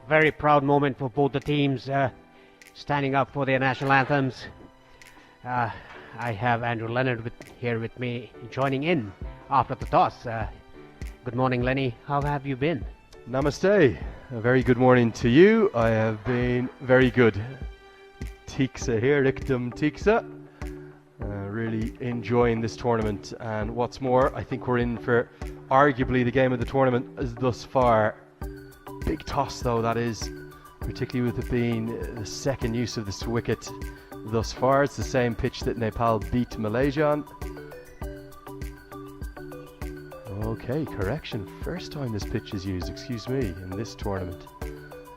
very proud moment for both the teams standing up for their national anthems. I have Andrew Leonard here with me, joining in after the toss. Good morning, Lenny. How have you been? Namaste. A very good morning to you. I have been very good. Tiksa here, Rikdom Tiksa. Really enjoying this tournament, and what's more, I think we're in for arguably the game of the tournament as thus far. Big toss though, that is, particularly with it being the second use of this wicket thus far. It's the same pitch that Nepal beat Malaysia on. Okay, correction, first time this pitch is used, excuse me, in this tournament.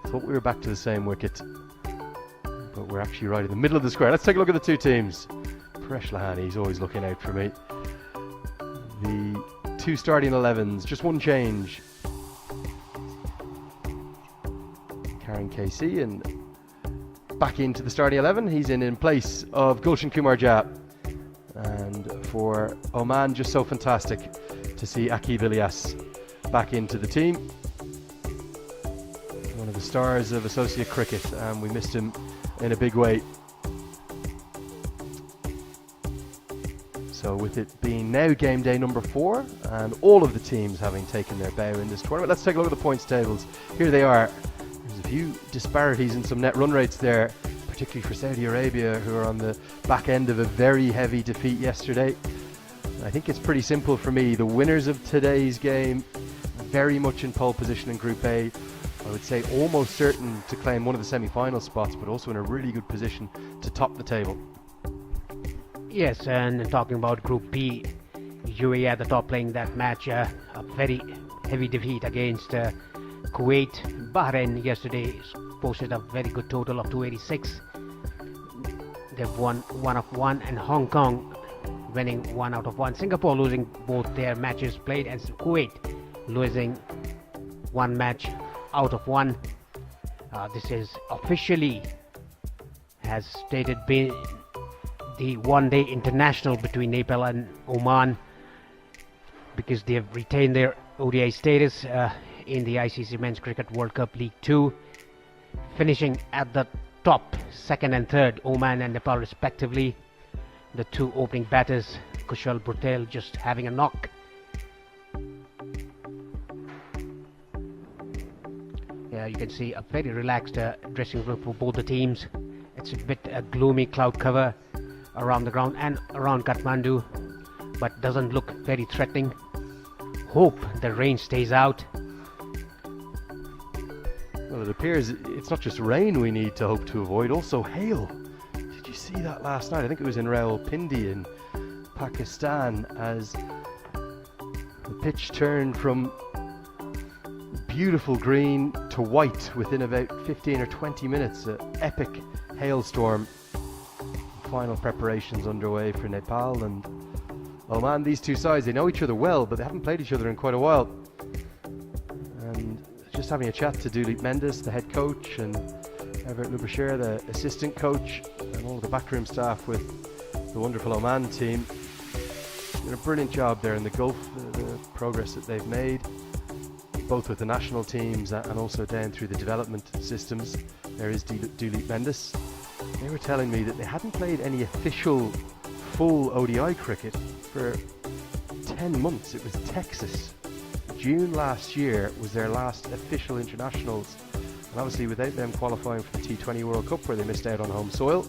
Thought we were back to the same wicket, but we're actually right in the middle of the square. Let's take a look at the two teams. Paresh Lahani, he's always looking out for me. The two starting 11s, just one change. Karan KC, and back into the starting 11. He's in place of Gulshan Kumar Jha. And for Oman, just so fantastic to see Aqib Ilyas back into the team. One of the stars of associate cricket, and we missed him in a big way. So with it being now game day number 4 and all of the teams having taken their bow in this tournament, let's take a look at the points tables. Here they are. There's a few disparities in some net run rates there, particularly for Saudi Arabia, who are on the back end of a very heavy defeat yesterday. I think it's pretty simple for me. The winners of today's game very much in pole position in Group A. I would say almost certain to claim one of the semi-final spots, but also in a really good position to top the table. Yes, and talking about Group B, UAE at the top playing that match, a very heavy defeat against Kuwait. Bahrain yesterday posted a very good total of 286. They've won 1 of 1, and Hong Kong winning 1 out of 1. Singapore losing both their matches played, and Kuwait losing 1 match out of 1. This is officially, has stated, been the one-day international between Nepal and Oman, because they have retained their ODI status in the ICC Men's Cricket World Cup League 2, finishing at the top, 2nd and 3rd, Oman and Nepal respectively. The two opening batters, Kushal Patel just having a knock. Yeah, you can see a very relaxed dressing room for both the teams. It's a bit gloomy cloud cover around the ground and around Kathmandu, but doesn't look very threatening. Hope the rain stays out. Well, it appears it's not just rain we need to hope to avoid, also hail. Did you see that last night? I think it was in Rawalpindi in Pakistan, as the pitch turned from beautiful green to white within about 15 or 20 minutes. An epic hailstorm. Final preparations underway for Nepal and Oman. These two sides, they know each other well, but they haven't played each other in quite a while. And just having a chat to Duleep Mendes, the head coach, and Everett Lubashir, the assistant coach, and all of the backroom staff with the wonderful Oman team. Did a brilliant job there in the Gulf, the progress that they've made, both with the national teams and also down through the development systems. There is Duleep Mendes. They were telling me that they hadn't played any official full ODI cricket for 10 months. It was Texas. June last year was their last official internationals, and obviously without them qualifying for the T20 World Cup, where they missed out on home soil,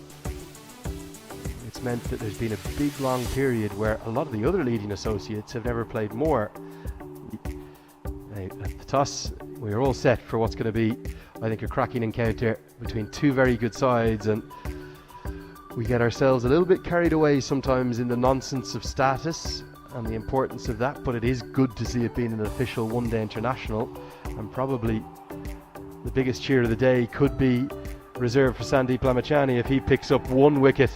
it's meant that there's been a big long period where a lot of the other leading associates have never played more. At the toss, we are all set for what's going to be, I think, a cracking encounter between two very good sides, and we get ourselves a little bit carried away sometimes in the nonsense of status and the importance of that, but it is good to see it being an official one-day international, and probably the biggest cheer of the day could be reserved for Sandeep Lamachani if he picks up 1 wicket,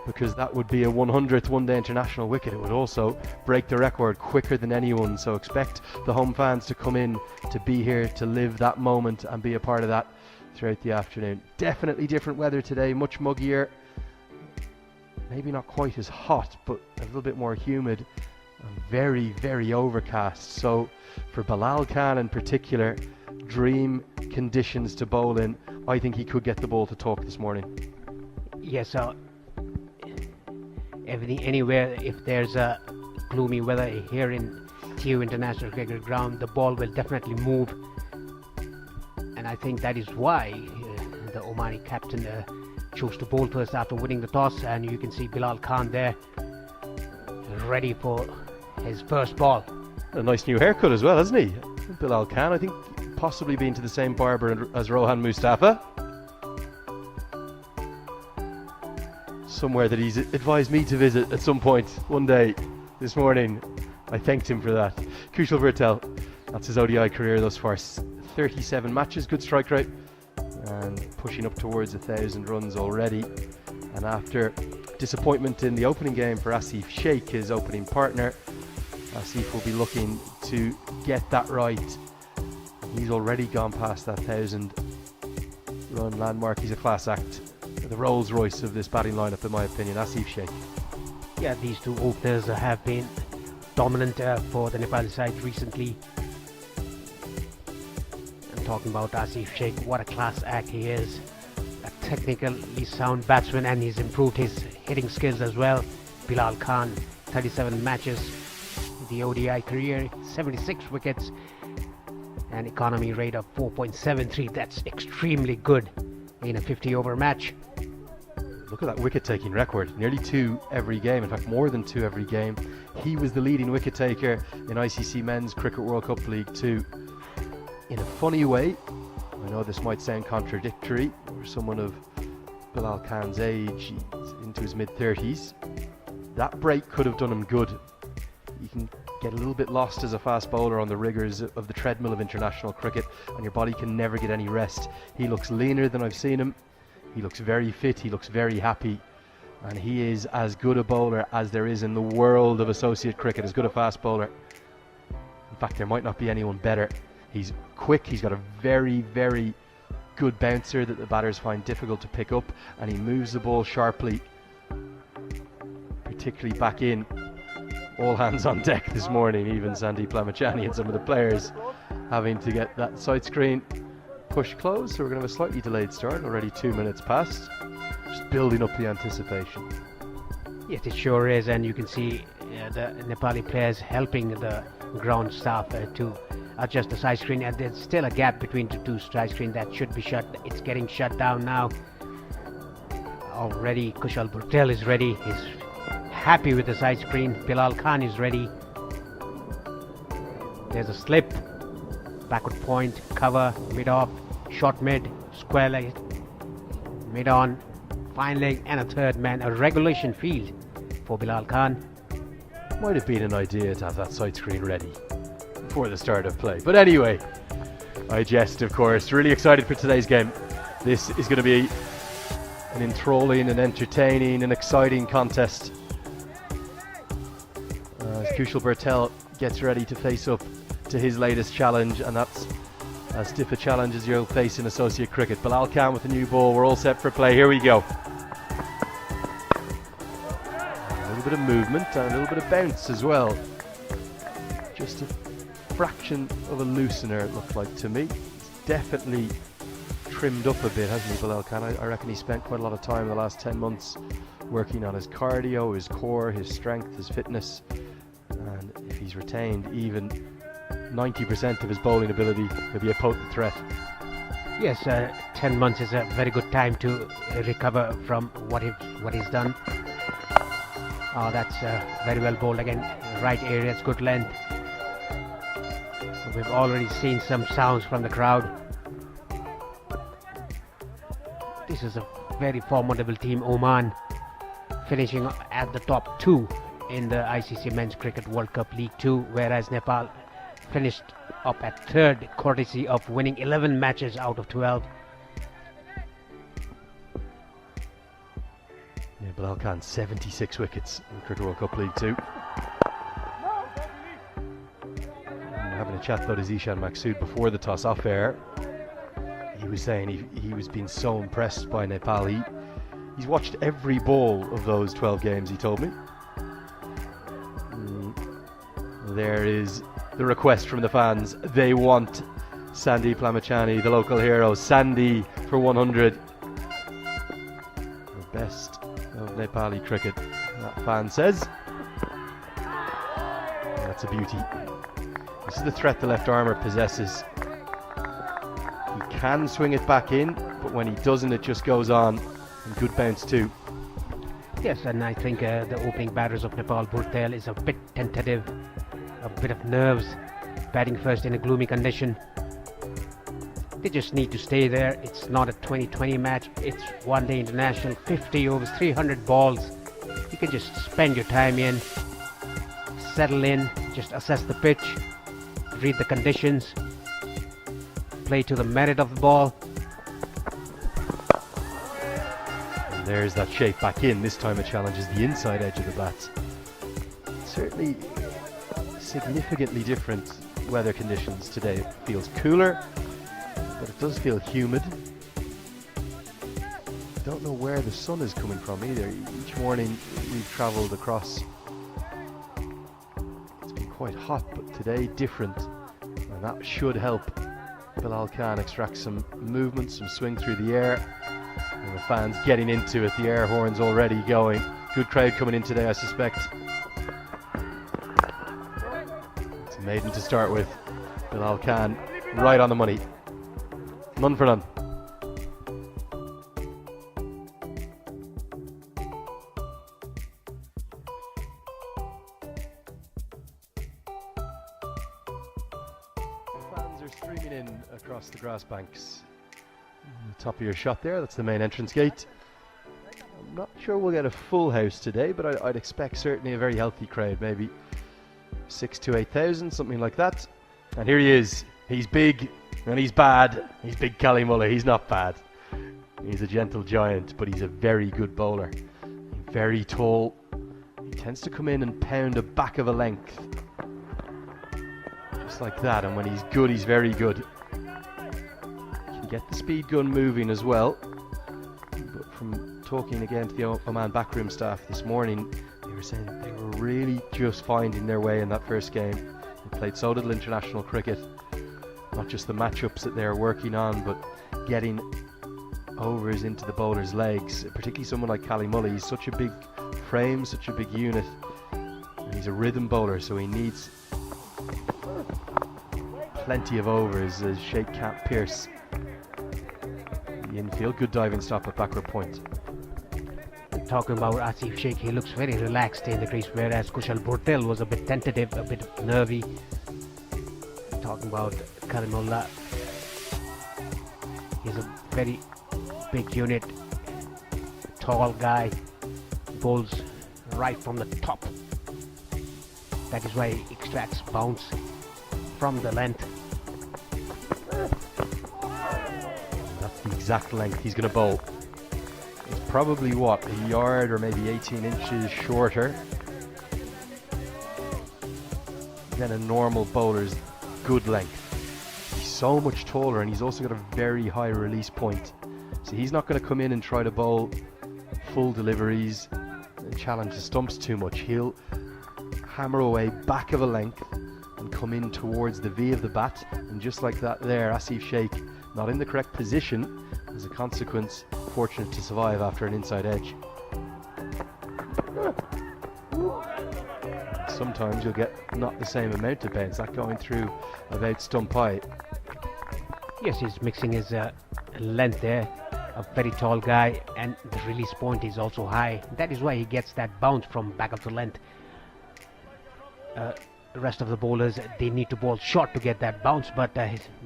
because that would be a 100th one-day international wicket. It would also break the record quicker than anyone, so expect the home fans to come in to be here to live that moment and be a part of that throughout the afternoon. Definitely different weather today, much muggier, maybe not quite as hot, but a little bit more humid and very, very overcast. So for Bilal Khan in particular, dream conditions to bowl in, I think he could get the ball to talk this morning. Yes, everything anywhere, if there's a gloomy weather here in TU International Cricket Ground, the ball will definitely move. And I think that is why the Omani captain chose to bowl first after winning the toss. And you can see Bilal Khan there, ready for his first ball. A nice new haircut as well, hasn't he? Bilal Khan, I think possibly been to the same barber as Rohan Mustafa. Somewhere that he's advised me to visit at some point one day this morning. I thanked him for that. Kushal Malla, that's his ODI career thus far. 37 matches, good strike rate, and pushing up towards 1,000 runs already. And after disappointment in the opening game for Asif Sheikh, his opening partner, Asif will be looking to get that right. He's already gone past that 1,000 run landmark. He's a class act. The Rolls Royce of this batting lineup, in my opinion, Asif Sheikh. Yeah, these two openers have been dominant for the Nepali side recently. I'm talking about Asif Sheikh. What a class act he is. A technically sound batsman, and he's improved his hitting skills as well. Bilal Khan, 37 matches, the ODI career, 76 wickets, an economy rate of 4.73. That's extremely good in a 50-over match. Look at that wicket-taking record. Nearly 2 every game. In fact, more than 2 every game. He was the leading wicket-taker in ICC Men's Cricket World Cup League 2. In a funny way, I know this might sound contradictory for someone of Bilal Khan's age, he's into his mid-30s. That break could have done him good. You can get a little bit lost as a fast bowler on the rigours of the treadmill of international cricket, and your body can never get any rest. He looks leaner than I've seen him. He looks very fit, he looks very happy, and he is as good a bowler as there is in the world of associate cricket, as good a fast bowler. In fact, there might not be anyone better. He's quick, he's got a very, very good bouncer that the batters find difficult to pick up, and he moves the ball sharply, particularly back in. All hands on deck this morning, even Sandeep Lamachani and some of the players having to get that side screen push close. So we're going to have a slightly delayed start, already 2 minutes past, just building up the anticipation. Yes, it sure is, and you can see the Nepali players helping the ground staff to adjust the side screen, and there's still a gap between the two side screen that should be shut. It's getting shut down now. Already Kushal Malla is ready. He's happy with the side screen. Bilal Khan is ready. There's a slip, backward point, cover, mid off, short mid, square leg, mid on, fine leg, and a third man. A regulation field for Bilal Khan. Might have been an idea to have that side screen ready before the start of play, but anyway, I jest, of course. Really excited for today's game. This is going to be an enthralling and entertaining and exciting contest as Kushal Malla gets ready to face up to his latest challenge, and that's as stiff a challenge as you'll face in associate cricket. Bilal Khan with a new ball. We're all set for play. Here we go. A little bit of movement and a little bit of bounce as well. Just a fraction of a loosener, it looked like to me. It's definitely trimmed up a bit, hasn't he, Bilal Khan? I reckon he spent quite a lot of time in the last 10 months working on his cardio, his core, his strength, his fitness, and if he's retained even 90% of his bowling ability, he'll be a potent threat. Yes, 10 months is a very good time to recover from what he's done. Oh, that's very well bowled again. Right areas, good length. We've already seen some sounds from the crowd. This is a very formidable team, Oman, finishing at the top 2 in the ICC Men's Cricket World Cup League 2, whereas Nepal finished up at 3rd, courtesy of winning 11 matches out of 12. Yeah, Bilal Khan, 76 wickets in Cricket World Cup League 2. Having a chat though to Zishan Maksud before the toss off air, he was saying he was being so impressed by Nepal. He's watched every ball of those 12 games, he told me. There is the request from the fans. They want Sandy Plamachani, the local hero. Sandy for 100. The best of Nepali cricket, that fan says. That's a beauty. This is the threat the left armour possesses. He can swing it back in, but when he doesn't, it just goes on. And good bounce too. Yes, and I think the opening batters of Nepal, Burtel, is a bit tentative, a bit of nerves, batting first in a gloomy condition. They just need to stay there. It's not a 2020 match, it's one day international, 50 overs, 300 balls. You can just spend your time in, settle in, just assess the pitch, read the conditions, play to the merit of the ball. And there's that shape back in. This time it challenges the inside edge of the bat. Certainly significantly different weather conditions today. It feels cooler, but it does feel humid. Don't know where the sun is coming from either. Each morning we've travelled across. It's been quite hot, but today different, and that should help Bilal Khan extract some movement, some swing through the air. And the fans getting into it, the air horns already going. Good crowd coming in today, I suspect. It's a maiden to start with. Bilal Khan right on the money. None for none. Fans are streaming in across the grass banks. Top of your shot there, that's the main entrance gate. I'm not sure we'll get a full house today, but I'd expect certainly a very healthy crowd, maybe 6,000 to 8,000, something like that. And here he is. He's big and he's bad. He's big KUSHAL Malla. He's not bad. He's a gentle giant, but he's a very good bowler. Very tall. He tends to come in and pound a back of a length. Just like that, and when he's good, he's very good. Get the speed gun moving as well, but from talking again to the Oman backroom staff this morning, they were saying that they were really just finding their way in that first game. They played so little international cricket, not just the matchups that they're working on, but getting overs into the bowler's legs, particularly someone like KUSHAL Malla. He's such a big frame, such a big unit, and he's a rhythm bowler, so he needs plenty of overs as Sheikh can't pierce. Infield, good diving stop at backward point. Talking about Asif Sheikh, he looks very relaxed in the crease, whereas Kushal Burtel was a bit tentative, a bit nervy. Talking about KUSHAL Malla, he's a very big unit, tall guy, bowls right from the top. That is why he extracts bounce from the length. The exact length he's going to bowl. It's probably what, a yard or maybe 18 inches shorter than a normal bowler's good length. He's so much taller, and he's also got a very high release point, so he's not going to come in and try to bowl full deliveries and challenge the stumps too much. He'll hammer away back of a length and come in towards the V of the bat, and just like that there, Asif Sheikh not in the correct position, as a consequence fortunate to survive after an inside edge. Sometimes you'll get not the same amount of bounce, that going through about stump high. Yes, he's mixing his length there, a very tall guy, and the release point is also high. That is why he gets that bounce from back of the length. The rest of the bowlers, they need to bowl short to get that bounce, but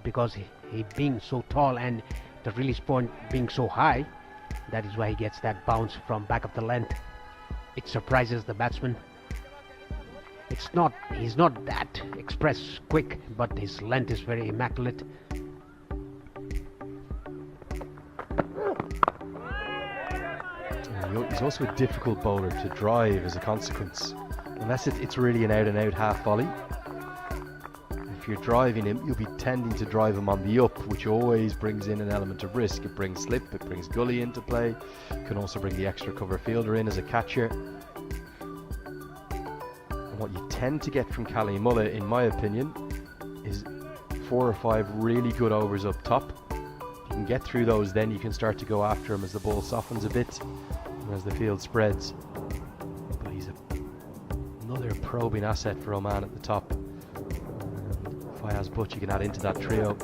because he being so tall and the release point being so high, that is why he gets that bounce from back of the length. It surprises the batsman. He's not that express quick, but his length is very immaculate. He's also a difficult bowler to drive as a consequence, unless it's really an out and out half volley. If you're driving him, you'll be tending to drive him on the up, which always brings in an element of risk. It brings slip, it brings gully into play, it can also bring the extra cover fielder in as a catcher. And what you tend to get from KUSHAL Malla, in my opinion, is 4 or 5 really good overs up top. If you can get through those, then you can start to go after him as the ball softens a bit and as the field spreads. But he's another probing asset for Oman at the top. Fayaz Butch you can add into that trio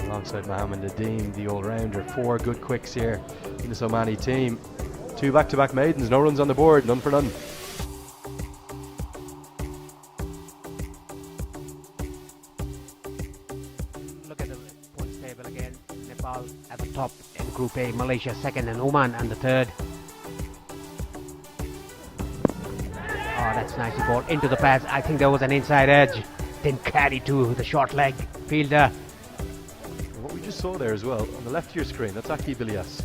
alongside Mohammed Nadeem, the all-rounder. 4 good quicks here in this Omani team. 2 back-to-back maidens, no runs on the board, none for none. Look at the points table again. Nepal at the top in Group A, Malaysia second, and Oman and the third. Oh, that's nicely ball into the pads. I think there was an inside edge. Then carry to the short leg fielder. What we just saw there as well, on the left of your screen, that's Aki Bilias,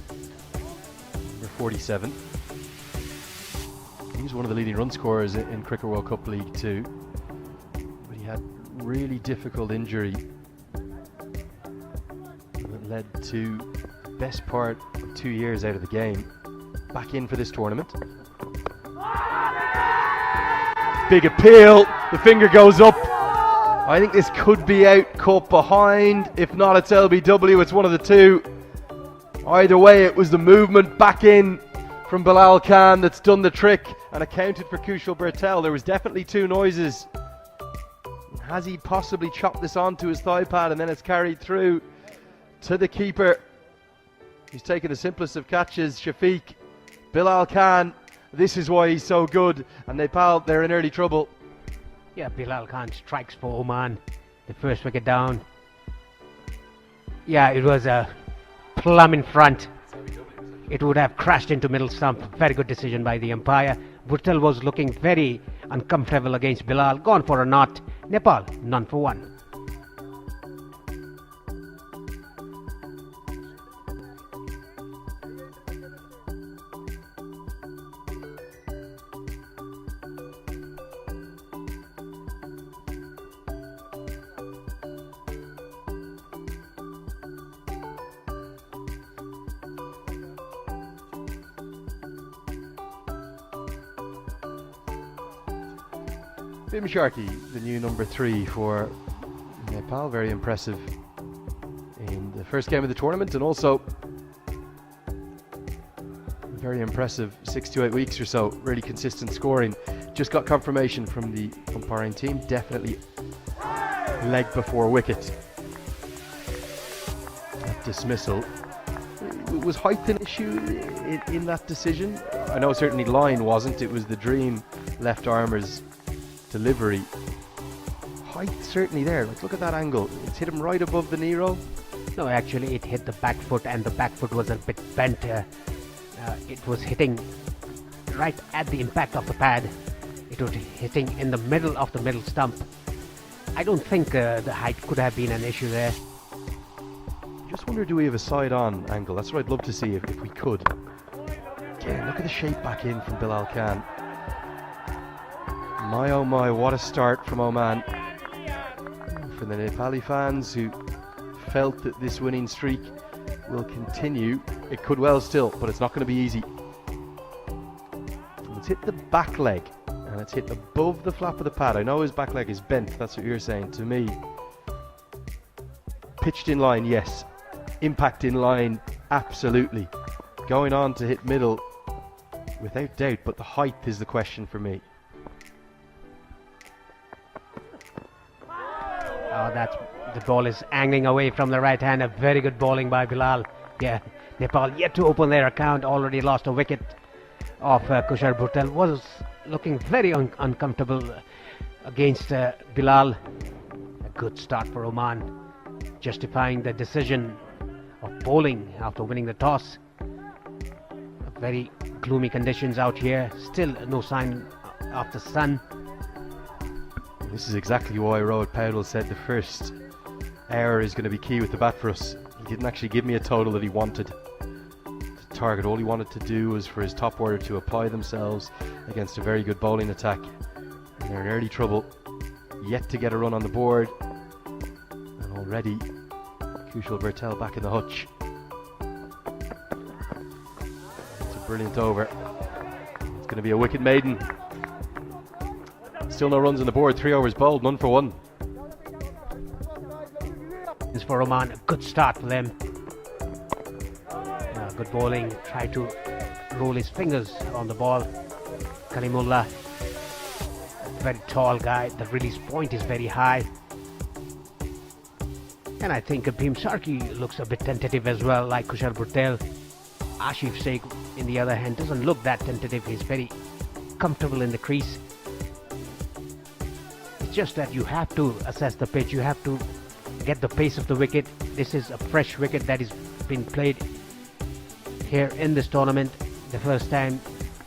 number 47. He was one of the leading run scorers in Cricket World Cup League 2. But he had really difficult injury that led to the best part of 2 years out of the game. Back in for this tournament. Big appeal, the finger goes up. I think this could be out, caught behind. If not, it's LBW, it's one of the two. Either way, it was the movement back in from Bilal Khan that's done the trick and accounted for Kushal Bertel. There was definitely 2 noises. Has he possibly chopped this onto his thigh pad and then it's carried through to the keeper? He's taken the simplest of catches, Shafiq. Bilal Khan, this is why he's so good. And Nepal, they're in early trouble. Yeah, Bilal Khan strikes for Oman. The first wicket down. Yeah, it was a plumb in front. It would have crashed into middle stump. Very good decision by the umpire. Buttel was looking very uncomfortable against Bilal. Gone for a knot. Nepal, none for one. Bim Sharkey, the new number 3 for Nepal, very impressive in the first game of the tournament, and also very impressive 6 to 8 weeks or so, really consistent scoring. Just got confirmation from the umpiring team, definitely leg before wicket. That dismissal. Was height an issue in that decision? I know certainly line wasn't, it was the dream left armer's delivery. Height certainly there. Like, look at that angle. It's hit him right above the knee roll. No, actually it hit the back foot and the back foot was a bit bent. It was hitting right at the impact of the pad. It was hitting in the middle of the middle stump. I don't think the height could have been an issue there. Just wonder, do we have a side-on angle? That's what I'd love to see if we could. Again, look at the shape back in from Bilal Khan. My oh my, what a start from Oman. For the Nepali fans who felt that this winning streak will continue, it could well still, but it's not going to be easy. It's hit the back leg and it's hit above the flap of the pad. I know his back leg is bent, that's what you're saying. To me, pitched in line, yes. Impact in line, absolutely. Going on to hit middle, without doubt, but the height is the question for me. Oh, the ball is angling away from the right hand. A very good bowling by Bilal. Yeah, Nepal yet to open their account. Already lost a wicket of Kushal Buttel. Was looking very uncomfortable against Bilal. A good start for Oman, justifying the decision of bowling after winning the toss. Very gloomy conditions out here. Still no sign of the sun. This is exactly why Rohit Powell said the first hour is going to be key with the bat for us. He didn't actually give me a total that he wanted to target. All he wanted to do was for his top order to apply themselves against a very good bowling attack. And they're in early trouble. Yet to get a run on the board. And already Kushal Bertel back in the hutch. It's a brilliant over. It's going to be a wicket maiden. Still no runs on the board, 3 overs bowled, none for one. It's for Oman, a good start for them. Good bowling, try to roll his fingers on the ball. Kalimullah, very tall guy, the release point is very high. And I think Bhim Sharkey looks a bit tentative as well, like Kushal Patel. Ashif Sheikh, in the other hand, doesn't look that tentative. He's very comfortable in the crease. It's just that you have to assess the pitch. You have to get the pace of the wicket. This is a fresh wicket that is being played here in this tournament, the first time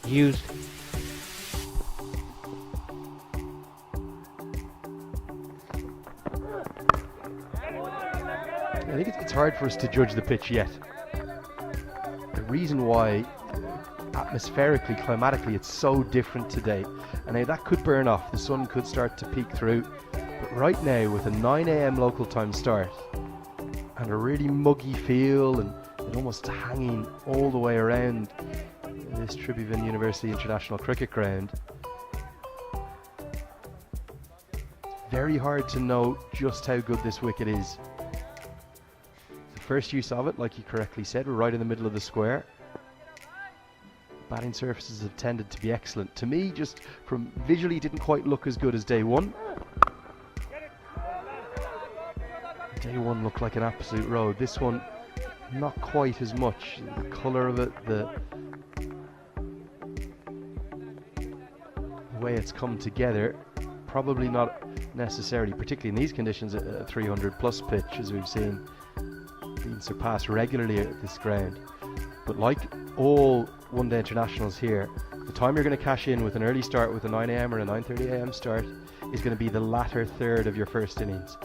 used. I think it's hard for us to judge the pitch yet. The reason why, atmospherically, climatically, it's so different today, and now that could burn off, the sun could start to peek through, but right now with a 9 AM local time start and a really muggy feel and it almost hanging all the way around this Tribhuvan University International Cricket Ground, it's very hard to know just how good this wicket is. First use of it, like you correctly said, we're right in the middle of the square. Batting surfaces have tended to be excellent. To me, just from visually, didn't quite look as good as day one. Day one looked like an absolute road. This one, not quite as much. The colour of it, the way it's come together, probably not necessarily, particularly in these conditions, a 300 plus pitch as we've seen being surpassed regularly at this ground. But like all one-day internationals here, the time you're going to cash in with an early start with a 9 AM or a 9:30 AM start is going to be the latter third of your first innings.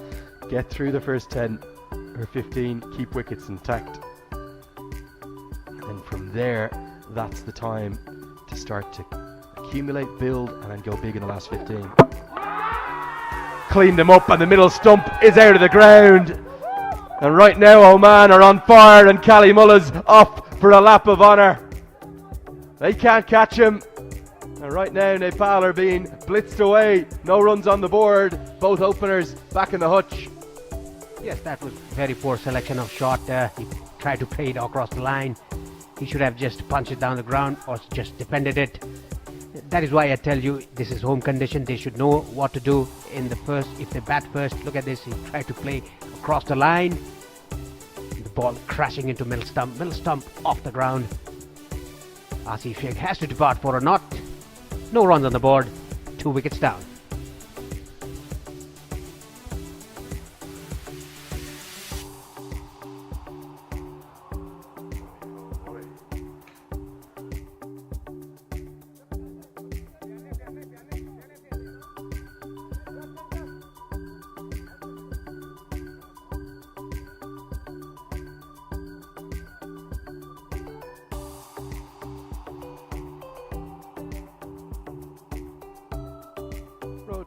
Get through the first 10 or 15, keep wickets intact, and from there, that's the time to start to accumulate, build, and then go big in the last 15. Cleaned them up, and the middle stump is out of the ground. And right now Oman are on fire, and Kalimullah's off for a lap of honour. They can't catch him. And right now Nepal are being blitzed away. No runs on the board. Both openers back in the hutch. Yes, that was very poor selection of shot. He tried to play it across the line. He should have just punched it down the ground or just defended it. That is why I tell you, this is home condition. They should know what to do in the first. If they bat first, look at this. He tried to play across the line. The ball crashing into middle stump off the ground. Asif Sheikh has to depart for a not. No runs on the board. 2 wickets down.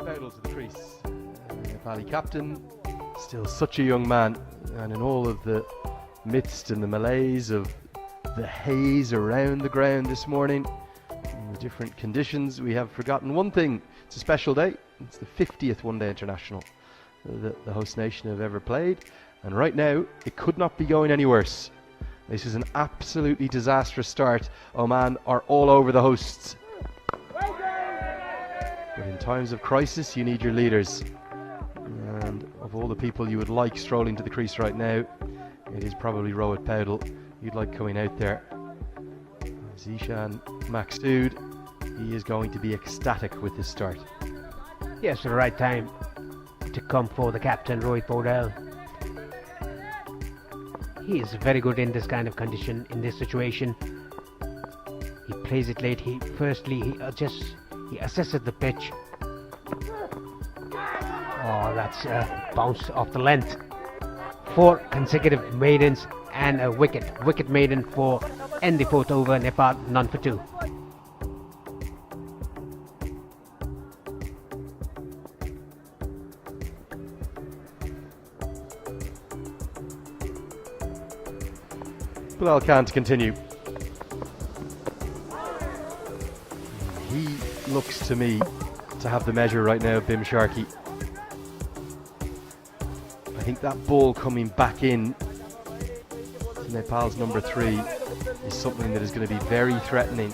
Pedal to the crease. Nepali captain, still such a young man, and in all of the midst and the malaise of the haze around the ground this morning, in the different conditions, we have forgotten one thing. It's a special day. It's the 50th One Day International that the host nation have ever played, and right now it could not be going any worse. This is an absolutely disastrous start. Oman are all over the hosts. But in times of crisis, you need your leaders. And of all the people you would like strolling to the crease right now, it is probably Rohit Paudel you'd like coming out there. Zishan Maqsood, he is going to be ecstatic with this start. Yes, the right time to come for the captain, Rohit Paudel. He is very good in this kind of condition, in this situation. He plays it late. He assesses the pitch. Oh, that's a bounce off the length. 4 consecutive maidens and a wicket. Wicket maiden for end the 4th over. Nepal none for 2. Bilal Khan to continue. He looks to me to have the measure right now of Bhim Sharkey. I think that ball coming back in to Nepal's number 3 is something that is going to be very threatening,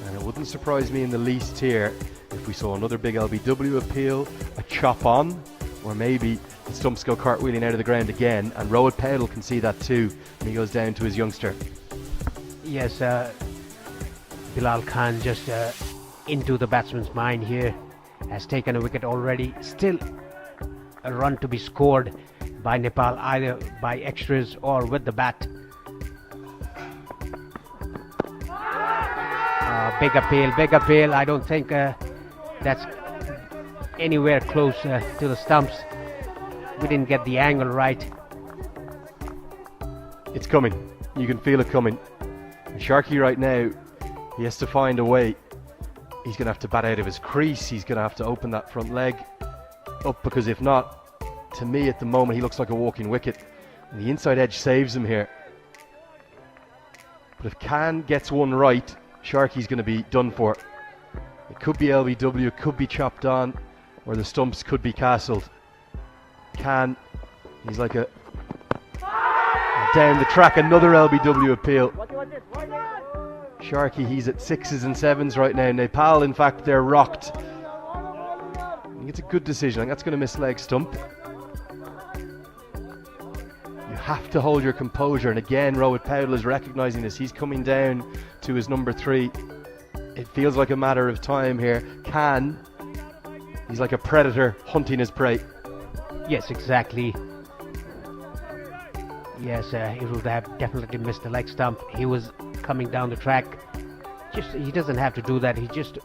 and it wouldn't surprise me in the least here if we saw another big LBW appeal, a chop on, or maybe the stumps go cartwheeling out of the ground again, and Rohit Paudel can see that too, and he goes down to his youngster. Yes, Bilal Khan just into the batsman's mind here, has taken a wicket already. Still a run to be scored by Nepal, either by extras or with the bat. Big appeal. I don't think that's anywhere close to the stumps. We didn't get the angle right. It's coming. You can feel it coming. And Sharkey right now, he has to find a way. He's going to have to bat out of his crease. He's going to have to open that front leg up, because if not, to me at the moment he looks like a walking wicket. And the inside edge saves him here. But if Khan gets one right, Sharkey's going to be done for. It could be LBW, it could be chopped on, or the stumps could be castled. Khan, he's like a down the track, another LBW appeal. Sharkey, he's at 6s and 7s right now. Nepal, in fact, they're rocked. I think it's a good decision. I think that's going to miss leg stump. You have to hold your composure, and again Rohit Paudel is recognising this. He's coming down to his number 3. It feels like a matter of time here. Khan, he's like a predator hunting his prey. Yes, exactly. Yes, he would have definitely missed the leg stump. He was coming down the track. He doesn't have to do that. He just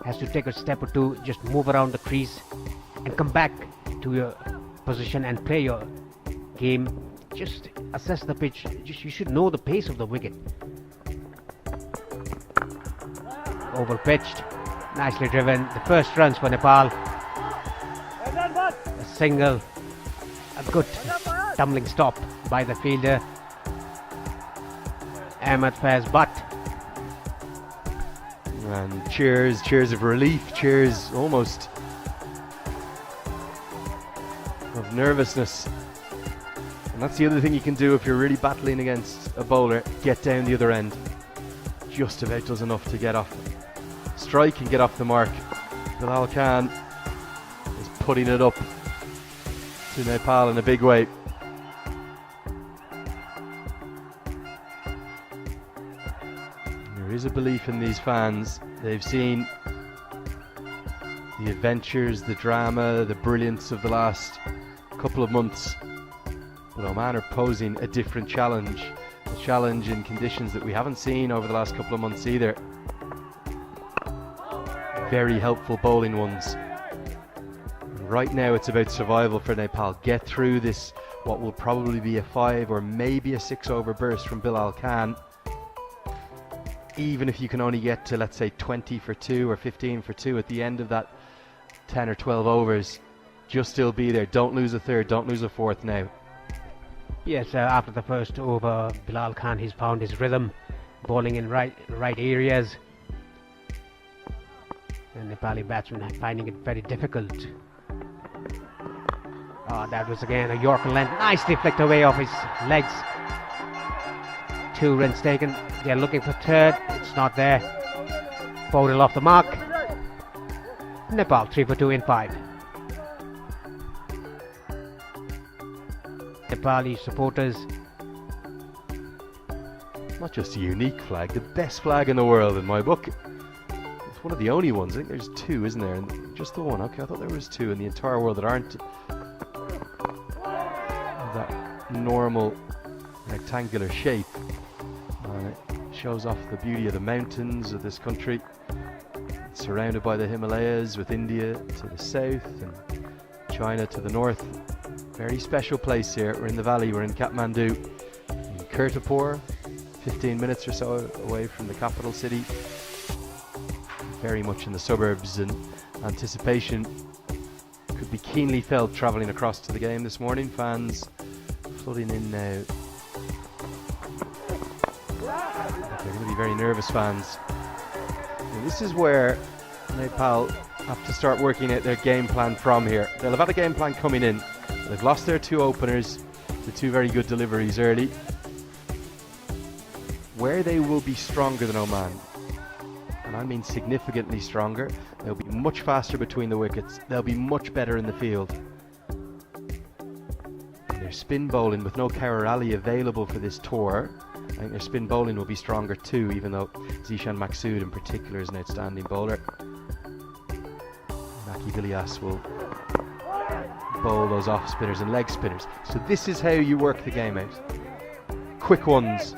has to take a step or two, just move around the crease and come back to your position and play your game. Just assess the pitch. You should know the pace of the wicket. Over pitched, nicely driven. The first runs for Nepal. A single, a good tumbling stop by the fielder. Ahmed Faiz Butt. And cheers of relief, cheers almost of nervousness. And that's the other thing you can do if you're really battling against a bowler. Get down the other end. Just about does enough to get off strike and get off the mark. Bilal Khan is putting it up to Nepal in a big way. There is a belief in these fans. They've seen the adventures, the drama, the brilliance of the last couple of months. But Oman are posing a different challenge. A challenge in conditions that we haven't seen over the last couple of months either. Very helpful bowling ones. Right now it's about survival for Nepal. Get through this, what will probably be a 5 or maybe a 6 over burst from Bilal Khan. Even if you can only get to, let's say, 20 for 2 or 15 for 2 at the end of that 10 or 12 overs, just still be there. Don't lose a third, don't lose a fourth now. Yes, after the first over, Bilal Khan, he's found his rhythm, bowling in right areas. And Nepali batsmen are finding it very difficult. That was again a Yorker length, nicely flicked away off his legs. 2 runs taken. They're looking for third. It's not there. Paudel off the mark. Nepal 3 for 2 in 5. Nepali supporters. Not just a unique flag, the best flag in the world in my book. It's one of the only ones. I think there's 2, isn't there? And just the one. Okay, I thought there was 2 in the entire world that aren't that normal rectangular shape. It shows off the beauty of the mountains of this country. It's surrounded by the Himalayas, with India to the south and China to the north. Very special place here. We're in the valley, we're in Kathmandu, in Kirtipur, 15 minutes or so away from the capital city. Very much in the suburbs, and anticipation could be keenly felt travelling across to the game this morning. Fans flooding in now. They're going to be very nervous fans. And this is where Nepal have to start working out their game plan from here. They'll have had a game plan coming in. They've lost their two openers, the two very good deliveries early. Where they will be stronger than Oman, and I mean significantly stronger, they'll be much faster between the wickets, they'll be much better in the field. And their spin bowling, with no Kaur Ali available for this tour, I think their spin bowling will be stronger too, even though Zishan Maqsood in particular is an outstanding bowler. Naki Vilias will bowl those off spinners and leg spinners. So this is how you work the game out. Quick ones,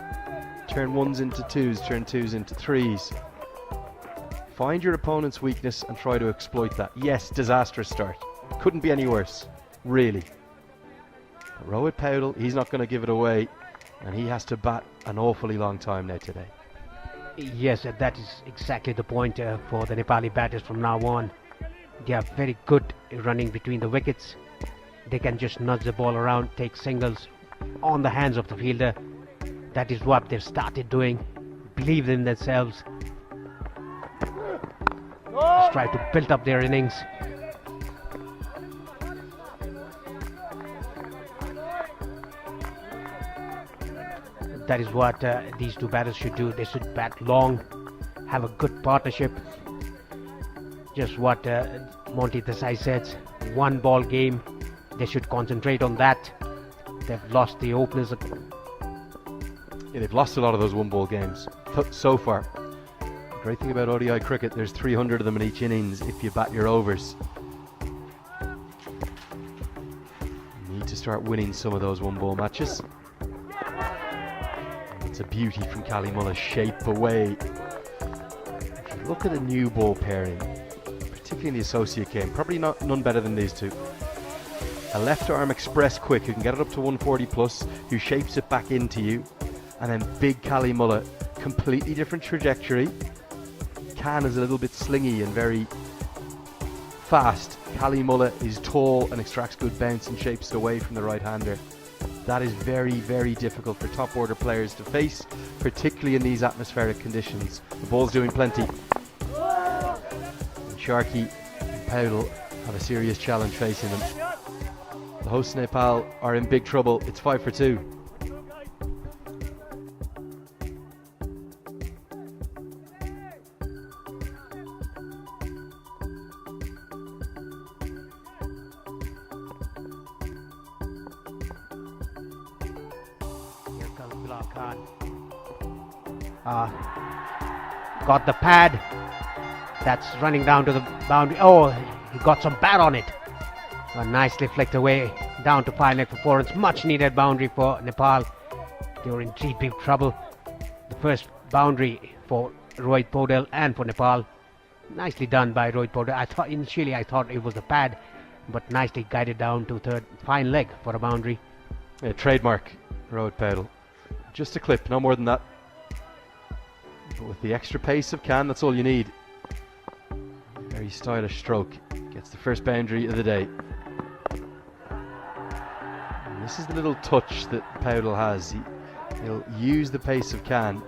turn ones into twos, turn twos into threes. Find your opponent's weakness and try to exploit that. Yes, disastrous start. Couldn't be any worse, really. But Rohit Paudel, he's not going to give it away, and he has to bat an awfully long time now today. Yes, that is exactly the point for the Nepali batters from now on. They are very good running between the wickets. They can just nudge the ball around, take singles on the hands of the fielder. That is what they've started doing. Believe in themselves. Just try to build up their innings. That is what these two batters should do. They should bat long, have a good partnership. Just what Monty Desai says, one ball game. They should concentrate on that. They've lost the openers. Yeah, they've lost a lot of those one ball games so far. The great thing about ODI cricket, there's 300 of them in each innings if you bat your overs. You need to start winning some of those one ball matches. It's a beauty from Kali Mullah's shape away. If you look at a new ball pairing, particularly in the associate game, probably none better than these two. A left arm express quick who can get it up to 140 plus, who shapes it back into you, and then big Kali Mullah, completely different trajectory. Khan is a little bit slingy and very fast. Kali Mullah is tall and extracts good bounce and shapes it away from the right hander. That is very, very difficult for top order players to face, particularly in these atmospheric conditions. The ball's doing plenty. And Sharkey and Paudel have a serious challenge facing them. The hosts Nepal are in big trouble. It's 5 for 2. Here comes Bilal Khan. Got the pad. That's running down to the boundary. Oh, he got some bat on it. Nicely flicked away down to 5 leg for 4 runs. Much needed boundary for Nepal. They were in deep trouble. The first boundary for Rohit Paudel and for Nepal. Nicely done by Rohit Paudel. Initially I thought it was a pad, but nicely guided down to third, fine leg for a boundary. Yeah, trademark Rohit Paudel. Just a clip, no more than that. But with the extra pace of Khan, that's all you need. Very stylish stroke. Gets the first boundary of the day. And this is the little touch that Paudel has. He'll use the pace of Khan.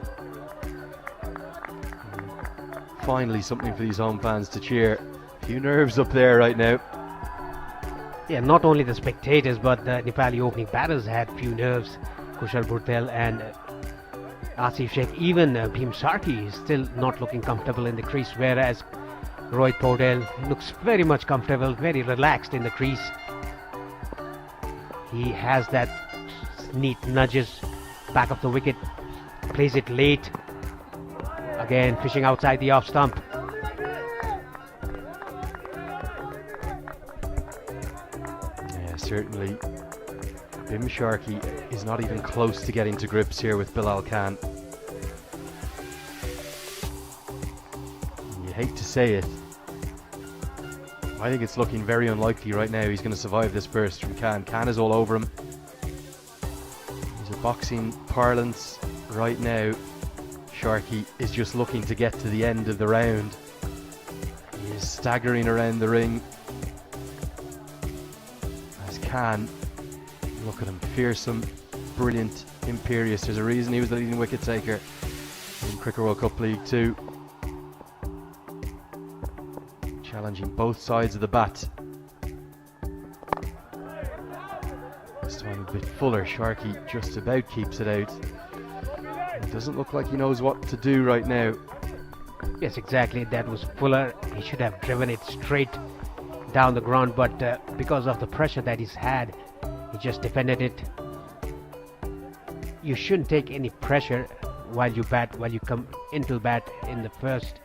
Finally, something for these home fans to cheer. A few nerves up there right now. Yeah, not only the spectators, but the Nepali opening batters had few nerves. Kushal Bhurtel and Asif Sheikh. Even Bhim Sharkey is still not looking comfortable in the crease, whereas Rohit Paudel looks very much comfortable, very relaxed in the crease. He has that neat nudges back of the wicket, plays it late. Again, fishing outside the off stump. Yeah, certainly. Bhim Sharkey is not even close to getting to grips here with Bilal Khan. You hate to say it. I think it's looking very unlikely right now he's going to survive this burst from Khan. Khan is all over him. He's a boxing parlance right now. Sharkey is just looking to get to the end of the round. He is staggering around the ring. As Khan, look at him, fearsome, brilliant, imperious. There's a reason he was the leading wicket taker in Cricket World Cup League 2. Challenging both sides of the bat. This time a bit fuller. Sharkey just about keeps it out. It doesn't look like he knows what to do right now. Yes, exactly. That was Fuller. He should have driven it straight down the ground, but because of the pressure that he's had, he just defended it. You shouldn't take any pressure while you come into bat in the first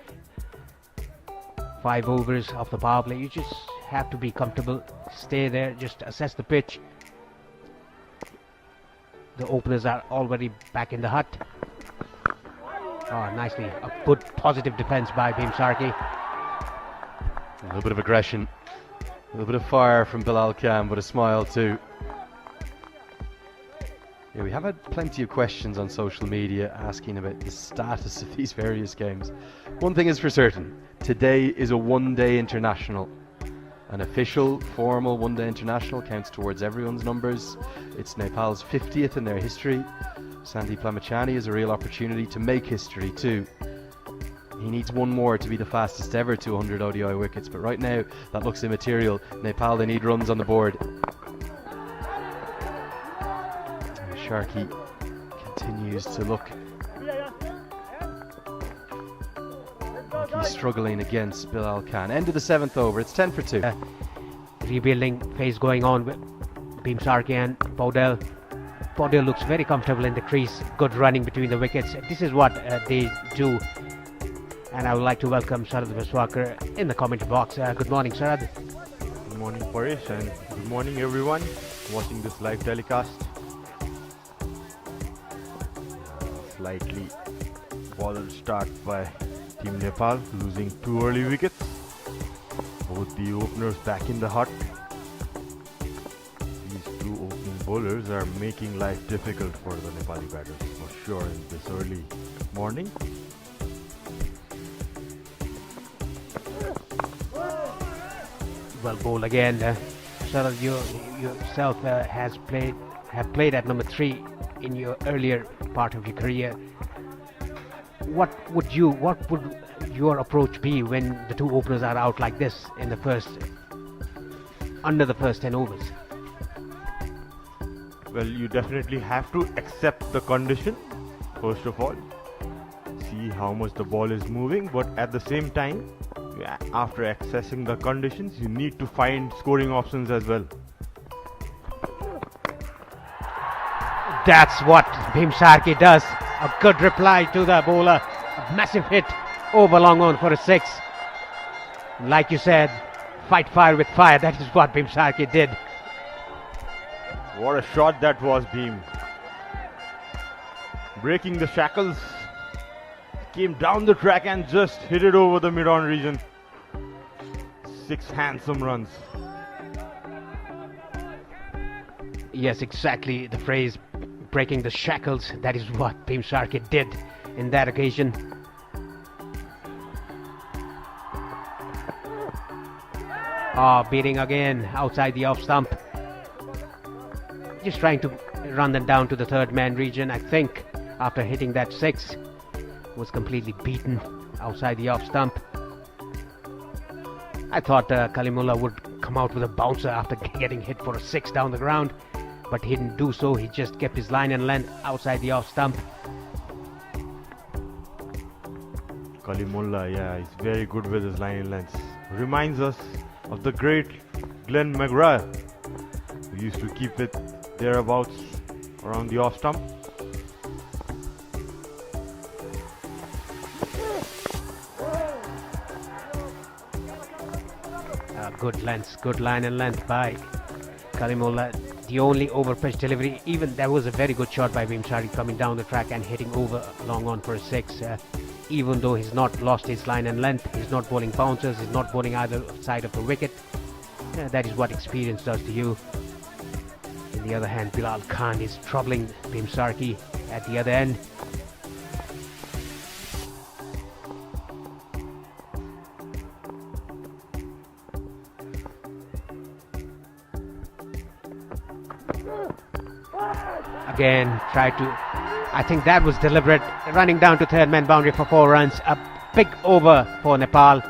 5 overs of the power play. You just have to be comfortable, stay there, just assess the pitch. The openers are already back in the hut. Oh, nicely. A good positive defense by Bhim Sharkey. A little bit of aggression, a little bit of fire from Bilal Khan, but a smile too. Yeah, we have had plenty of questions on social media asking about the status of these various games. One thing is for certain, today is a one-day international. An official, formal one-day international counts towards everyone's numbers. It's Nepal's 50th in their history. Sandeep Lamachani has a real opportunity to make history too. He needs one more to be the fastest ever to 100 ODI wickets, but right now that looks immaterial. Nepal, they need runs on the board. Sharkey continues to look like he's struggling against Bilal Khan. End of the 7th over, it's 10 for 2. Rebuilding phase going on with Bhim Sharkey and Paudel. Paudel looks very comfortable in the crease. Good running between the wickets. This is what they do. And I would like to welcome Sharad Viswakar in the comment box. Good morning, Sharad. Good morning, Paresh, and good morning, everyone watching this live telecast. Slightly bothered start by Team Nepal, losing 2 early wickets. Both the openers back in the hut. These 2 opening bowlers are making life difficult for the Nepali batters for sure in this early morning. Well bowled again. Sharad, you yourself have played at number 3 in your earlier part of your career. What would your approach be when the 2 openers are out like this in the under the first 10 overs? Well, you definitely have to accept the condition, first of all. See how much the ball is moving, but at the same time, after accessing the conditions, you need to find scoring options as well. That's what Bhim Sharkey does. A good reply to the bowler. A massive hit over long on for a 6. Like you said, fight fire with fire. That is what Bhim Sharkey did. What a shot that was, Bhim. Breaking the shackles. Came down the track and just hit it over the mid-on region. 6 handsome runs. Yes, exactly the phrase, breaking the shackles. That is what Bhim Sharkey did in that occasion. Beating again outside the off stump. Just trying to run them down to the 3rd man region. I think after hitting that 6, was completely beaten outside the off stump. I thought Kalimullah would come out with a bouncer after getting hit for a 6 down the ground, but he didn't do so. He just kept his line and length outside the off stump. Kalimullah, yeah, he's very good with his line and length. Reminds us of the great Glenn McGrath, who used to keep it thereabouts around the off stump. Good line and length by Kalimullah. The only over pitch delivery, even there was a very good shot by Bhim Sharkey coming down the track and hitting over long on for a 6. Even though he's not lost his line and length, he's not bowling bouncers, he's not bowling either side of the wicket. That is what experience does to you. On the other hand, Bilal Khan is troubling Bhim Sharkey at the other end. Again, I think that was deliberate, running down to 3rd man boundary for 4 runs. A big over for Nepal.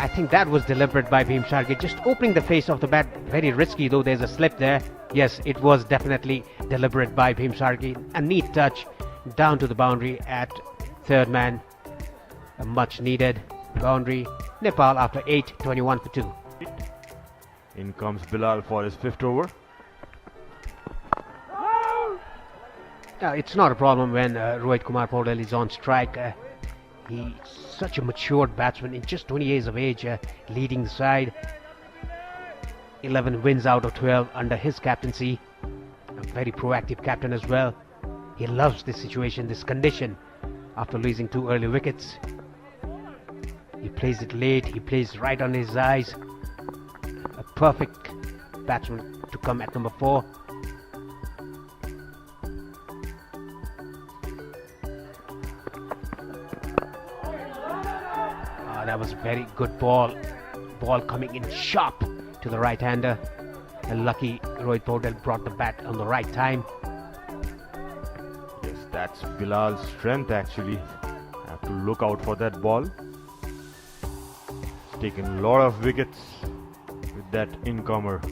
I think that was deliberate by Bhim Sharkey, just opening the face of the bat. Very risky, though there's a slip there. Yes, it was definitely deliberate by Bhim Sharkey. A neat touch down to the boundary at third man. A much needed boundary. Nepal after 8, 21 for 2. In comes Bilal for his 5th over. It's not a problem when Rohit Kumar Paudel is on strike. He's such a matured batsman in just 20 years of age, leading the side. 11 wins out of 12 under his captaincy. A very proactive captain as well. He loves this situation, this condition, after losing 2 early wickets. He plays it late, he plays right on his eyes. A perfect batsman to come at number 4. That was a very good ball. Ball coming in sharp to the right-hander. And lucky Rohit Paudel brought the bat on the right time. Yes, that's Bilal's strength actually. Have to look out for that ball. He's taken a lot of wickets with that incomer.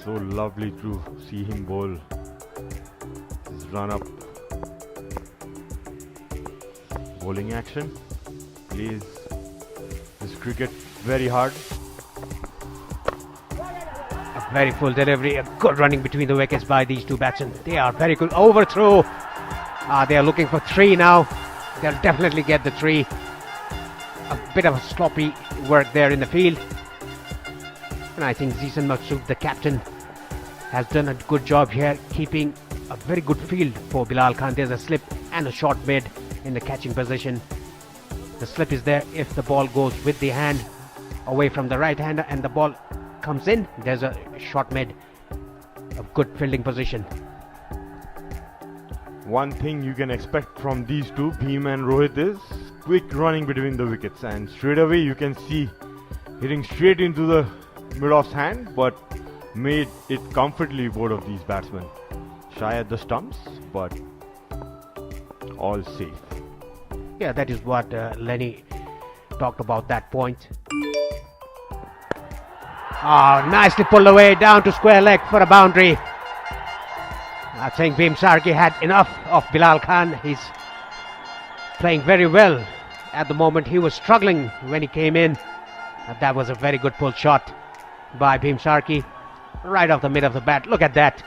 So lovely to see him bowl his run up. Bowling action, plays this cricket very hard. A very full delivery, a good running between the wickets by these two batsmen. They are very good. Overthrow. They are looking for 3 now. They'll definitely get the 3. A bit of a sloppy work there in the field. And I think Zeesan Maksud, the captain, has done a good job here, keeping a very good field for Bilal Khan. There's a slip and a short mid in the catching position. The slip is there if the ball goes with the hand away from the right hander and the ball comes in. There's a short mid, a good fielding position. One thing you can expect from these two, Bhim and Rohit, is quick running between the wickets, and straight away you can see hitting straight into the mid-off's hand, but made it comfortably, both of these batsmen. Shy at the stumps, but all safe. Yeah, that is what Lenny talked about, that point. Nicely pulled away down to square leg for a boundary. I think Bhim Sharkey had enough of Bilal Khan. He's playing very well at the moment. He was struggling when he came in. That was a very good pull shot by Bhim Sharkey, right off the mid of the bat. Look at that.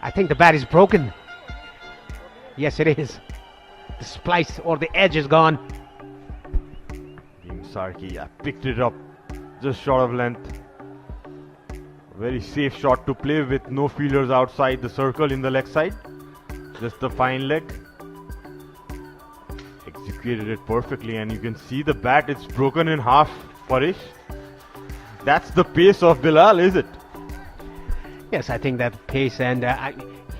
I think the bat is broken. Yes, it is. The splice or the edge is gone. Bhim Sharkey picked it up just short of length. Very safe shot to play with no fielders outside the circle in the leg side. Just the fine leg. Executed it perfectly, and you can see the bat, it's broken in half, Parish. That's the pace of Bilal, is it? Yes, I think that pace, and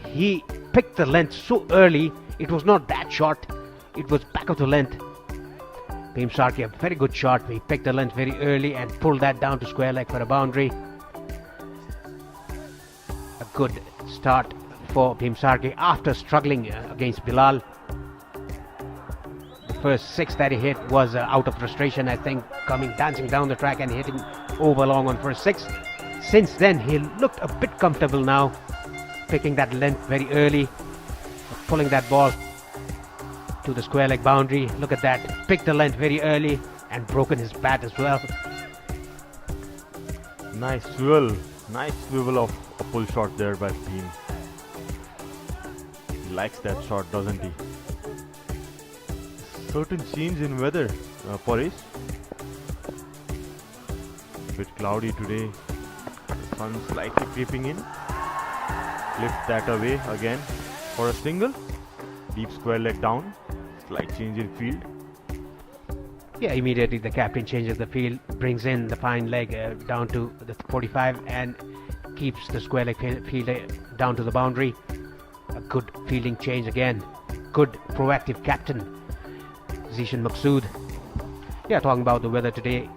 he picked the length so early. It was not that short. It was back of the length. Bhim Sharkey, a very good shot. He picked the length very early and pulled that down to square leg for a boundary. A good start for Bhim Sharkey after struggling against Bilal. The first 6 that he hit was out of frustration, I think, dancing down the track and hitting over long on first 6. Since then, he looked a bit comfortable now, picking that length very early, pulling that ball to the square leg boundary. Look at that, picked the length very early and broken his bat as well. Nice swivel of a pull shot there by Bhim. He likes that shot, doesn't he? Certain change in weather, Parish. A bit cloudy today. The sun slightly creeping in. Lift that away again for a single. Deep square leg down. Slight change in field. Yeah, immediately the captain changes the field, brings in the fine leg down to the 45 and keeps the square leg field down to the boundary. A good fielding change again. Good proactive captain, Zeesan Maksud. Yeah, talking about the weather today,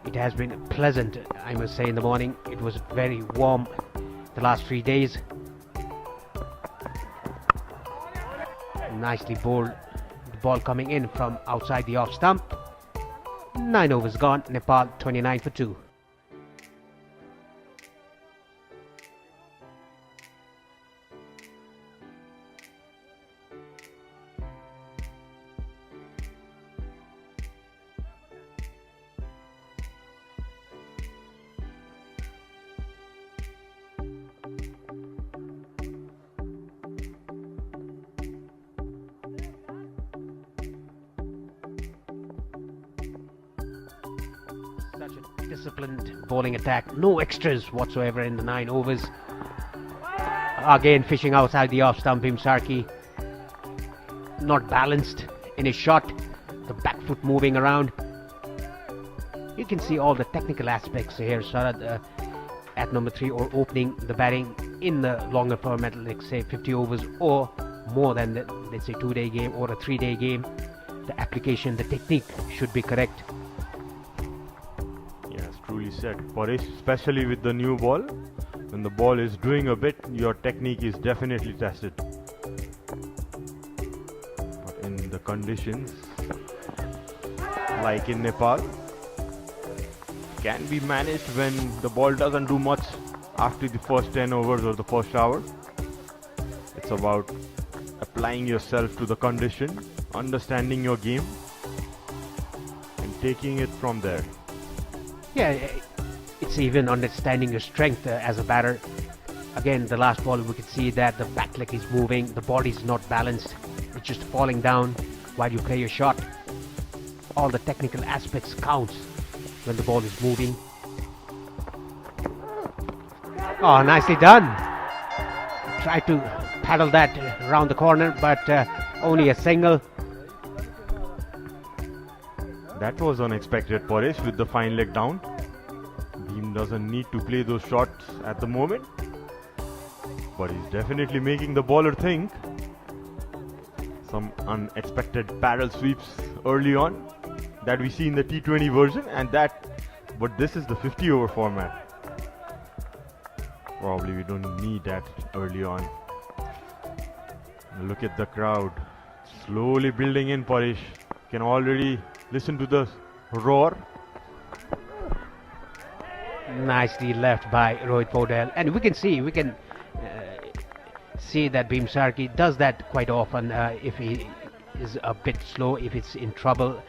it has been pleasant, I must say. In the morning it was very warm the last 3 days. Nicely bowled. The ball coming in from outside the off stump. 9 overs gone. Nepal 29 for 2. Such a disciplined bowling attack. No extras whatsoever in the 9 overs. Again fishing outside the off stump. Bhimsarki not balanced in his shot. The back foot moving around. You can see all the technical aspects here. Sharad at number 3, or opening the batting in the longer format, like say 50 overs or more than the, let's say 2-day game or a 3-day game. The application, the technique should be correct. Yes, truly said, Paresh, especially with the new ball. When the ball is doing a bit, your technique is definitely tested. But in the conditions, like in Nepal, can be managed when the ball doesn't do much after the first 10 overs or the first hour. It's about applying yourself to the condition, understanding your game, and taking it from there. Yeah, it's even understanding your strength as a batter. Again, the last ball we could see that the back leg is moving, the body is not balanced, it's just falling down while you play your shot. All the technical aspects counts when the ball is moving. Oh, nicely done. Tried to paddle that around the corner, but only a single. That was unexpected, Paresh, with the fine leg down. Beam doesn't need to play those shots at the moment, but he's definitely making the bowler think. Some unexpected paddle sweeps early on that we see in the T20 version, but this is the 50 over format. Probably we don't need that early on. Look at the crowd slowly building in, Paresh. Can already listen to the roar. Nicely left by Rohit Podel, and we can see that Bhimsarki does that quite often. If he is a bit slow, if it's in trouble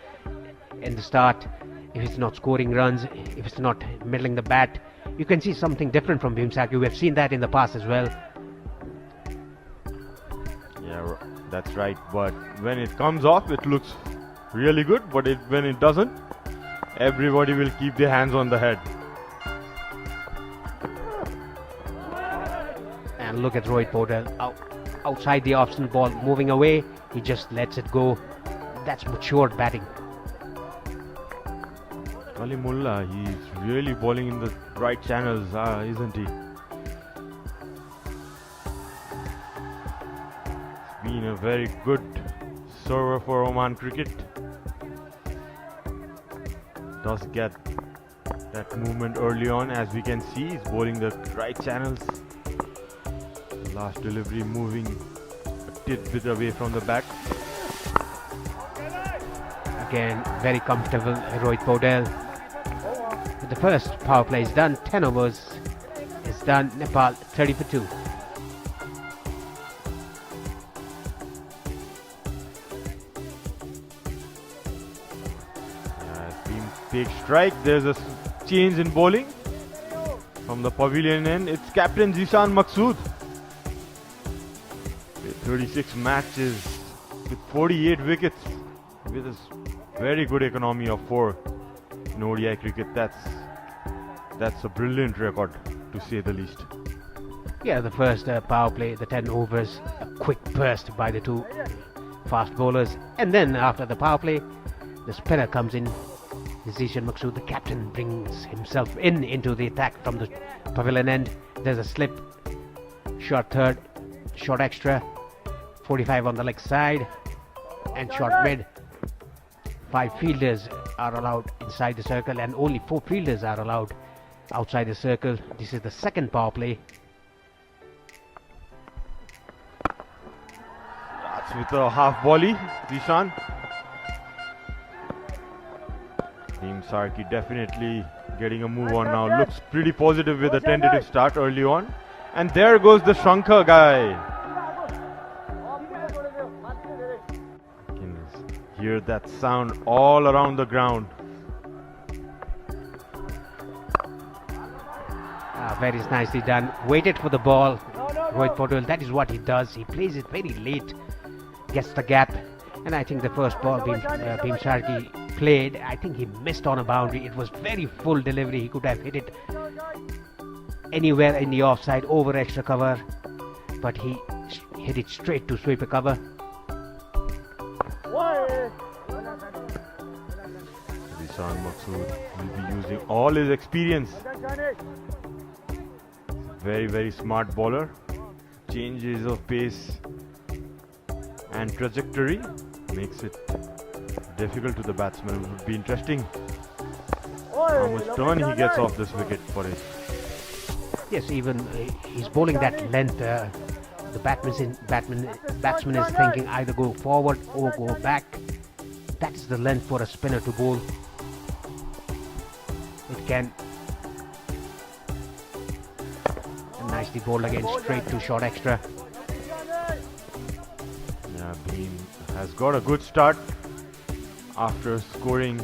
in the start, if it's not scoring runs, if it's not middling the bat, you can see something different from Bhimsarki. We have seen that in the past as well. Yeah, that's right. But when it comes off, it looks really good. But when it doesn't, everybody will keep their hands on the head. And look at Rohit Podel outside the off-spin ball, moving away. He just lets it go. That's matured batting. Mullah, he's really bowling in the right channels, isn't he? He's been a very good server for Oman cricket. Does get that movement early on, as we can see. He's bowling the right channels. The last delivery moving a tidbit away from the back. Again, very comfortable, Rohit Podel. The first power play is done. 10 overs is done. Nepal 30 for 2. Big strike. There's a change in bowling from the pavilion end. It's captain Zishan Maqsood. With 36 matches with 48 wickets, with a very good economy of 4 in ODI cricket. That's a brilliant record, to say the least. Yeah, the first power play, the 10 overs, a quick burst by the two fast bowlers, and then after the power play, the spinner comes in. Zishan Maqsood, the captain, brings himself into the attack from the pavilion end. There's a slip, short third, short extra, 45 on the leg side, and short mid. 5 fielders are allowed inside the circle, and only 4 fielders are allowed outside the circle. This is the second power play. starts with a half volley. Zishan. Team Sarki definitely getting a move on now. Looks pretty positive with a tentative start early on. And there goes the Shankar guy. You can hear that sound all around the ground. Very nicely done. Waited for the ball. Rohit Paudel, that is what he does. He plays it very late, gets the gap, and I think the first ball Bhim Sharkey played, I think he missed on a boundary. It was very full delivery. He could have hit it anywhere in the offside over extra cover, but he hit it straight to sweeper cover. Zishan Maksud will be using all his experience. Very smart bowler. Changes of pace and trajectory makes it difficult to the batsman. It would be interesting how much turn he gets off this wicket for it. Yes, even he's bowling that length. The batsman is thinking either go forward or go back. That's the length for a spinner to bowl. It can. Nicely bowled again, straight to short extra. Yeah, Bhim has got a good start after scoring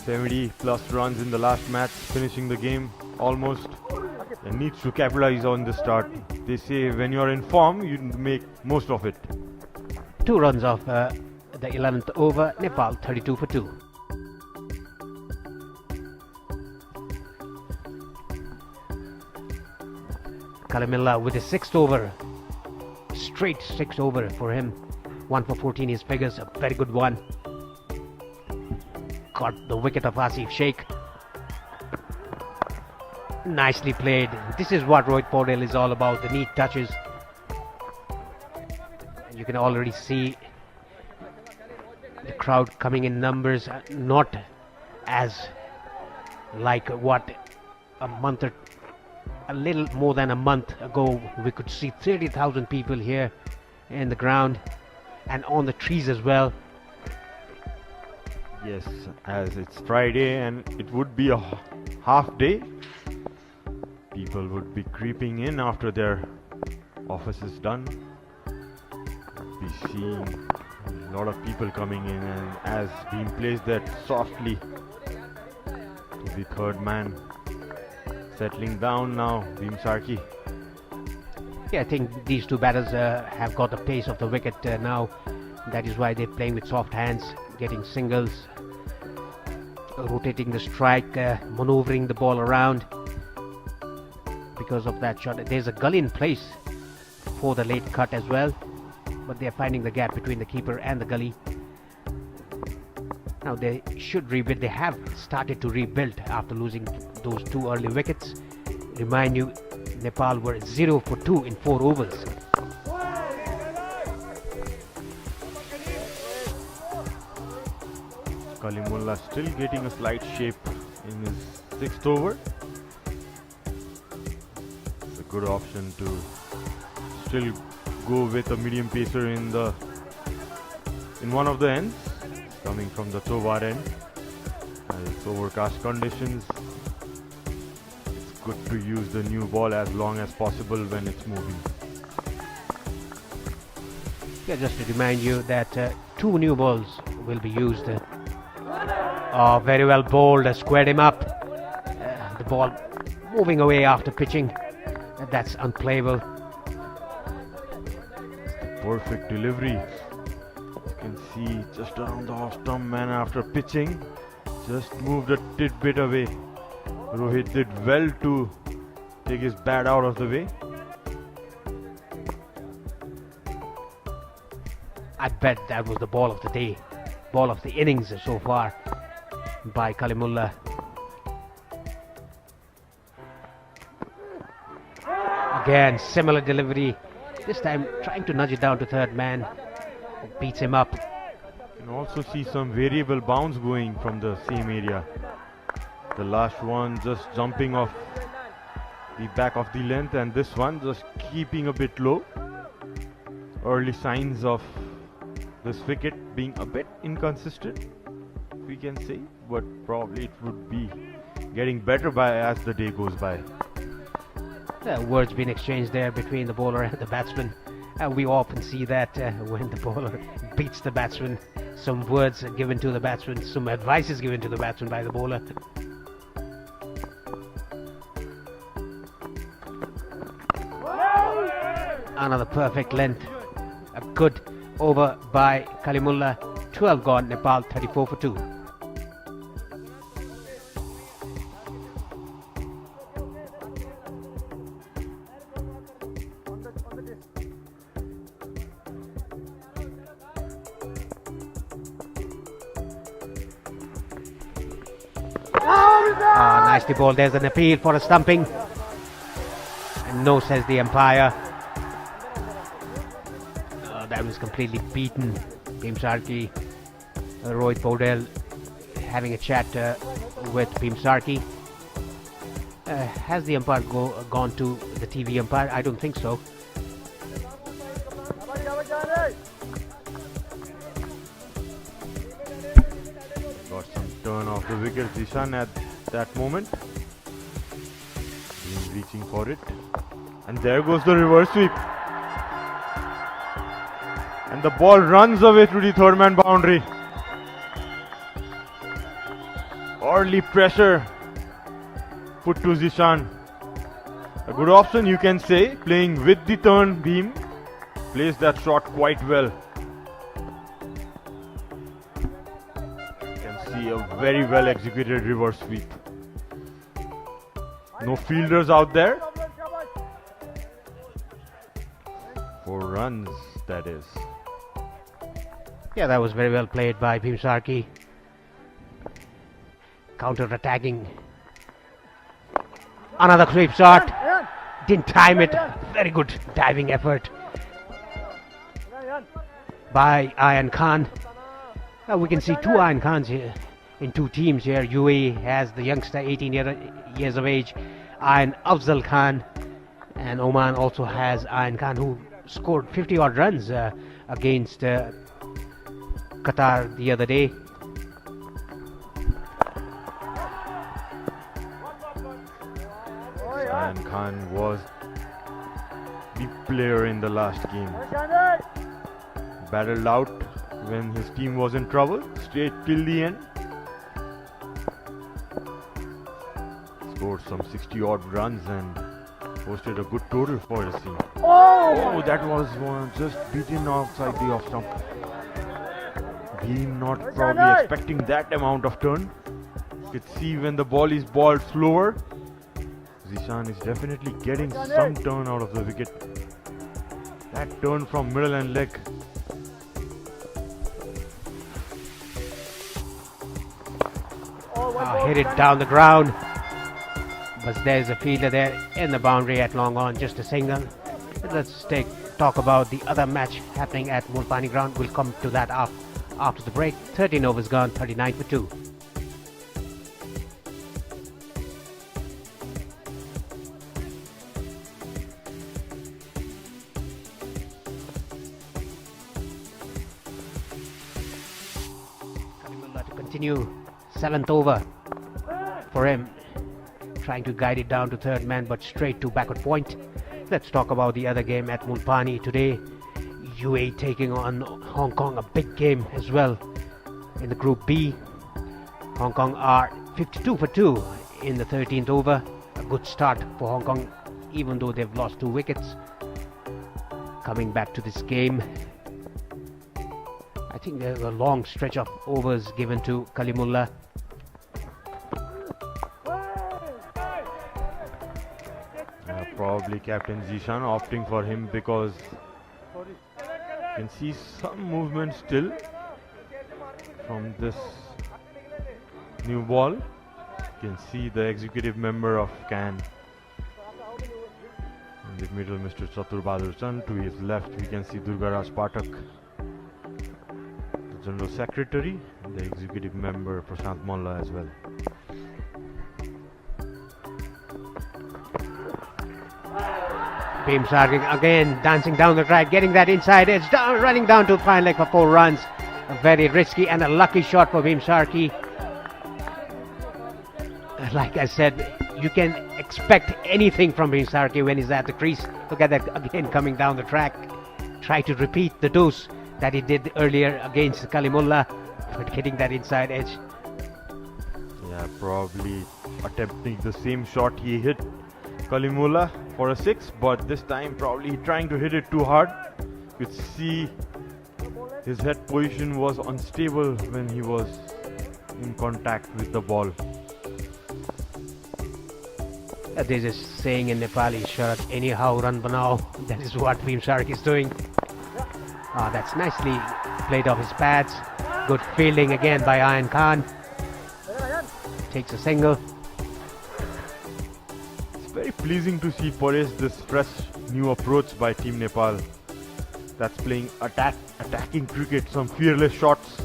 70 plus runs in the last match, finishing the game almost, and needs to capitalize on the start. They say when you're in form, you make most of it. 2 runs off the 11th over. Nepal 32 for 2. Kalamilla with the 6th over, straight 6th over for him. 1 for 14 his figures, a very good one. Got the wicket of Asif Sheikh. Nicely played. This is what Rohit Paudel is all about, the neat touches. You can already see the crowd coming in numbers, not as like what a little more than a month ago we could see 30,000 people here in the ground and on the trees as well. Yes, as it's Friday and it would be a half day, people would be creeping in after their office is done. Be seeing a lot of people coming in, and as being placed that softly to the third man. Settling down now, Bhim Sharkey. Yeah, I think these two batters have got the pace of the wicket now. That is why they're playing with soft hands, getting singles, rotating the strike, maneuvering the ball around. Because of that shot, there's a gully in place for the late cut as well, but they're finding the gap between the keeper and the gully. Now they should rebuild. They have started to rebuild after losing those 2 early wickets. Remind you, Nepal were 0 for 2 in 4 overs. Kalimullah still getting a slight shape in his 6th over. It's a good option to still go with a medium pacer in one of the ends, coming from the Tovar end. It's overcast conditions. It's good to use the new ball as long as possible when it's moving. Yeah, just to remind you that 2 new balls will be used. Oh, very well bowled, squared him up. The ball moving away after pitching. That's unplayable. Perfect delivery. You can see just around the off stump, man, after pitching, just moved a tidbit away. Rohit did well to take his bat out of the way. I bet that was the ball of the day, ball of the innings so far by Kalimullah. Again, similar delivery. This time trying to nudge it down to third man. Beats him up. You can also see some variable bounce going from the same area. The last one just jumping off the back of the length, and this one just keeping a bit low. early signs of this wicket being a bit inconsistent, we can say, but probably it would be getting better by as the day goes by. Words being exchanged there between the bowler and the batsman. We often see that when the bowler beats the batsman, some words are given to the batsman, some advice is given to the batsman by the bowler. Another perfect length. A good over by Kalimullah. 12 gone, Nepal 34 for 2. Nicely bowled. There's an appeal for a stumping. And no, says the umpire. That was completely beaten. Bhim Sarki, Rohit Paudel having a chat with Bhim Sarki. Has the umpire gone to the TV umpire? I don't think so. Got some turn off the wicket, Zishan, at that moment. He's reaching for it. And there goes the reverse sweep. And the ball runs away to the third man boundary. Early pressure put to Zishan. A good option, you can say, playing with the turn beam. Plays that shot quite well. You can see a very well executed reverse sweep. No fielders out there. 4 runs, that is. Yeah, that was very well played by Bhim Sarki. Counter-attacking. Another sweep shot. Didn't time it. Very good diving effort by Ayan Khan. We can see 2 Ayan Khans here in 2 teams here. UAE has the youngster, 18 years of age, Ayan Afzal Khan, and Oman also has Ayan Khan, who scored 50 odd runs against Qatar the other day. Ayan Khan was the player in the last game. Battled out when his team was in trouble, straight till the end. Scored some 60 odd runs and posted a good total for his team. Oh, that was one just beaten outside the off stump. Bhim not probably expecting that amount of turn. You could see when the ball is balled slower, Zishan is definitely getting some turn out of the wicket. That turn from middle and leg. Hit it down the ground. But there's a fielder there in the boundary at long on, just a single. Let's talk about the other match happening at Multani ground. We'll come to that after the break. 13 overs gone, 39 for 2. Kalimullah to continue. 7th over for him. Trying to guide it down to third man, but straight to backward point. Let's talk about the other game at Multani today. UAE taking on Hong Kong, a big game as well in the Group B. Hong Kong are 52 for 2 in the 13th over. A good start for Hong Kong, even though they've lost 2 wickets. Coming back to this game, I think there's a long stretch of overs given to Kalimullah. Probably Captain Zishan opting for him because you can see some movement still from this new ball. You can see the executive member of CAN in the middle, Mr. Chatur Bahadur Chand. To his left we can see Durgaraj Pathak, the General Secretary, and the executive member Prashant Malla as well. Bhim Sharkey again dancing down the track, getting that inside edge, running down to final leg for 4 runs. A very risky and a lucky shot for Bhim Sharkey. Like I said, you can expect anything from Bhim Sharkey when he's at the crease. Look at that again coming down the track. Try to repeat the dose that he did earlier against Kalimullah, but hitting that inside edge. Yeah, probably attempting the same shot he hit Kalimullah for a 6, but this time probably trying to hit it too hard. You could see his head position was unstable when he was in contact with the ball. There's a saying in Nepali, Sharad, anyhow run banao. That is what Bhim Sharkey is doing. That's nicely played off his pads. Good fielding again by Ayan Khan. Takes a single. It's very pleasing to see Paresh this fresh new approach by Team Nepal. That's playing attacking cricket, some fearless shots.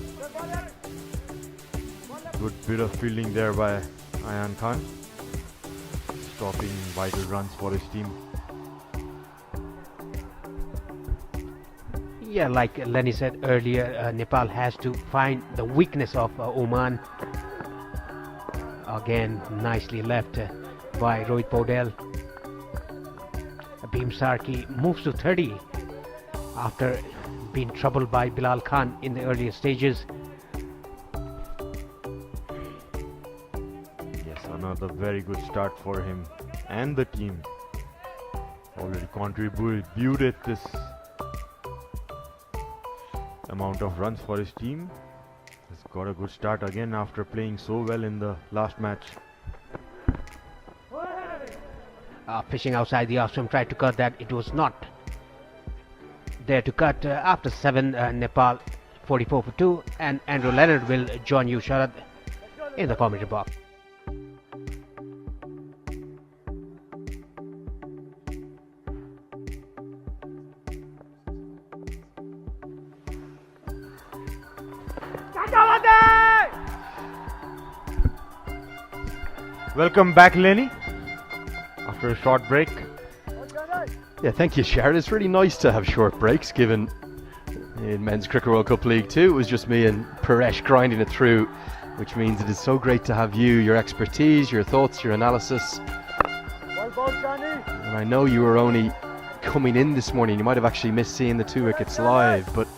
Good bit of fielding there by Ayan Khan, stopping vital runs for his team. Yeah, like Lenny said earlier, Nepal has to find the weakness of Oman. Again, nicely left by Rohit Podel. Bhim Sharkey moves to 30 after being troubled by Bilal Khan in the earlier stages. Yes, another very good start for him and the team. Already contributed this amount of runs for his team. He's got a good start again after playing so well in the last match. Fishing outside the off swim, tried to cut that. It was not there to cut. After 7, Nepal 44 for 2, and Andrew Leonard will join you, Sharad, in the commentary box. Welcome back, Lenny, after a short break. Yeah, thank you, Sharon. It's really nice to have short breaks, given in Men's Cricket World Cup League 2 it was just me and Paresh grinding it through, which means it is so great to have you, your expertise, your thoughts, your analysis. And I know you were only coming in this morning, you might have actually missed seeing the 2 wickets live, but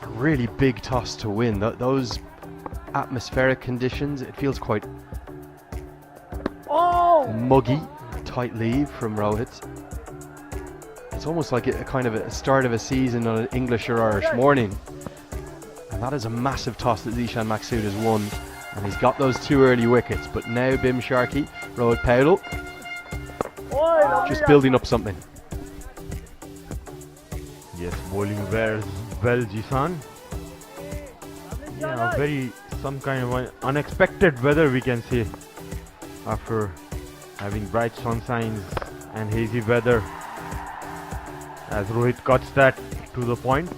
a really big toss to win. Those atmospheric conditions, it feels quite muggy. Tight leave from Rohit. It's almost like a kind of a start of a season on an English or Irish morning, and that is a massive toss that Zishan Maksud has won, and he's got those 2 early wickets. But now Bhim Sharkey, Rohit Paudel, just building up something. Yes, bowling well, Jisan. Yeah, very some kind of unexpected weather, we can say, after having bright sunshines and hazy weather, as Rohit cuts that to the point.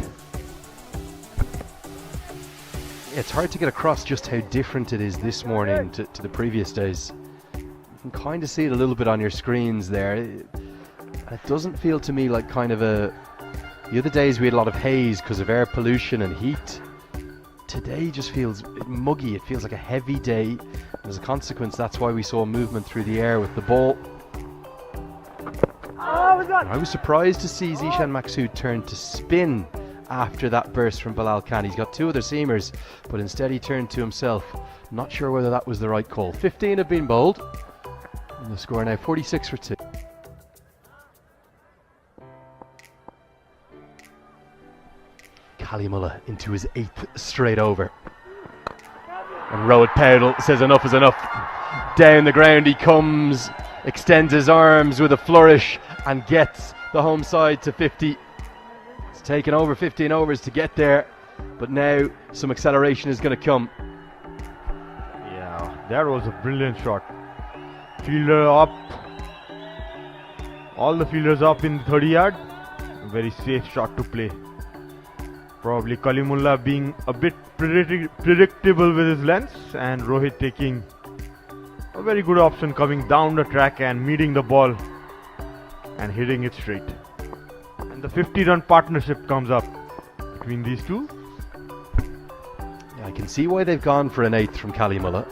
It's hard to get across just how different it is this morning to the previous days. You can kind of see it a little bit on your screens there. It doesn't feel to me like kind of the other days we had a lot of haze because of air pollution and heat. Today just feels muggy. It feels like a heavy day. As a consequence, that's why we saw movement through the air with the ball. I was surprised to see Zishan Maksud turn to spin after that burst from Bilal Khan. He's got 2 other seamers, but instead he turned to himself. Not sure whether that was the right call. 15 have been bowled, and the score now 46 for 2. Kalimullah into his 8th straight over. And Rohit Paudel says enough is enough. Down the ground he comes, extends his arms with a flourish and gets the home side to 50. It's taken over 15 overs to get there, but now some acceleration is going to come. Yeah, that was a brilliant shot. Fielder up. All the fielders up in 30 yard. Very safe shot to play. Probably Kalimullah being a bit predictable with his lengths, and Rohit taking a very good option, coming down the track and meeting the ball and hitting it straight. And the 50-run partnership comes up between these two. Yeah, I can see why they've gone for an 8th from Mulla.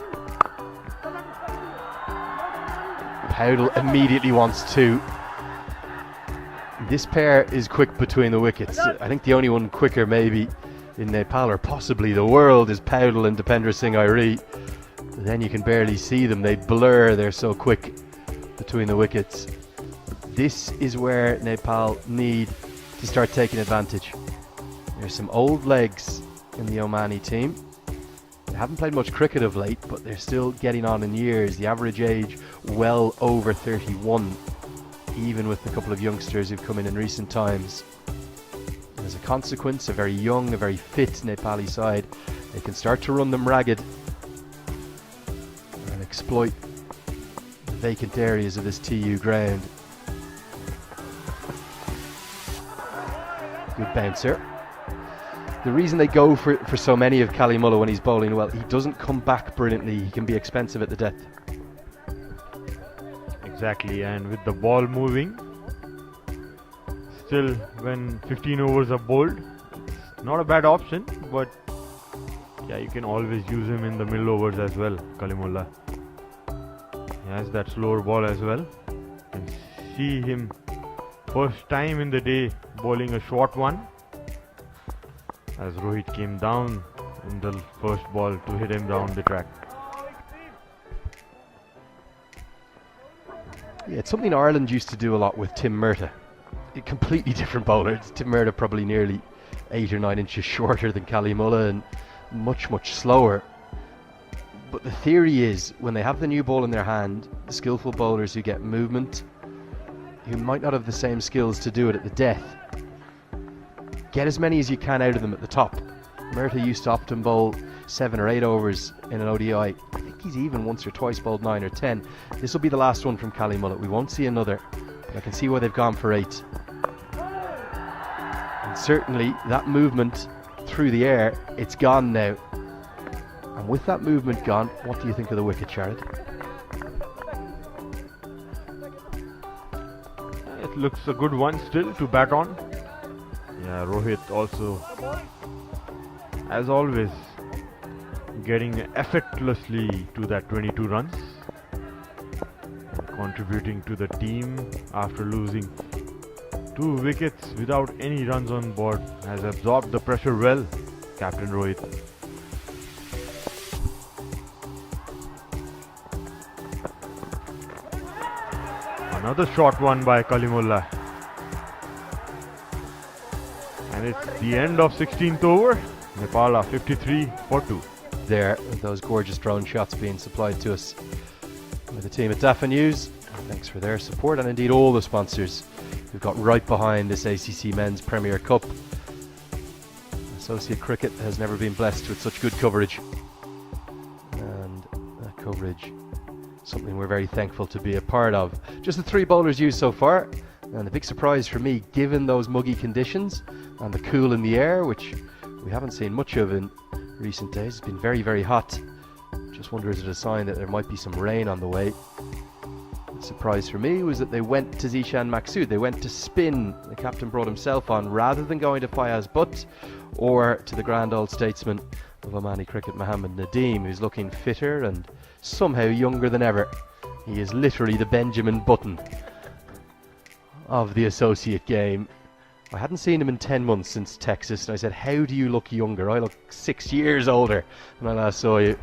Powdle immediately wants 2. This pair is quick between the wickets. I think the only one quicker maybe in Nepal, or possibly the world, is Powdle and Dipendra Singh Airi. But then you can barely see them. They blur. They're so quick between the wickets. This is where Nepal need to start taking advantage. There's some old legs in the Omani team. They haven't played much cricket of late, but they're still getting on in years. The average age well over 31, even with a couple of youngsters who've come in recent times. As a consequence, a very young, a very fit Nepali side. They can start to run them ragged and exploit the vacant areas of this TU ground. Good bouncer. The reason they go for so many of Mulla when he's bowling well, he doesn't come back brilliantly. He can be expensive at the death. Exactly, and with the ball moving, still when 15 overs are bowled, it's not a bad option, but yeah, you can always use him in the middle overs as well, Mulla. He has that slower ball as well. You can see him first time in the day bowling a short one, as Rohit came down in the first ball to hit him down the track. Yeah, it's something Ireland used to do a lot with Tim Murtagh. A completely different bowler. Tim Murtagh probably nearly 8 or 9 inches shorter than Mulla and much, much slower. But the theory is, when they have the new ball in their hand, the skillful bowlers who get movement, who might not have the same skills to do it at the death, get as many as you can out of them at the top. Murtagh used to often bowl 7 or 8 overs in an ODI. I think he's even once or twice bowled 9 or 10. This will be the last one from Mulla. We won't see another, but I can see why they've gone for 8. And certainly that movement through the air, it's gone now. And with that movement gone, what do you think of the wicket, Sharad? It looks a good one still to bat on. Yeah, Rohit also, as always, getting effortlessly to that 22 runs, contributing to the team after losing 2 wickets without any runs on board. Has absorbed the pressure well, Captain Rohit. Another short one by Mulla. And it's the end of 16th over. Nepal are 53 for 2. There, those gorgeous drone shots being supplied to us by the team at DAFA News. Thanks for their support, and indeed all the sponsors who've got right behind this ACC Men's Premier Cup. Associate Cricket has never been blessed with such good coverage, and that coverage, something we're very thankful to be a part of. Just the 3 bowlers used so far, and the big surprise for me, given those muggy conditions and the cool in the air, which we haven't seen much of in recent days. It's been very, very hot. Just wonder, is it a sign that there might be some rain on the way? The surprise for me was that they went to Zishan Maksud. They went to spin. The captain brought himself on rather than going to Fayaz Butt or to the grand old statesman of Omani cricket, Mohammed Nadeem, who's looking fitter and somehow younger than ever. He is literally the Benjamin Button of the associate game. I hadn't seen him in 10 months since Texas, and I said, how do you look younger? I look 6 years older when I last saw you.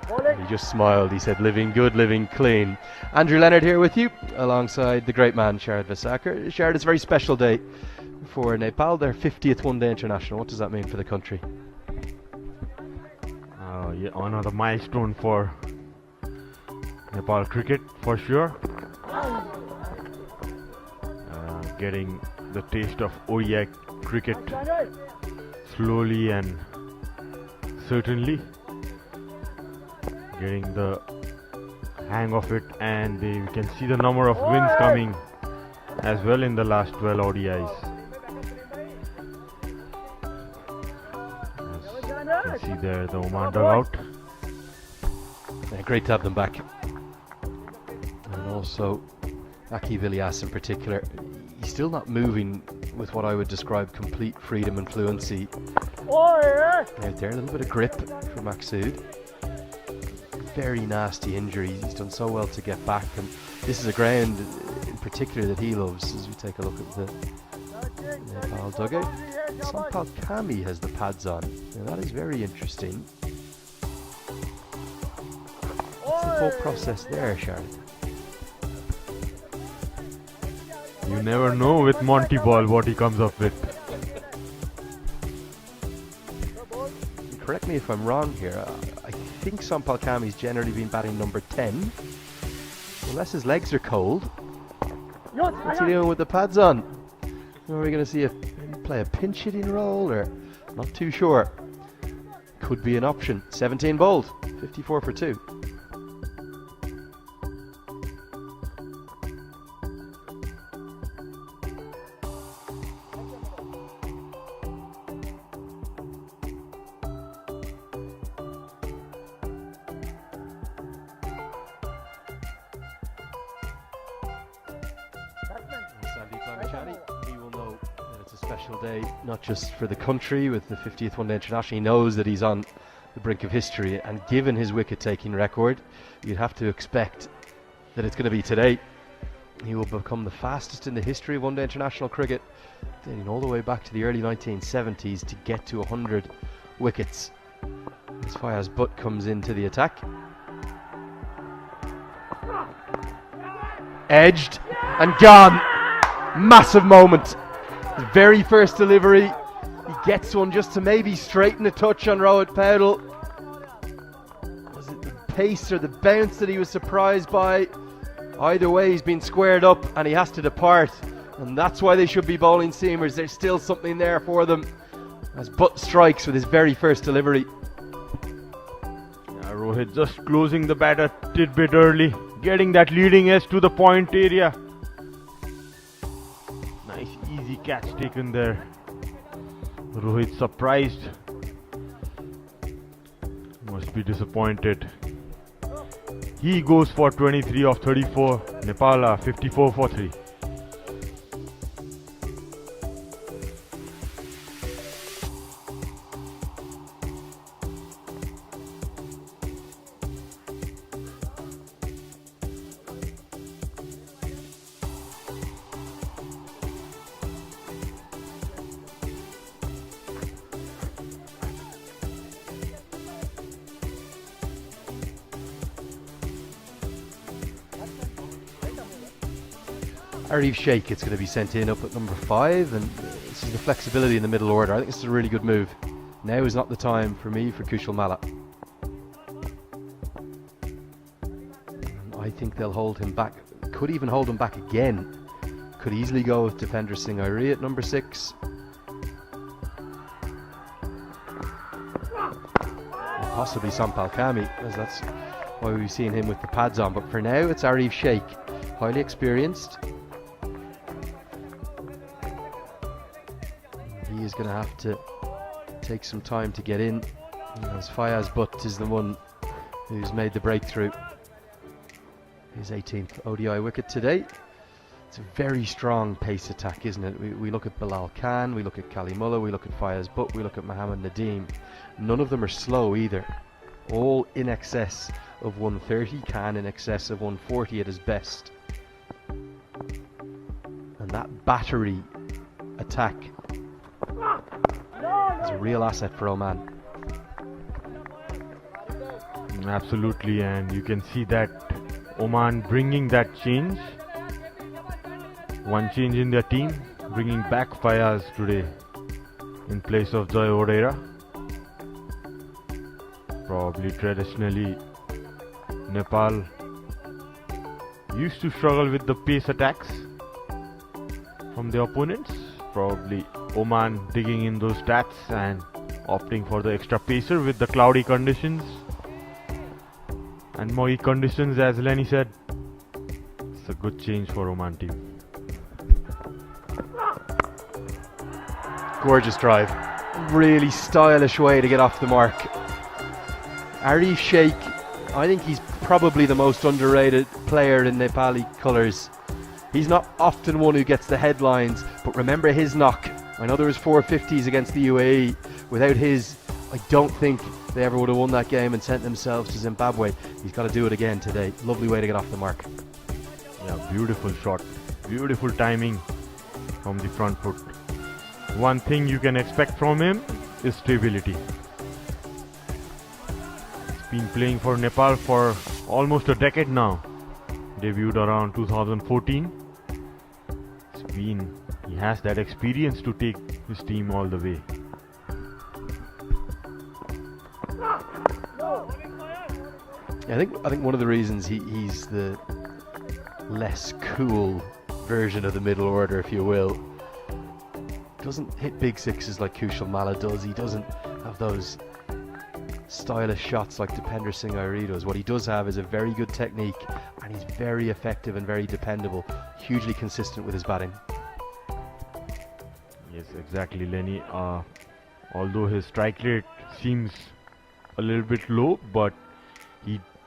And he just smiled. He said, living good, living clean. Andrew Leonard here with you, alongside the great man, Sharad Vasakar. Sharad, it's a very special day for Nepal, their 50th one-day international. What does that mean for the country? Yeah, another milestone for Nepal cricket, for sure. Getting the taste of ODI cricket slowly and certainly, getting the hang of it, and we can see the number of wins coming as well in the last 12 ODIs. As you can see there, the Oman dugout. Yeah, great to have them back. And also Aki Vilias in particular, he's still not moving with what I would describe complete freedom and fluency. Out there, a little bit of grip from Maksud. Very nasty injury. He's done so well to get back, and this is a ground in particular that he loves. As we take a look at the Nepal dugout, Sampal Kami has the pads on. Now that is very interesting. What's the whole process there, Charlotte? You never know with Monty Ball what he comes up with. Correct me if I'm wrong here. I think Sampal Kami's generally been batting number 10. Unless his legs are cold. What's he doing with the pads on? Are we going to see him play a pinch hitting role, or not too sure? Could be an option. 17 bowled, 54 for 2. He will know that it's a special day, not just for the country with the 50th One Day International. He knows that he's on the brink of history, and given his wicket-taking record, you'd have to expect that it's going to be today. He will become the fastest in the history of One Day International cricket, dating all the way back to the early 1970s to get to 100 wickets. As Fayaz Butt comes into the attack. Edged and gone. Massive moment. His very first delivery. He gets one just to maybe straighten a touch on Rohit Paudel. Was it the pace or the bounce that he was surprised by? Either way, he's been squared up and he has to depart. And that's why they should be bowling seamers. There's still something there for them. As Butt strikes with his very first delivery. Rohit just closing the bat a tidbit early. Getting that leading edge to the point area. Nice easy catch taken there. Rohit surprised. Must be disappointed. He goes for 23 of 34. Nepal 54 for 3. Arif Sheikh, it's going to be sent in up at number 5, and this is the flexibility in the middle order. I think this is a really good move. Now is not the time for KUSHAL MALLA. I think they'll hold him back. Could even hold him back again. Could easily go with Defender Singh Airi at number 6. Or possibly Sampal Kami, as that's why we've seen him with the pads on. But for now, it's Arif Sheikh, highly experienced. He is going to have to take some time to get in, as Fayaz Butt is the one who's made the breakthrough. His 18th ODI wicket today. It's a very strong pace attack, isn't it? We look at Bilal Khan, we look at Kalimullah, we look at Fayaz Butt, we look at Mohammad Nadeem. None of them are slow either. All in excess of 130, Khan in excess of 140 at his best. And that battery attack is a real asset for Oman. Absolutely, and you can see that Oman bringing that change. One change in their team, bringing back Fayaz today in place of Joy Odeira. Probably traditionally Nepal used to struggle with the pace attacks from their opponents. Probably Oman digging in those stats and opting for the extra pacer with the cloudy conditions and muggy conditions, as Lenny said. It's a good change for Oman team. Gorgeous drive. Really stylish way to get off the mark. Arif Sheikh, I think he's probably the most underrated player in Nepali colours. He's not often one who gets the headlines, but remember his knock. I know there was 450s against the UAE. Without his, I don't think they ever would have won that game and sent themselves to Zimbabwe. He's got to do it again today. Lovely way to get off the mark. Yeah, beautiful shot. Beautiful timing from the front foot. One thing you can expect from him is stability. He's been playing for Nepal for almost a decade now. Debuted around 2014. He has that experience to take his team all the way. Yeah, I think one of the reasons he's the less cool version of the middle order, if you will, doesn't hit big sixes like KUSHAL Malla does. He doesn't have those stylish shots like Dipender Singh Airi does. What he does have is a very good technique, and he's very effective and very dependable, hugely consistent with his batting. Yes, exactly, Lenny. Although his strike rate seems a little bit low, but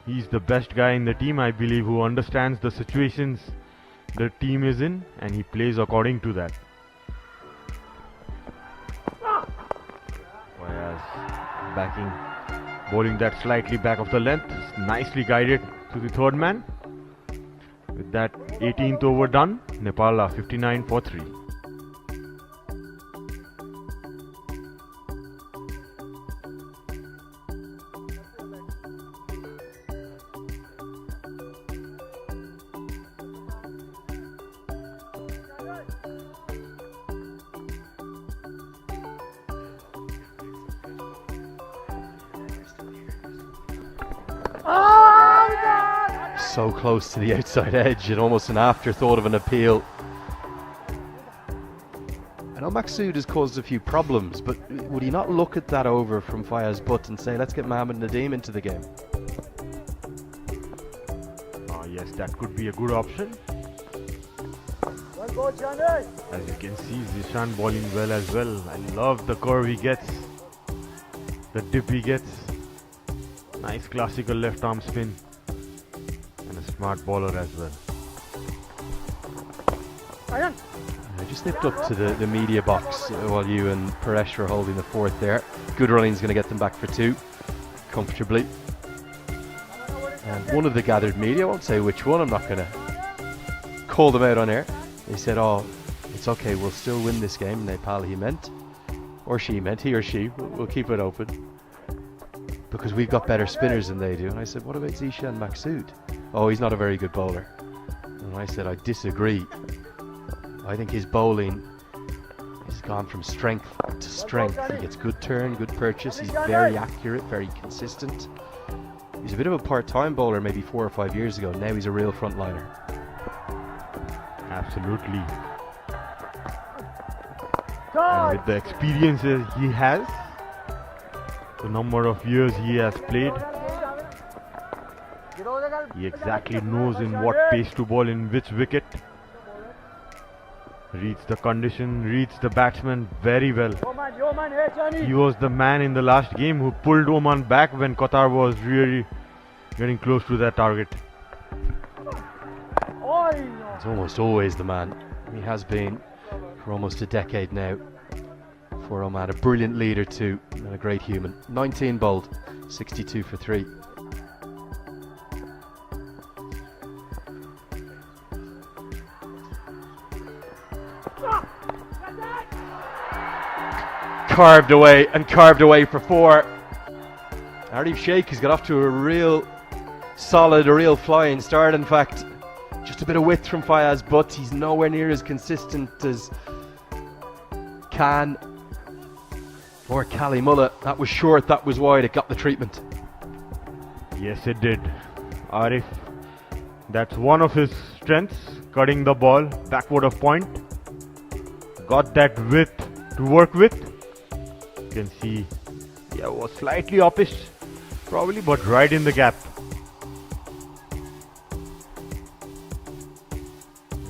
he's the best guy in the team, I believe, who understands the situations the team is in, and he plays according to that. Whereas bowling that slightly back of the length, nicely guided to the third man. With that 18th over done, Nepal are 59 for 3. So close to the outside edge and almost an afterthought of an appeal. I know Maksud has caused a few problems, but would he not look at that over from Fayaz Butt and say, let's get Mohammad Nadeem into the game? Yes, that could be a good option. As you can see, Zishan bowling well as well. I love the curve he gets, the dip he gets. Nice classical left arm spin. And a smart bowler as well. I just nipped up to the media box while you and Paresh were holding the fourth there. Good running's going to get them back for 2 comfortably. And one of the gathered media, I won't say which one, I'm not going to call them out on air. They said, oh, it's okay, we'll still win this game. Nepal, he meant, or she meant, he or she, we'll keep it open, because we've got better spinners than they do. And I said, what about Zishan Maksud? Oh, he's not a very good bowler. And I said, I disagree. I think his bowling has gone from strength to strength. He gets good turn, good purchase. He's very accurate, very consistent. He's a bit of a part-time bowler maybe 4 or 5 years ago. Now he's a real frontliner. Absolutely. And with the experiences he has, the number of years he has played, he exactly knows in what pace to bowl in which wicket. Reads the condition, reads the batsman very well. He was the man in the last game who pulled Oman back when Qatar was really getting close to that target. He's almost always the man. He has been for almost a decade now for Oman. A brilliant leader too, and a great human. 19 bowled, 62 for 3. Carved away and carved away for 4. Arif Sheikh has got off to a real solid, a real flying start. In fact, just a bit of width from Fayaz, but he's nowhere near as consistent as Khan or Kalimullah. That was short, that was wide, it got the treatment. Yes, it did. Arif, that's one of his strengths, cutting the ball backward of point. Got that width to work with. You can see, yeah, was slightly oppish, probably, but right in the gap.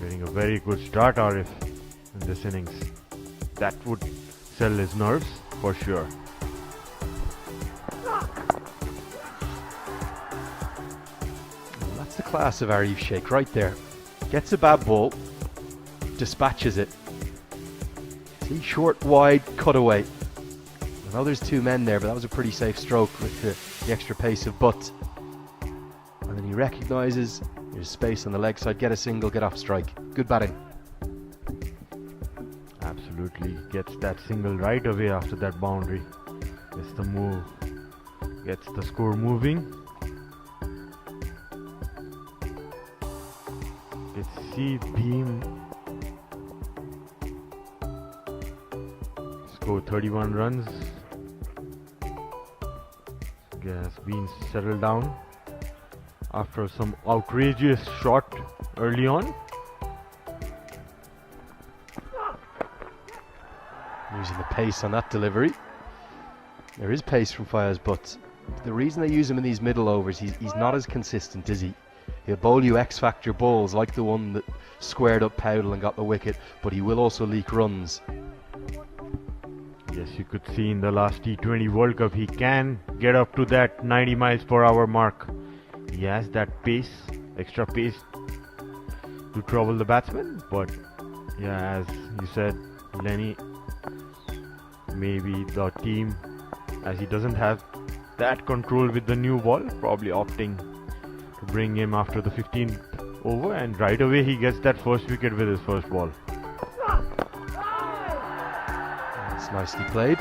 Getting a very good start, Arif, in this innings. That would sell his nerves for sure. That's the class of Arif Sheikh right there. Gets a bad ball, dispatches it. See, short, wide, cutaway. I know there's two men there, but that was a pretty safe stroke with the extra pace of Butt. And then he recognises there's space on the leg side. Get a single, get off strike. Good batting. Absolutely gets that single right away after that boundary. Gets the move, gets the score moving. Let's see Bhim score 31 runs. Has been settled down after some outrageous shot early on. Using the pace on that delivery. There is pace from Fayez, but the reason they use him in these middle overs, he's not as consistent, is he? He'll bowl you X-factor balls like the one that squared up Powdell and got the wicket, but he will also leak runs. Yes, you could see in the last T20 World Cup, he can get up to that 90 miles per hour mark. He has that pace, extra pace to trouble the batsman. But yeah, as you said, Lenny, maybe the team, as he doesn't have that control with the new ball, probably opting to bring him after the 15th over, and right away he gets that first wicket with his first ball. That's nicely played.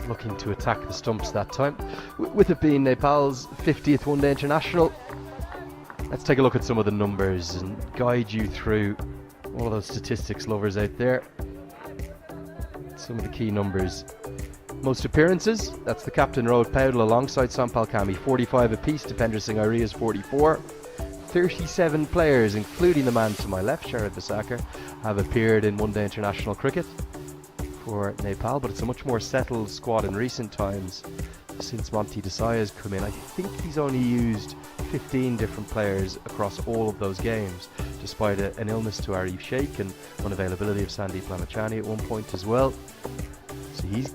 Looking to attack the stumps that time. With it being Nepal's 50th one-day international, let's take a look at some of the numbers and guide you through all of those statistics lovers out there. Some of the key numbers. Most appearances, that's the captain Rohit Powdell alongside Sampal Kami, 45 apiece. Dipender Singh Aria's 44. 37 players, including the man to my left, Sharad Vasakar, have appeared in one-day international cricket for Nepal, but it's a much more settled squad in recent times since Monty Desai has come in. I think he's only used 15 different players across all of those games, despite an illness to Arif Sheikh and unavailability of Sandeep Lamachani at one point as well. So he's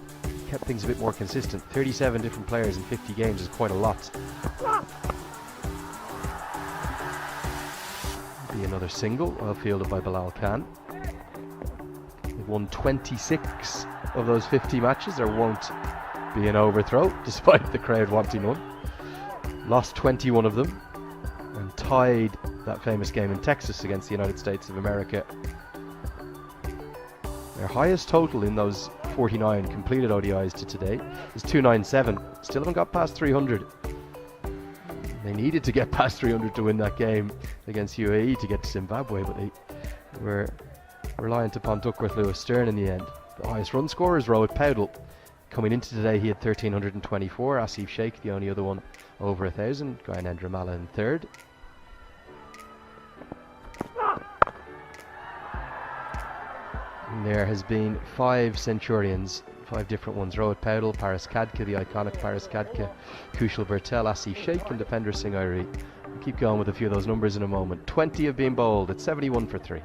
kept things a bit more consistent. 37 different players in 50 games is quite a lot. Be another single, well fielded by Bilal Khan. They've won 26 of those 50 matches. There won't be an overthrow, despite the crowd wanting one. Lost 21 of them and tied that famous game in Texas against the United States of America. Their highest total in those 49 completed ODIs to today is 297. Still haven't got past 300. They needed to get past 300 to win that game against UAE to get to Zimbabwe, but they were reliant upon Duckworth Lewis Stern in the end. The highest run scorer is Rohit Powdell. Coming into today, he had 1,324. Asif Sheikh, the only other one over 1,000. Gyanendra Malla in third. And there has been 5 centurions, 5 different ones. Rohit Powdell, Paris Kadka, the iconic Paris Kadka, Kushal Bertel, Asif Sheikh and Dipender Singh Airi. We'll keep going with a few of those numbers in a moment. 20 have been bowled at 71 for 3.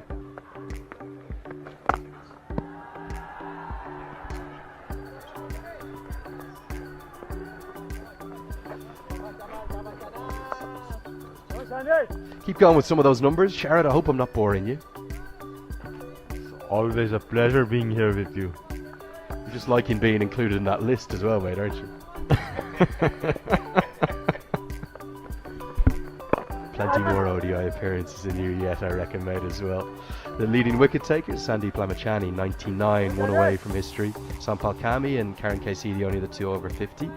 Keep going with some of those numbers. Sharad, I hope I'm not boring you. It's always a pleasure being here with you. You're just liking being included in that list as well, mate, aren't you? Plenty more ODI appearances in you yet, I reckon, mate, as well. The leading wicket takers, Sandeep Lamachani, 99, one away from history. Sampal Kami and Karen Casey, the only the two over 50.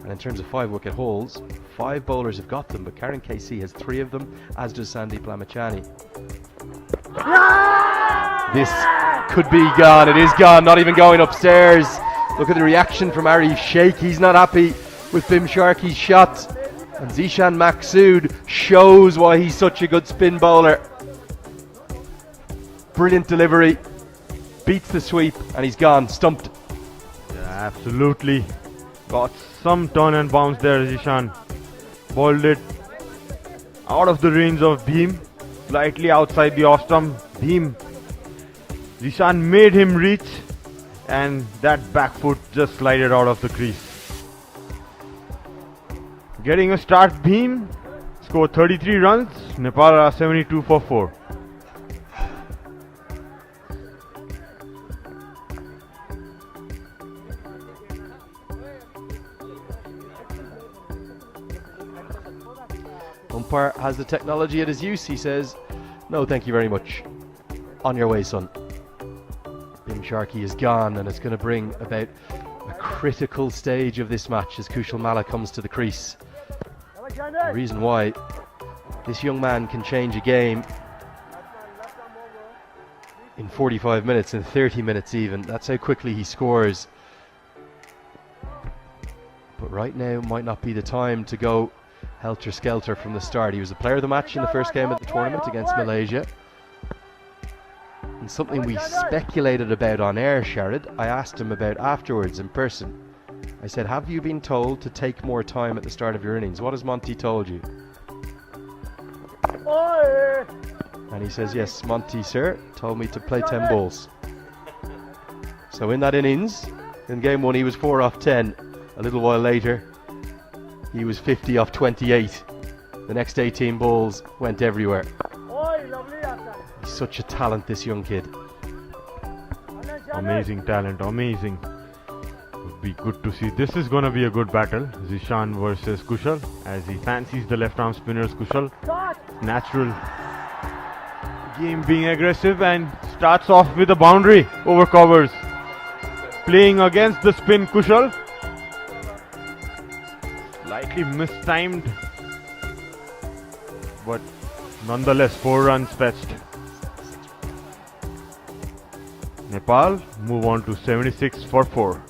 And in terms of 5 wicket hauls, 5 bowlers have got them, but Karen Casey has 3 of them, as does Sandeep Lamachani. This could be gone. It is gone, not even going upstairs. Look at the reaction from Arif Sheikh. He's not happy with Bim Sharkey's shot. And Zishan Maqsood shows why he's such a good spin bowler. Brilliant delivery. Beats the sweep and he's gone, stumped. Yeah, absolutely. Got some turn and bounce there, Zishan. Bowled it out of the range of Bhim. Slightly outside the off stump. Bhim. Zishan made him reach. And that back foot just slided out of the crease. Getting a start, Bhim. score 33 runs. Nepal are 72 for 4. Umpire has the technology at his use. He says, "No, thank you very much. On your way, son." Bim Sharkey is gone, and it's going to bring about a critical stage of this match as Kushal Malla comes to the crease. The reason why this young man can change a game in 45 minutes, in 30 minutes even. That's how quickly he scores. But right now might not be the time to go helter-skelter from the start. He was the player of the match in the first game of the tournament against Malaysia. And something we speculated about on air, Sharad, I asked him about afterwards in person. I said, "Have you been told to take more time at the start of your innings? What has Monty told you?" And he says, "Yes, Monty, sir, told me to play 10 balls." So in that innings, in game 1 he was 4 off 10. A little while later, he was 50 off 28. The next 18 balls went everywhere. He's such a talent, this young kid. Amazing talent, amazing. Would be good to see. This is going to be a good battle. Zishan versus Kushal, as he fancies the left arm spinners. Kushal, natural game being aggressive, and starts off with a boundary over covers. Playing against the spin, Kushal. Slightly mistimed, but nonetheless 4 runs fetched. Nepal move on to 76 for 4.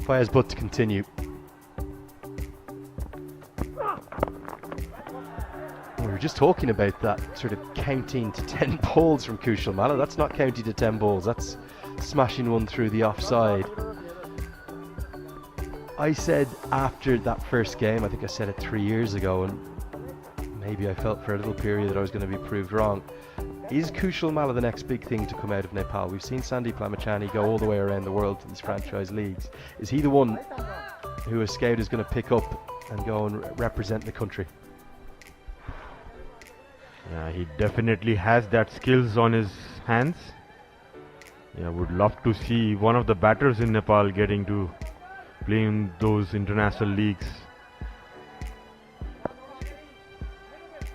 Fires but to continue. We were just talking about that sort of counting to 10 balls from Kushal Malla. That's not counting to 10 balls, that's smashing one through the offside. I said after that first game, I think I said it 3 years ago, and maybe I felt for a little period that I was going to be proved wrong. Is Kushal Malla the next big thing to come out of Nepal? We've seen Sandeep Lamachani go all the way around the world to these franchise leagues. Is he the one who a scout is going to pick up and go and represent the country? Yeah, he definitely has that skills on his hands. Yeah, would love to see one of the batters in Nepal getting to play in those international leagues.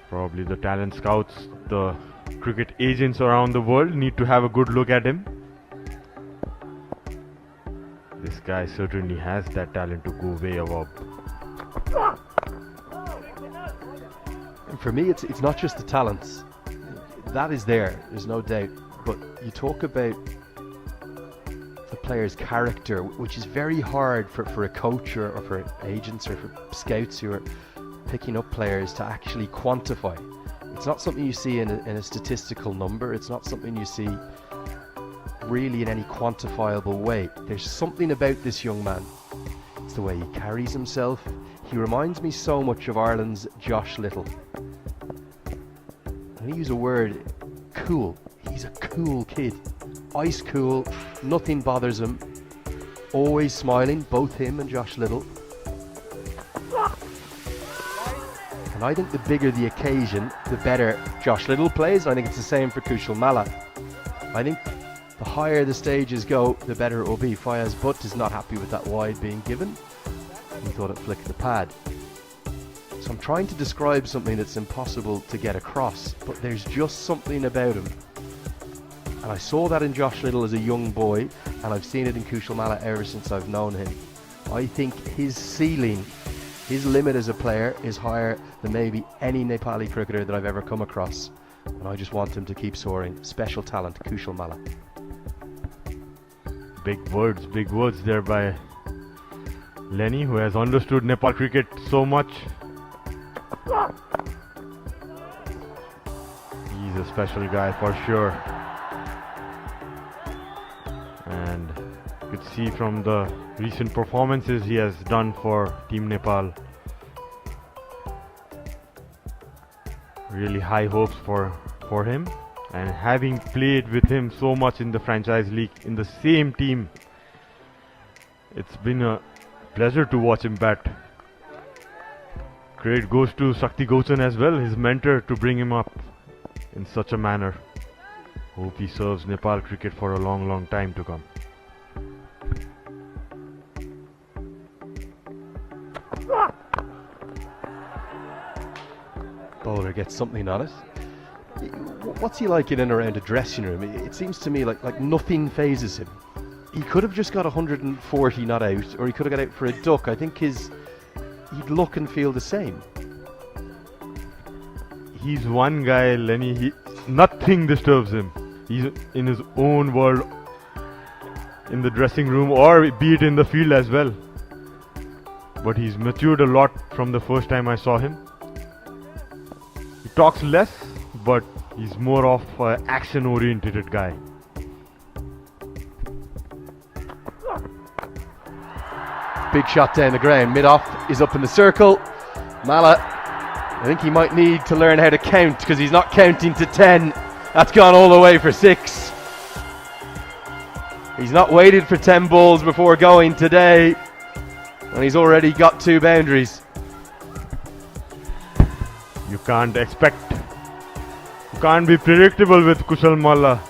Probably the talent scouts, the cricket agents around the world need to have a good look at him. This guy certainly has that talent to go way above. And for me, it's not just the talents. That is there's no doubt. But you talk about the player's character, which is very hard for a coach or for agents or for scouts who are picking up players to actually quantify. It's not something you see in a statistical number. It's not something you see really in any quantifiable way. There's something about this young man. It's the way he carries himself. He reminds me so much of Ireland's Josh Little. I'm going to use a word, cool. He's a cool kid. Ice cool, nothing bothers him. Always smiling, both him and Josh Little. And I think the bigger the occasion, the better Josh Little plays. I think it's the same for Kushal Malla. I think the higher the stages go, the better it will be. Fayaz Butt is not happy with that wide being given. He thought it flicked the pad. So I'm trying to describe something that's impossible to get across, but there's just something about him. And I saw that in Josh Little as a young boy, and I've seen it in Kushal Malla ever since I've known him. I think his ceiling, his limit as a player is higher than maybe any Nepali cricketer that I've ever come across. And I just want him to keep soaring. Special talent, Kushal Malla. Big words there by Lenny, who has understood Nepal cricket so much. He's a special guy for sure. and you could see from the recent performances he has done for Team Nepal. Really high hopes for him, and having played with him so much in the franchise league in the same team, it's been a pleasure to watch him bat. Credit goes to Shakti Gochan as well, his mentor, to bring him up in such a manner. Hope he serves Nepal cricket for a long time to come. Bowler gets something on it. What's he like in and around a dressing room? It seems to me like nothing phases him. He could have just got 140 not out, or he could have got out for a duck. I think he'd look and feel the same. He's one guy, Lenny, nothing disturbs him. He's in his own world in the dressing room, or be it in the field as well. But he's matured a lot from the first time I saw him. He talks less, but he's more of an action-oriented guy. Big shot down the ground. Mid-off is up in the circle. Malla, I think he might need to learn how to count, because he's not counting to 10. That's gone all the way for 6. He's not waited for 10 balls before going today, and he's already got 2 boundaries. You can't be predictable with Kushal Malla.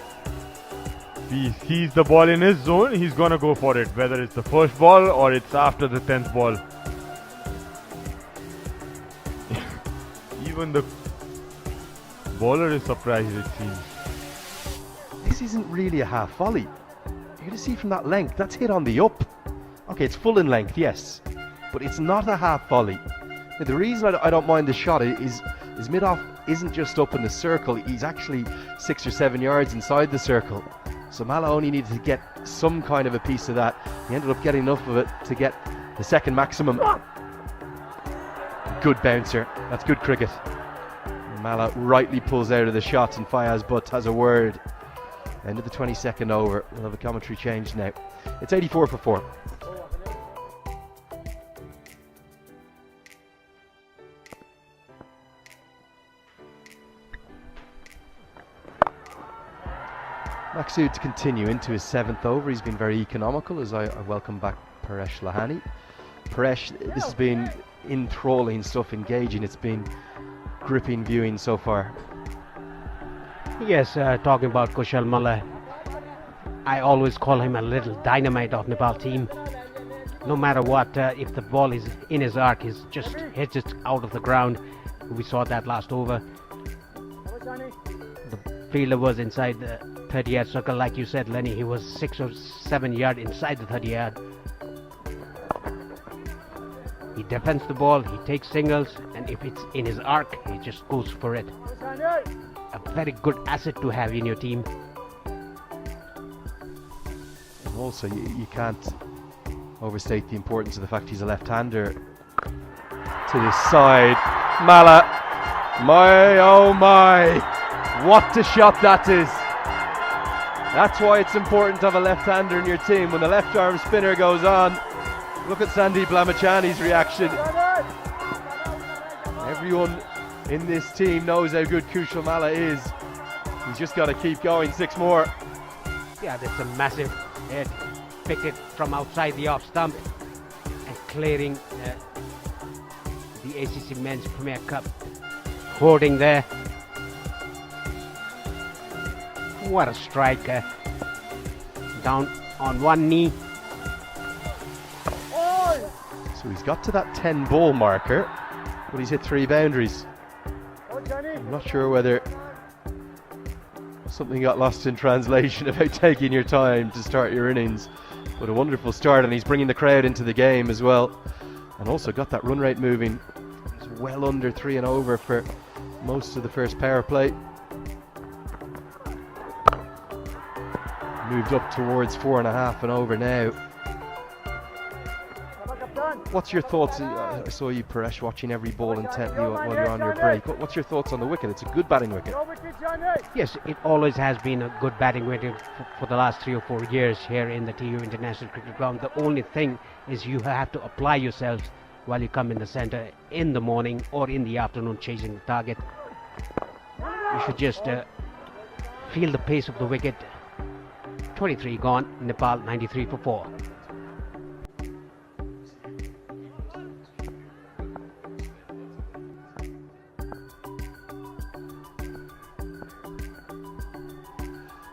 If he sees the ball in his zone, he's gonna go for it, whether it's the first ball or it's after the 10th ball. Even the bowler is surprised, it seems. This isn't really a half volley. You're going to see from that length, that's hit on the up. Okay, it's full in length, yes, but it's not a half volley. Now, the reason I don't mind the shot is mid-off isn't just up in the circle, he's actually 6 or 7 yards inside the circle. So Malla only needed to get some kind of a piece of that. He ended up getting enough of it to get the second maximum. Good bouncer, that's good cricket. Malla rightly pulls out of the shot, and Fayaz Butt has a word. End of the 22nd over. We'll have a commentary change now. It's 84 for 4. Maksud to continue into his 7th over. He's been very economical as I welcome back Paresh Lahani. Paresh, this has been enthralling stuff, engaging. It's been gripping viewing so far. Yes, talking about Kushal Malla, I always call him a little dynamite of Nepal team. No matter what, if the ball is in his arc, he's just hits it out of the ground. We saw that last over. The fielder was inside the 30-yard circle, like you said, Lenny. He was 6 or 7 yards inside the 30-yard. He defends the ball, he takes singles, and if it's in his arc, he just goes for it. A very good asset to have in your team. And also, you can't overstate the importance of the fact he's a left-hander. To this side, Malla, my oh my, what a shot that is. That's why it's important to have a left-hander in your team. When the left-arm spinner goes on, look at Sandeep Lamachani's reaction. Everyone in this team knows how good Kushal Malla is. He's just got to keep going. 6 more. Yeah, that's a massive hit. Picked it from outside the off stump and clearing the ACC Men's Premier Cup hoarding there. What a striker. Down on one knee. So he's got to that 10 ball marker, but he's hit 3 boundaries. I'm not sure whether something got lost in translation about taking your time to start your innings, but a wonderful start, and he's bringing the crowd into the game as well, and also got that run rate moving. He's well under 3 and over for most of the first power play. Moved up towards 4.5 and over now. What's your thoughts? I saw you, Paresh, watching every ball intently while you're on your break. What's your thoughts on the wicket? It's a good batting wicket. Yes, it always has been a good batting wicket for the last 3 or 4 years here in the TU International Cricket Ground. The only thing is you have to apply yourselves while you come in the centre in the morning or in the afternoon chasing the target. You should just feel the pace of the wicket. 23 gone, Nepal 93 for 4.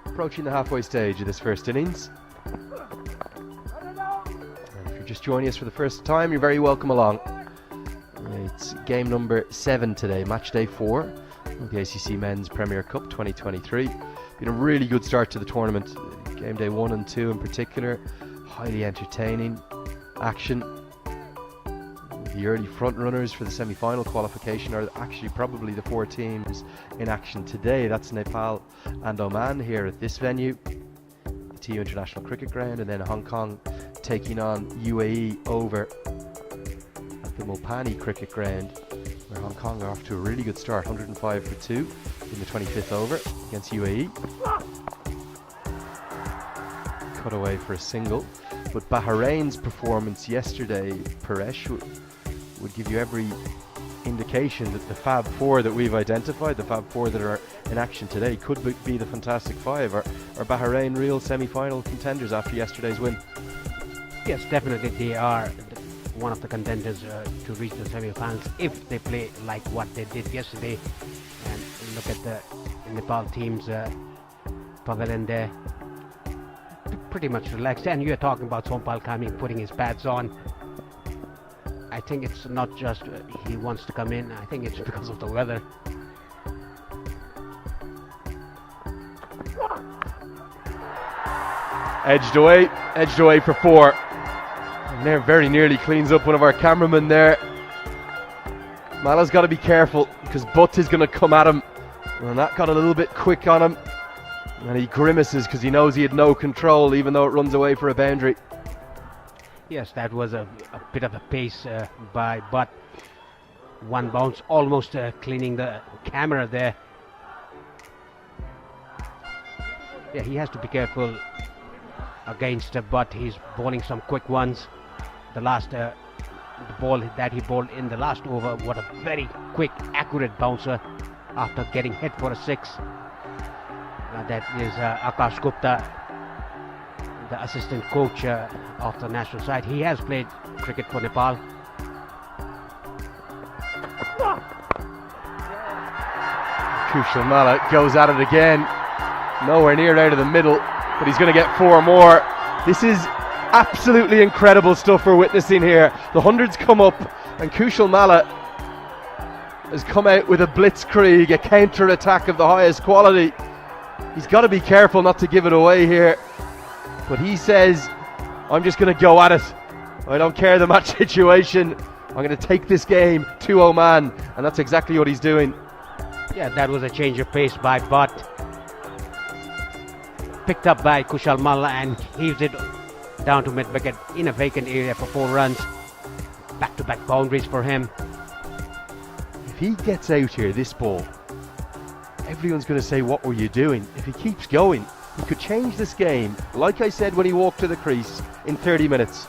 Approaching the halfway stage of this first innings. And if you're just joining us for the first time, you're very welcome along. It's game number 7 today, match day 4 of the ACC Men's Premier Cup 2023. Been a really good start to the tournament. Game day 1 and 2 in particular, highly entertaining action. The early front runners for the semi-final qualification are actually probably the 4 teams in action today. That's Nepal and Oman here at this venue, the TU International Cricket Ground, and then Hong Kong taking on UAE over at the Mopani Cricket Ground, where Hong Kong are off to a really good start, 105 for 2 in the 25th over against UAE. Cut away for a single, but Bahrain's performance yesterday, Paresh, would give you every indication that the Fab Four that we've identified, the Fab Four that are in action today, could be the Fantastic Five. Are Bahrain real semi-final contenders after yesterday's win? Yes, definitely they are one of the contenders to reach the semi-finals if they play like what they did yesterday. And look at the Nepal team's pavilion there. Pretty much relaxed. And you're talking about Sompal coming, putting his pads on. I think it's not just he wants to come in. I think it's because of the weather. Edged away for 4. And there very nearly cleans up one of our cameramen there. Malla's got to be careful because Butt is going to come at him. And that got a little bit quick on him. And he grimaces because he knows he had no control, even though it runs away for a boundary. Yes, that was a bit of a pace by Butt. One bounce, almost cleaning the camera there. Yeah, he has to be careful against Butt. He's bowling some quick ones. The last the ball that he bowled in the last over, what a very quick, accurate bouncer after getting hit for a 6. That is Akash Gupta, the assistant coach of the national side. He has played cricket for Nepal. Kushal Malla goes at it again. Nowhere near out of the middle, but he's going to get 4 more. This is absolutely incredible stuff we're witnessing here. The hundreds come up, and Kushal Malla has come out with a blitzkrieg, a counter-attack of the highest quality. He's got to be careful not to give it away here. But he says, I'm just going to go at it. I don't care the match situation. I'm going to take this game to Oman. And that's exactly what he's doing. Yeah, that was a change of pace by Butt. Picked up by Kushal Malla and heaves it down to mid-wicket in a vacant area for 4 runs. Back-to-back boundaries for him. If he gets out here, this ball, everyone's going to say, what were you doing? If he keeps going, he could change this game, like I said when he walked to the crease, in 30 minutes.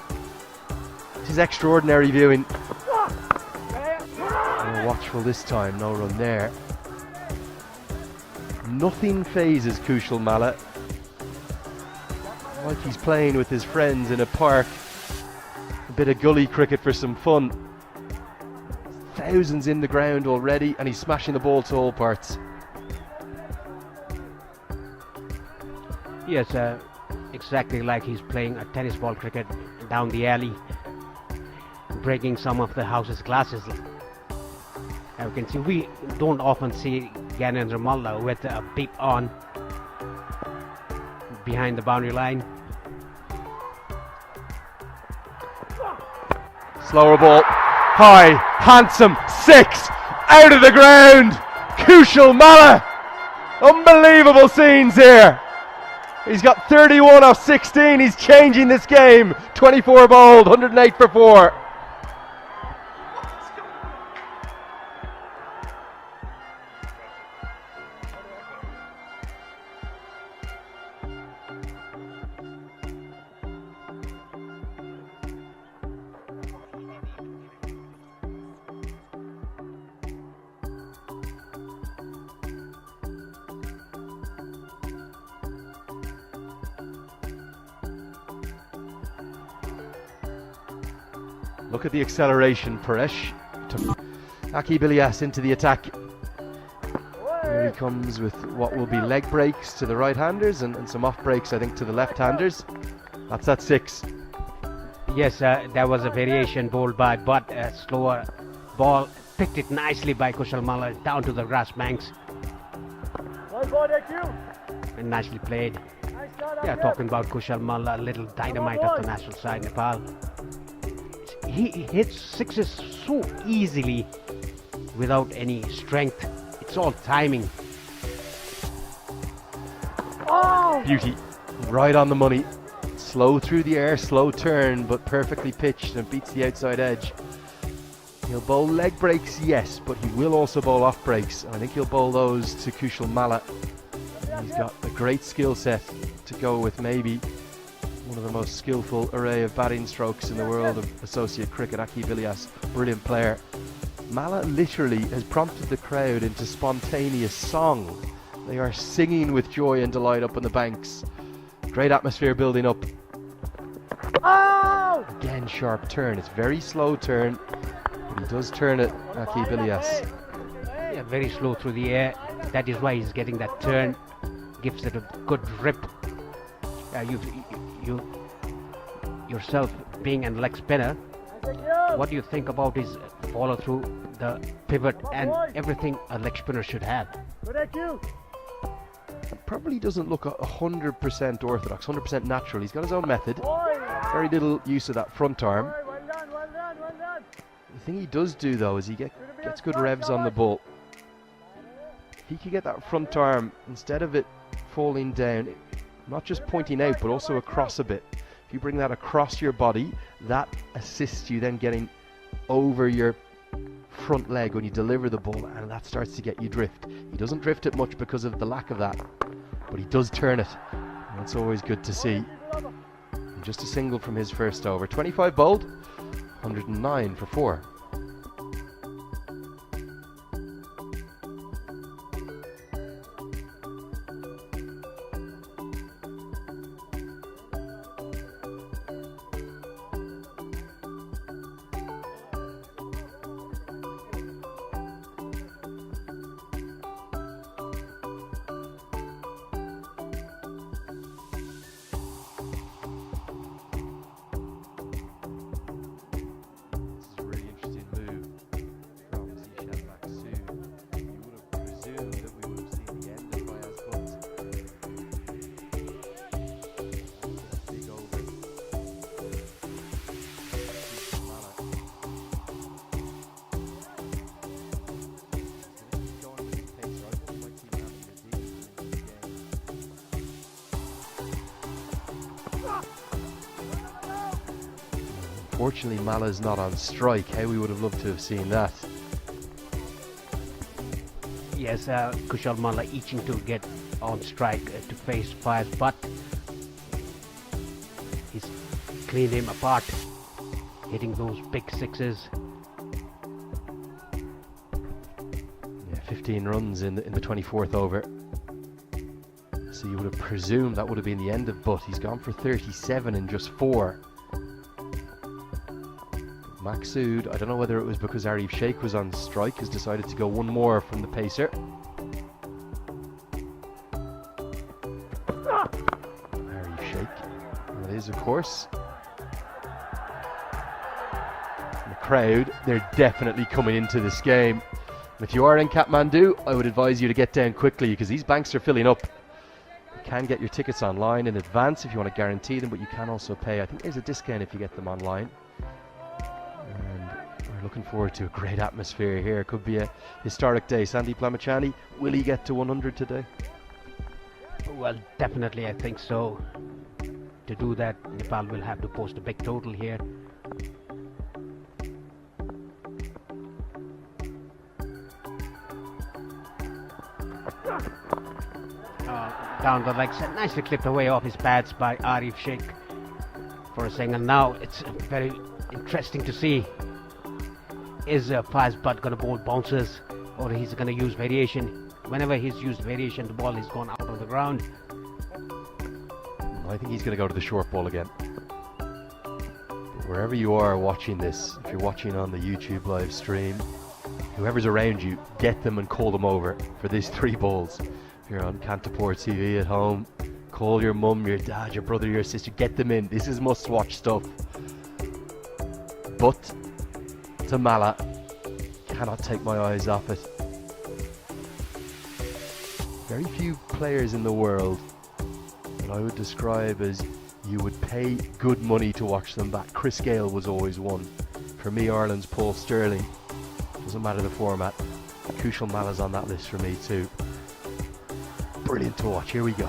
This is extraordinary viewing. Oh, watchful this time, no run there. Nothing phases Kushal Malla. Like he's playing with his friends in a park. A bit of gully cricket for some fun. Thousands in the ground already, and he's smashing the ball to all parts. Yes, exactly like he's playing a tennis ball cricket down the alley, breaking some of the house's glasses. As you can see, we don't often see Gyanendra Malla with a peep on behind the boundary line. Slower ball, high, handsome, 6, out of the ground. Kushal Malla, unbelievable scenes here. He's got 31 off 16. He's changing this game. 24 bowled, 108 for 4. Look at the acceleration. Paresh to Aki Bilias into the attack. Here he comes with what will be leg breaks to the right-handers and some off breaks, I think, to the left-handers. That's at 6. Yes, there was a variation bowled by Butt, a slower ball, picked it nicely by Kushal Malla down to the grass banks. And nicely played. Yeah, talking about Kushal Malla, a little dynamite of the national side, Nepal. He hits sixes so easily without any strength. It's all timing. Beauty. Right on the money. Slow through the air, slow turn, but perfectly pitched and beats the outside edge. He'll bowl leg breaks, yes, but he will also bowl off breaks. And I think he'll bowl those to Kushal Malla. He's got a great skill set to go with maybe one of the most skillful array of batting strokes in the world of associate cricket, Aki Bilias. Brilliant player. Malla literally has prompted the crowd into spontaneous song. They are singing with joy and delight up on the banks. Great atmosphere building up. Again, sharp turn. It's very slow turn, but he does turn it, Aki Bilias. Yeah, very slow through the air. That is why he's getting that turn. Gives it a good rip. You yourself being a leg spinner, what do you think about his follow through, the pivot and everything a leg spinner should have? Probably doesn't look 100% orthodox, 100% natural. He's got his own method. Very little use of that front arm. The thing he does do though is he gets good revs on the ball. He can get that front arm, instead of it falling down, not just pointing out but also across a bit. If you bring that across your body, that assists you then getting over your front leg when you deliver the ball, and that starts to get you drift. He doesn't drift it much because of the lack of that, but he does turn it, and that's always good to see. And just a single from his first over. 25 bowled, 109 for 4. Unfortunately, Malla's not on strike. How we would have loved to have seen that. Yes, Kushal Malla itching to get on strike to face Fires, but he's cleaned him apart, hitting those big sixes. Yeah, 15 runs in the 24th over. So you would have presumed that would have been the end of Butt. He's gone for 37 in just 4. Maqsood, I don't know whether it was because Arif Sheikh was on strike, has decided to go one more from the pacer. Arif Sheikh, that is of course. The crowd, they're definitely coming into this game. And if you are in Kathmandu, I would advise you to get down quickly because these banks are filling up. You can get your tickets online in advance if you want to guarantee them, but you can also pay. I think there's a discount if you get them online. Looking forward to a great atmosphere here. Could be a historic day. Sandeep Lamachani, will he get to 100 today? Well, definitely I think so. To do that, Nepal will have to post a big total here. Down the legs, nicely clipped away off his pads by Arif Sheikh for a single. Now it's very interesting to see. Is Fires Butt going to bowl bouncers, or he's going to use variation? Whenever he's used variation, the ball has gone out of the ground. I think he's going to go to the short ball again. But wherever you are watching this, if you're watching on the YouTube live stream, whoever's around you, get them and call them over for these 3 balls. If you're on Cantaport TV at home, call your mum, your dad, your brother, your sister, get them in. This is must-watch stuff. But to Malla, cannot take my eyes off it. Very few players in the world that I would describe as you would pay good money to watch them back. Chris Gale was always one. For me, Ireland's Paul Sterling. Doesn't matter the format. KUSHAL Malla's on that list for me too. Brilliant to watch. Here we go.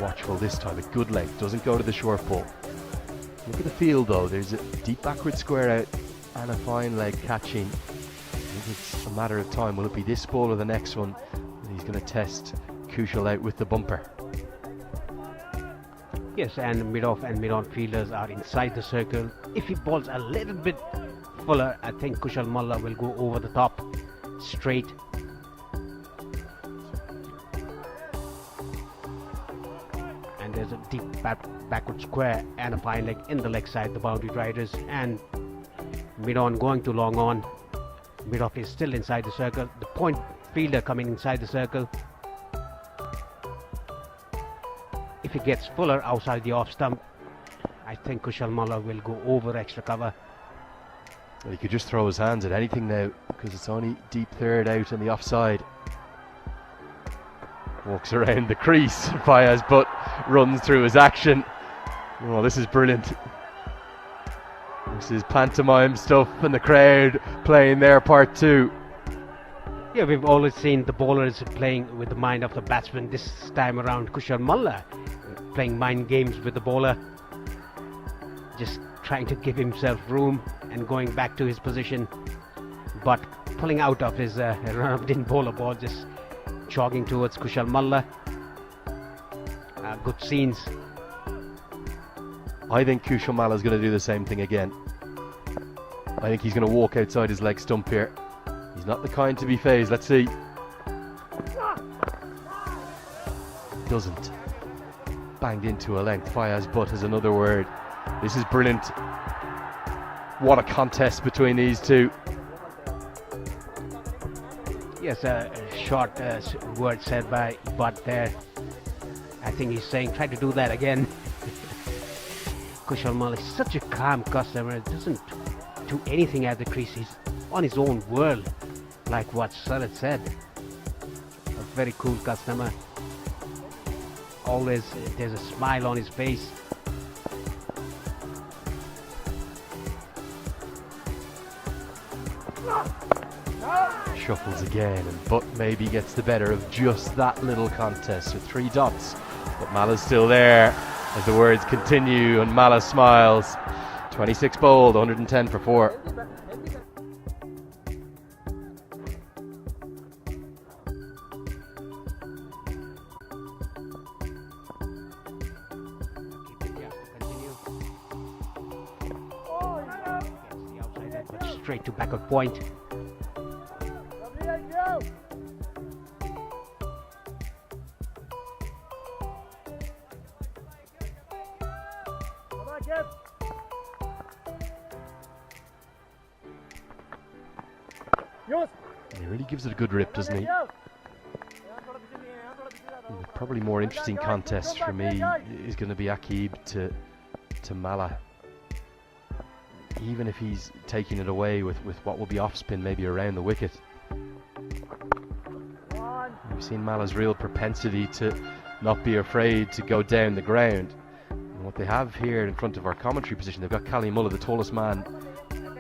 Watchful this time. A good length. Doesn't go to the short ball. Look at the field though. There's a deep backward square out and a fine leg catching. I think it's a matter of time. Will it be this ball or the next one? And he's going to test KUSHAL out with the bumper. Yes, and mid-off and mid-on fielders are inside the circle. If he balls a little bit fuller, I think KUSHAL Malla will go over the top, straight. And there's a deep backward square and a fine leg in the leg side, the boundary riders. And mid-on going to long on. Mid-off is still inside the circle. The point fielder coming inside the circle. If he gets fuller outside the off stump, I think KUSHAL Malla will go over extra cover. Well, he could just throw his hands at anything now because it's only deep third out on the offside. Walks around the crease. Fayez Butt runs through his action. Oh, this is brilliant. This is pantomime stuff and the crowd playing their part too. Yeah, we've always seen the bowlers playing with the mind of the batsman. This time around, KUSHAL Malla playing mind games with the bowler, just trying to give himself room and going back to his position, but pulling out of his run-up-in bowler ball, just jogging towards KUSHAL Malla. Good scenes. I think KUSHAL Malla is going to do the same thing again. I think he's going to walk outside his leg stump here. He's not the kind to be phased. Let's see. Doesn't. Banged into a length. Fayez Butt is another word. This is brilliant. What a contest between these two. Yes, a short word said by Butt there. I think he's saying, try to do that again. KUSHAL Malla is such a calm customer. Doesn't do anything at the crease. He's on his own world, like what Sarat said. A very cool customer. Always there's a smile on his face. Shuffles again, and Butt maybe gets the better of just that little contest with 3 dots. But Malla's still there as the words continue, and Malla smiles. 26 bowled, 110 for 4. Straight to backward point. He really gives it a good rip, doesn't he? The probably more interesting contest for me is going to be Akib to Malla. Even if he's taking it away with what will be off spin, maybe around the wicket. We've seen Malla's real propensity to not be afraid to go down the ground. And what they have here in front of our commentary position, they've got Cali Mullah, the tallest man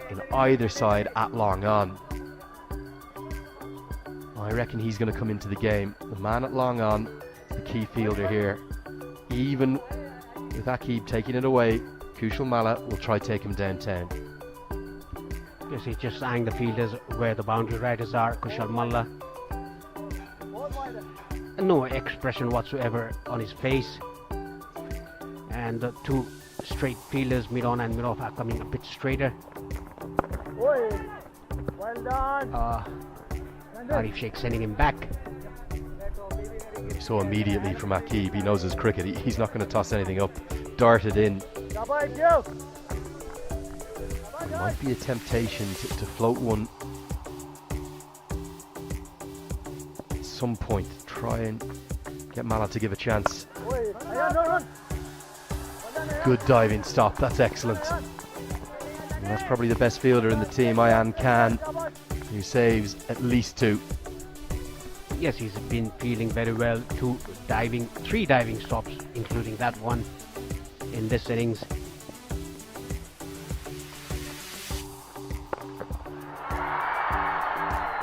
in either side at long on. I reckon he's going to come into the game. The man at long on, the key fielder here. Even with Akib taking it away, KUSHAL Malla will try to take him downtown. Yes, he's just eyeing the fielders where the boundary riders are. KUSHAL Malla. No expression whatsoever on his face. And the 2 straight fielders, mid-on and mid-off, are coming a bit straighter. Well done. Arif Sheikh sending him back. You saw immediately from Akib, he knows his cricket. He's not going to toss anything up. Darted in. Might be a temptation to float one at some point. Try and get Malla to give a chance. Good diving stop, that's excellent. And that's probably the best fielder in the team, Ayan Khan, who saves at least 2. Yes, he's been feeling very well. 3 diving stops, including that one in this innings.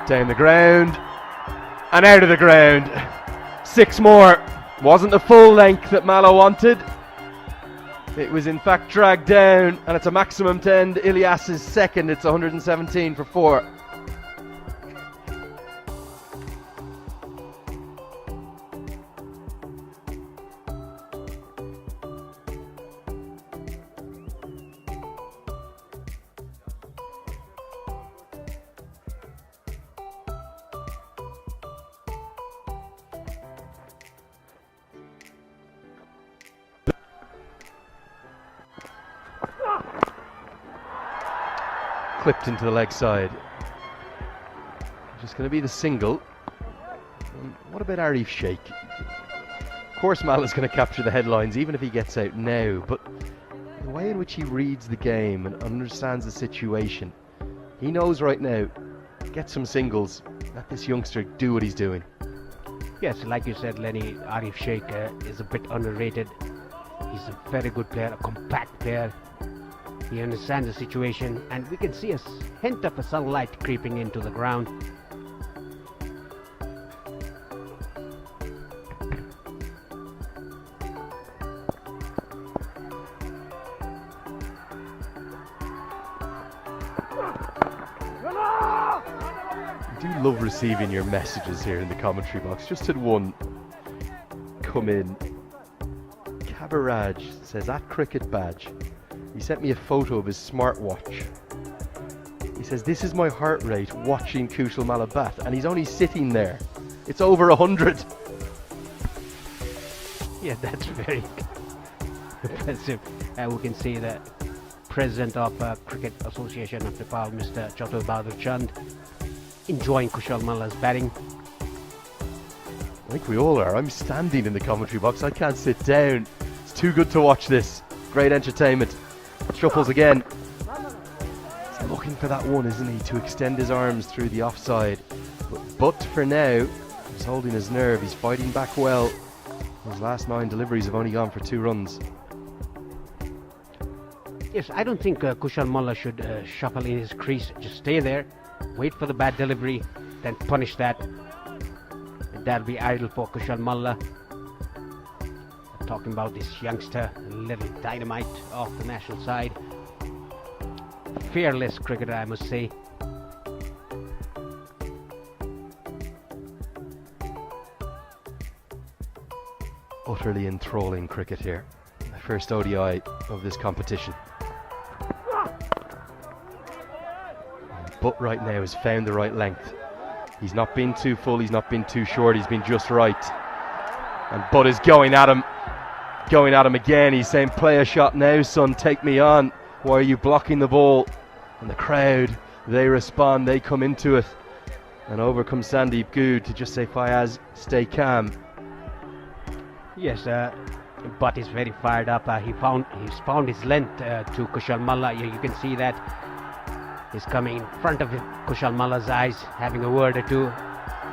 Down the ground and out of the ground. 6 more. Wasn't the full length that Malla wanted. It was in fact dragged down, and it's a maximum 10. Ilyas's second. It's 117 for 4. Clipped into the leg side. Just going to be the single. And what about Arif Sheikh? Of course Malla's going to capture the headlines even if he gets out now, but the way in which he reads the game and understands the situation, he knows right now, get some singles, let this youngster do what he's doing. Yes, like you said, Lenny, Arif Sheikh is a bit underrated. He's a very good player, a compact player. He understands the situation, and we can see a hint of a sunlight creeping into the ground. I do love receiving your messages here in the commentary box. Just had one come in. Kabaraj says, at cricket badge. He sent me a photo of his smartwatch. He says, this is my heart rate watching Kushal Malla bat, and he's only sitting there. It's over 100. Yeah, that's very impressive. We can see the president of Cricket Association of Nepal, Mr. Chatur Bahadur Chand, enjoying Kushal Malla's batting. I think we all are. I'm standing in the commentary box. I can't sit down. It's too good to watch this. Great entertainment. Shuffles again. He's looking for that one, isn't he, to extend his arms through the offside. But for now, he's holding his nerve. He's fighting back well. His last 9 deliveries have only gone for 2 runs. Yes, I don't think Kushal Malla should shuffle in his crease. Just stay there, wait for the bad delivery, then punish that. That'll be idle for Kushal Malla. Talking about this youngster, little dynamite off the national side. Fearless cricketer, I must say. Utterly enthralling cricket here. The first ODI of this competition. Butt right now has found the right length. He's not been too full, he's not been too short, he's been just right. And Butt is going at him. Going at him again. He's saying, play a shot now, son, take me on. Why are you blocking the ball? And the crowd, they respond, they come into it. And over comes Sandeep Good to just say, Fayaz, stay calm. Yes, Butt is very fired up. He's found his length to Kushal Malla. You can see that. He's coming in front of Kushal Malla's eyes, having a word or two.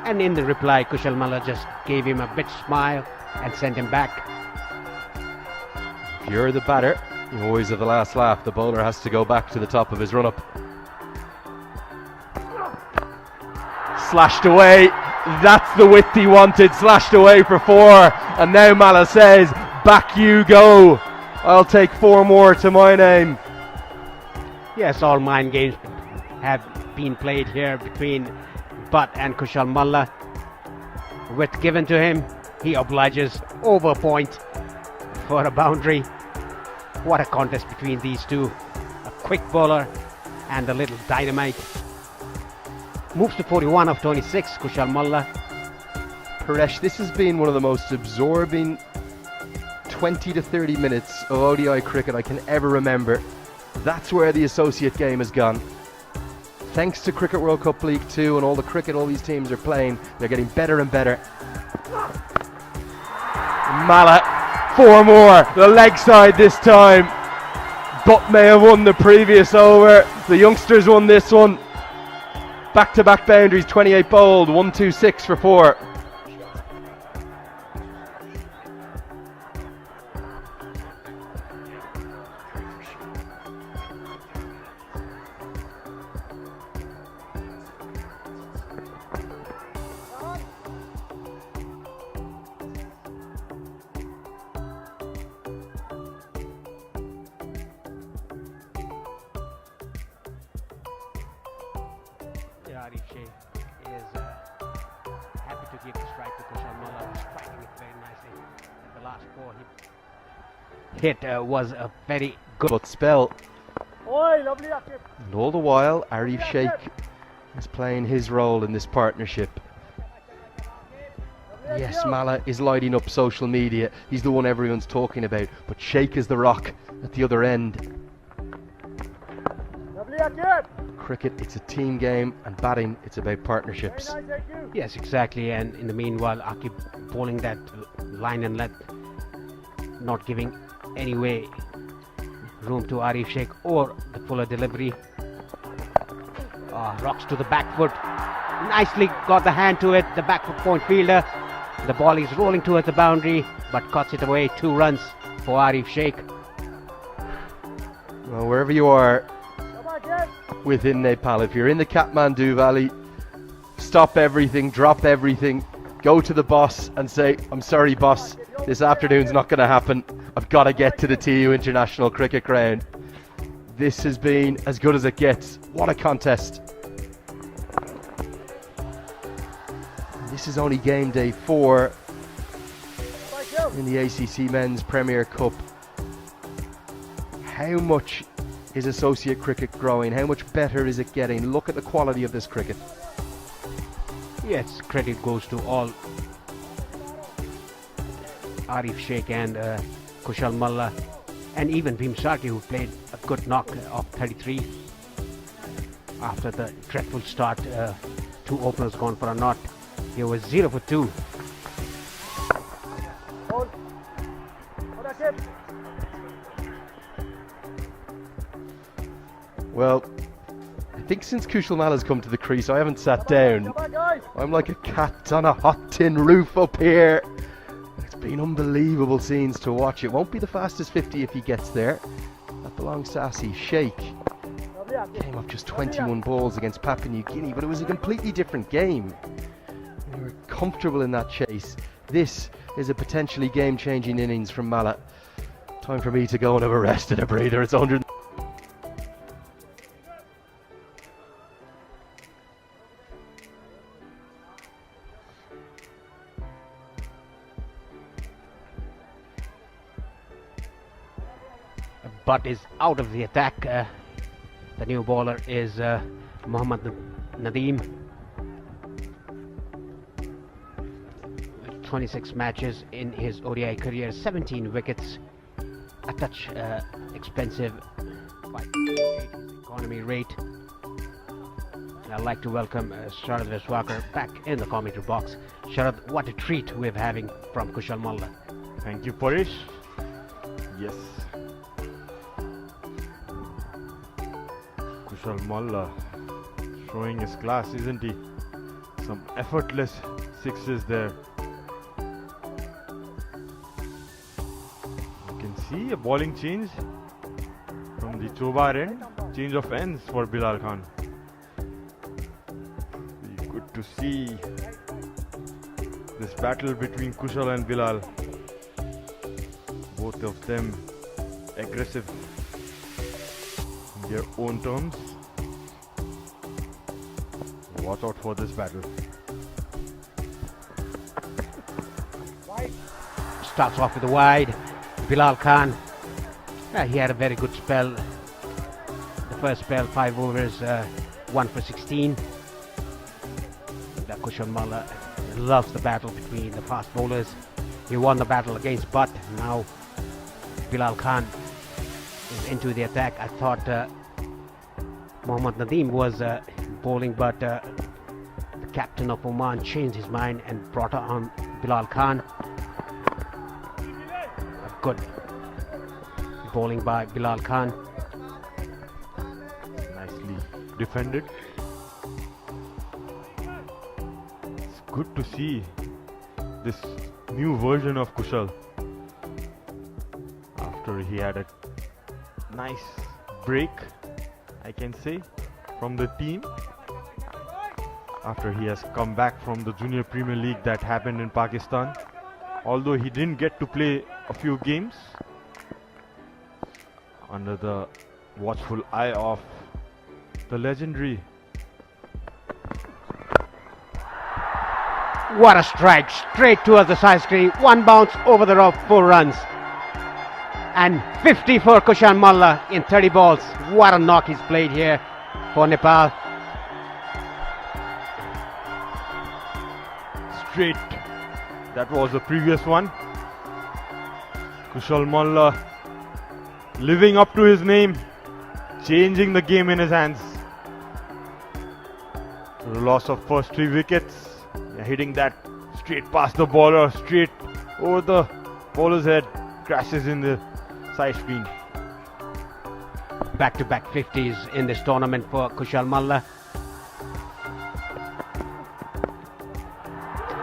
And in the reply, Kushal Malla just gave him a bit smile and sent him back. If you're the batter, you always have the last laugh. The bowler has to go back to the top of his run-up. Slashed away. That's the width he wanted. Slashed away for 4. And now Malla says, back you go. I'll take 4 more to my name. Yes, all mind games have been played here between Butt and Kushal Malla. Width given to him, he obliges over point for a boundary. What a contest between these two. A quick bowler and a little dynamite. Moves to 41 of 26, Kushal Malla. Paresh, this has been one of the most absorbing 20 to 30 minutes of ODI cricket I can ever remember. That's where the associate game has gone. Thanks to Cricket World Cup League 2 and all the cricket all these teams are playing, they're getting better and better. Malla, 4 more, the leg side this time. Butt may have won the previous over, the youngsters won this one. Back-to-back boundaries, 28 bowled, 1-2-6 for 4. Arif Sheikh is happy to give the strike to Kushal Malla, who's striking it very nicely. And the last 4 he hit was a very good Spell. Oi, lovely Akib. And all the while, Arif Sheikh is playing his role in this partnership. Yes, Malla is lighting up social media. He's the one everyone's talking about. But Sheikh is the rock at the other end. Lovely Akib. Cricket, it's a team game, and batting, it's about partnerships. Very nice, thank you. Yes, exactly. And in the meanwhile, Akib bowling that line and length, not giving any way room to Arif Sheikh or the fuller delivery. Rocks to the back foot. Nicely got the hand to it. The back foot point fielder. The ball is rolling towards the boundary, but cuts it away. 2 runs for Arif Sheikh. Well, wherever you are Come on, kid. within Nepal, if you're in the Kathmandu Valley, stop everything, drop everything, go to the boss and say, I'm sorry boss, this afternoon's not going to happen. I've got to get to the TU International Cricket Ground. This has been as good as it gets. What a contest. This is only game day 4 in the ACC Men's Premier Cup. How much is associate cricket growing? How much better is it getting? Look at the quality of this cricket. Yes, credit goes to all Arif Sheikh and Kushal Malla, and even Bhim Sarki, who played a good knock of 33 after the dreadful start. 2 openers gone for a knot. He was 0 for 2. Hold. Hold Akib. Well, I think since Kushal Malla's come to the crease, I haven't sat down. Come on, guys. I'm like a cat on a hot tin roof up here. It's been unbelievable scenes to watch. It won't be the fastest 50 if he gets there. That belongs to Asi. Sheikh Lovely Akib. came up just 21 balls against Papua New Guinea, but it was a completely different game. We were comfortable in that chase. This is a potentially game-changing innings from Malla. Time for me to go and have a rest and a breather. It's 100. But is out of the attack. The new bowler is Mohammad Nadeem. 26 matches in his ODI career, 17 wickets, a touch expensive, 5.8 his economy rate. And I'd like to welcome Sharad Veswakar back in the commentary box. Sharad, what a treat we're having from Kushal Malla. Thank you, Paresh. Yes. Kushal Malla showing his class, isn't he? Some effortless 6s there. You can see a bowling change from the Chobar end. Change of ends for Bilal Khan. Be good to see this battle between Kushal and Bilal. Both of them aggressive in their own terms. Watch out for this battle. Starts off with a wide. Bilal Khan, he had a very good spell. The first spell, 5 overs, 1 for 16. Kushal Malla loves the battle between the fast bowlers. He won the battle against Butt. Now Bilal Khan is into the attack. I thought Mohammad Nadeem was bowling, but the captain of Oman changed his mind and brought on Bilal Khan. A good bowling by Bilal Khan. Nicely defended. It's good to see this new version of Kushal after he had a nice break, I can say, from the team after he has come back from the Junior Premier League that happened in Pakistan. Although he didn't get to play a few games under the watchful eye of the legendary. What a strike, straight towards the side screen, one bounce over the rope, 4 runs. And 50 for Kushal Malla in 30 balls. What a knock he's played here for Nepal. Straight. That was the previous one. Kushal Malla living up to his name, changing the game in his hands. The loss of first 3 wickets. Hitting that straight past the bowler, straight over the bowler's head, crashes in the side screen. Back-to-back 50s in this tournament for Kushal Malla.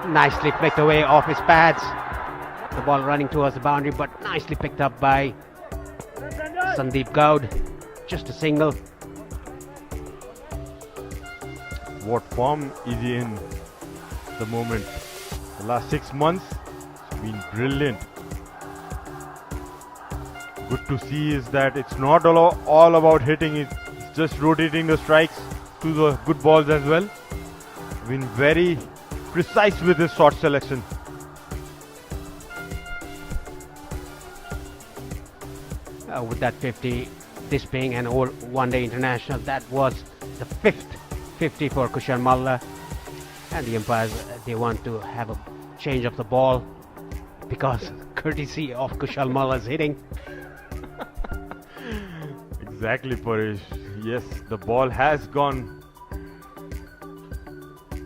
Nicely flicked away off his pads. The ball running towards the boundary, but nicely picked up by Sandeep Gaud. Just a single. What form is he in the moment? The last 6 months it's been brilliant. Good to see is that it's not all about hitting, it's just rotating the strikes to the good balls as well. Been very precise with his shot selection. With that 50, this being an all one-day international, that was the 5th 50 for Kushal Malla. And the umpires, they want to have a change of the ball because courtesy of Kushal Malla's hitting. Exactly, Paresh. Yes, the ball has gone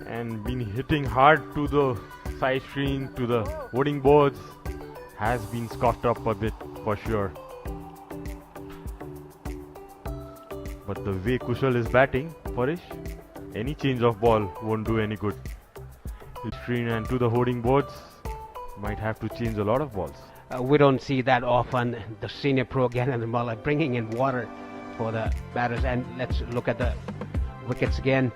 and been hitting hard to the side screen, to the voting boards. Has been scoffed up a bit for sure. But the way Kushal is batting, Paresh, any change of ball won't do any good. The screen and to the hoarding boards might have to change a lot of balls. We don't see that often. The senior pro Gyanendra Malla bringing in water for the batters. And let's look at the wickets again.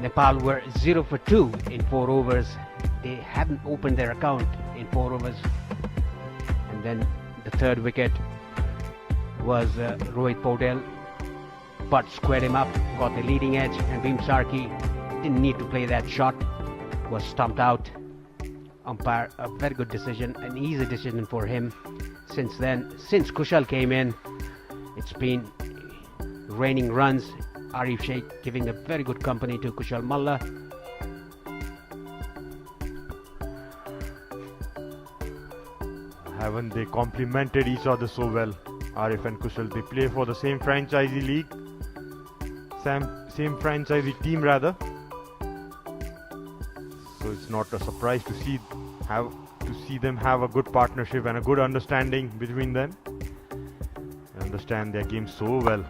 Nepal were 0 for 2 in 4 overs. They hadn't opened their account in 4 overs. And then the 3rd wicket was Rohit Paudel. But squared him up, got the leading edge, and Bhim Sarki didn't need to play that shot, was stumped out. Umpire, a very good decision, an easy decision for him. Since Kushal came in, it's been raining runs. Arif Sheikh giving a very good company to Kushal Malla. Haven't they complemented each other so well? Arif and Kushal, they play for the same franchisee league. Same franchisee team rather. So it's not a surprise to see them have a good partnership and a good understanding between them. They understand their game so well.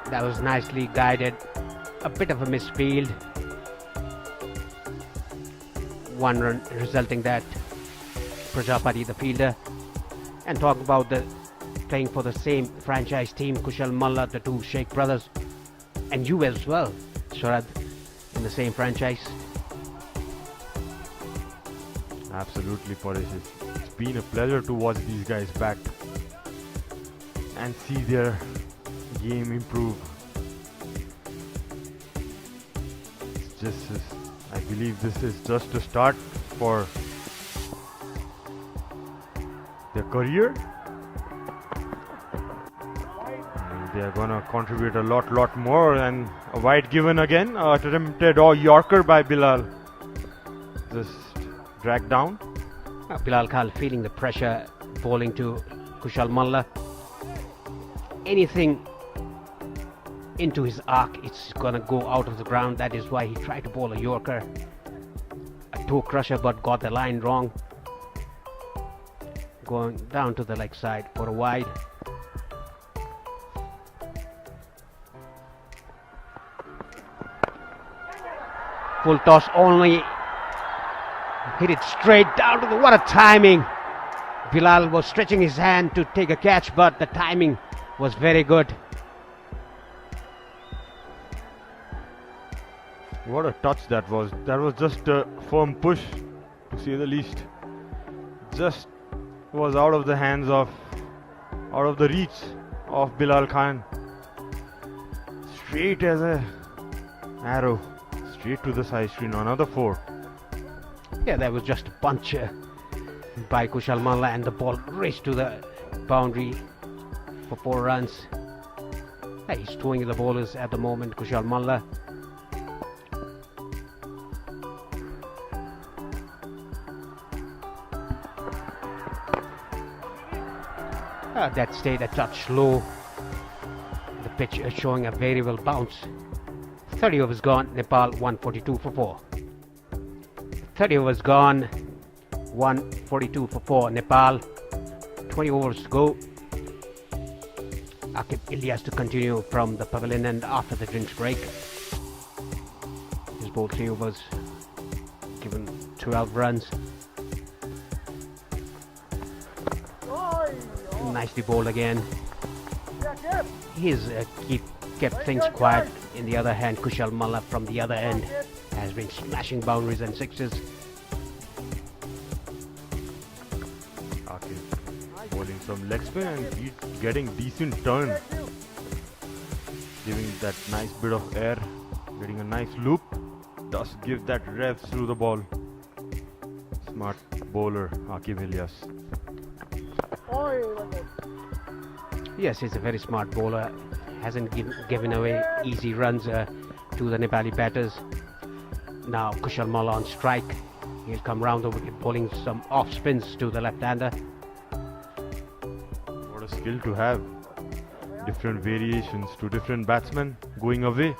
That was nicely guided. A bit of a misfield. 1 run resulting that Prajapati, the fielder. And talk about the playing for the same franchise team, Kushal Malla, the 2 Sheikh brothers, and you as well, Sharad, in the same franchise. Absolutely, Paresh. It's been a pleasure to watch these guys bat and see their game improve. I believe this is just a start for their career. They are gonna contribute a lot more. And a wide given again, attempted Yorker by Bilal, just dragged down. Bilal Khan feeling the pressure, bowling to Kushal Malla. Anything into his arc, it's gonna go out of the ground. That is why he tried to bowl a Yorker, a toe crusher, but got the line wrong. Going down to the leg side for a wide. Full toss only. Hit it straight down to the... What a timing! Bilal was stretching his hand to take a catch, but the timing was very good. What a touch that was. That was just a firm push, to say the least. Just was out of the hands of, out of the reach of Bilal Khan. Straight as a arrow, straight to the side screen. Another 4. Yeah, that was just a punch by Kushal Malla, and the ball raced to the boundary for 4 runs. He's throwing the bowlers at the moment, Kushal Malla. That stayed a touch low. The pitch is showing a variable bounce. 30 overs gone, Nepal 142 for 4. 30 overs gone, 142 for 4, Nepal. 20 overs to go. Akib Ilyas to continue from the pavilion and after the drinks break. He's bowled 3 overs, given 12 runs. Nicely bowled again. He's kept things quiet. In the other hand, Kushal Malla from the other end has been smashing boundaries and sixes. Akif bowling some leg spin and getting decent turn, giving that nice bit of air, getting a nice loop, does give that rev through the ball. Smart bowler Akif Ilyas. Yes, he's a very smart bowler. Hasn't given away easy runs to the Nepali batters. Now Kushal Malla on strike. He'll come round the wicket bowling some off spins to the left-hander. What a skill to have. Different variations to different batsmen going away.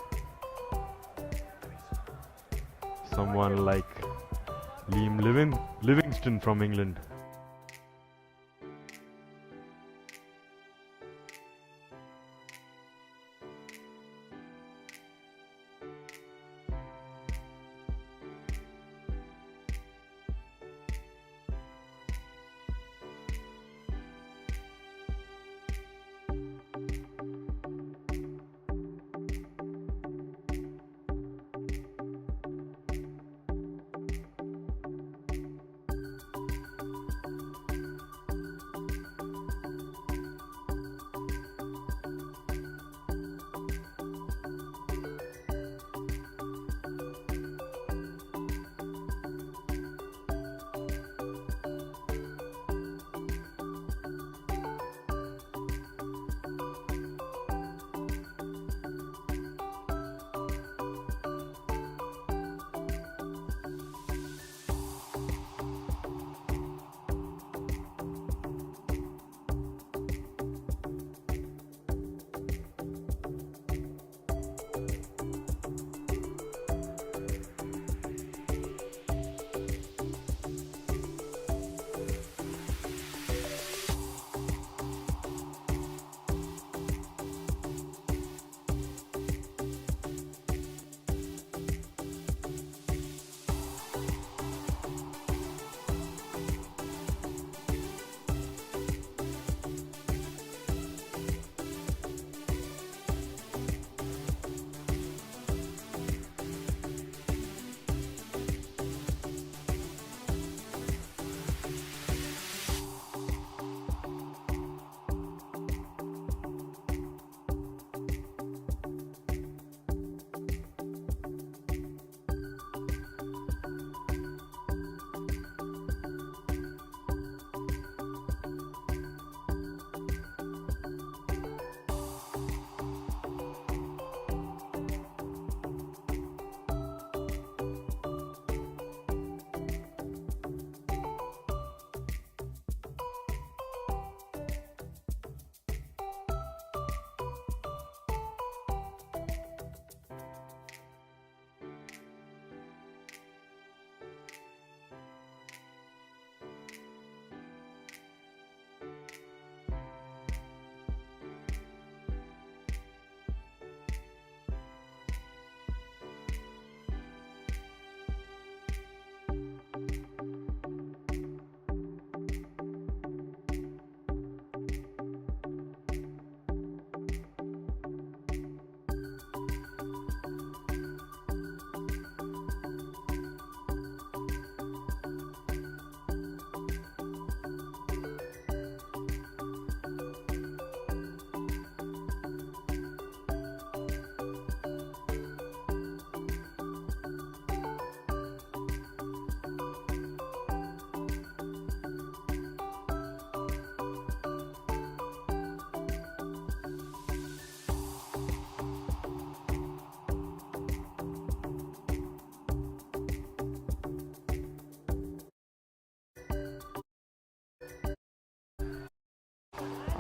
Someone like Liam Livingston from England.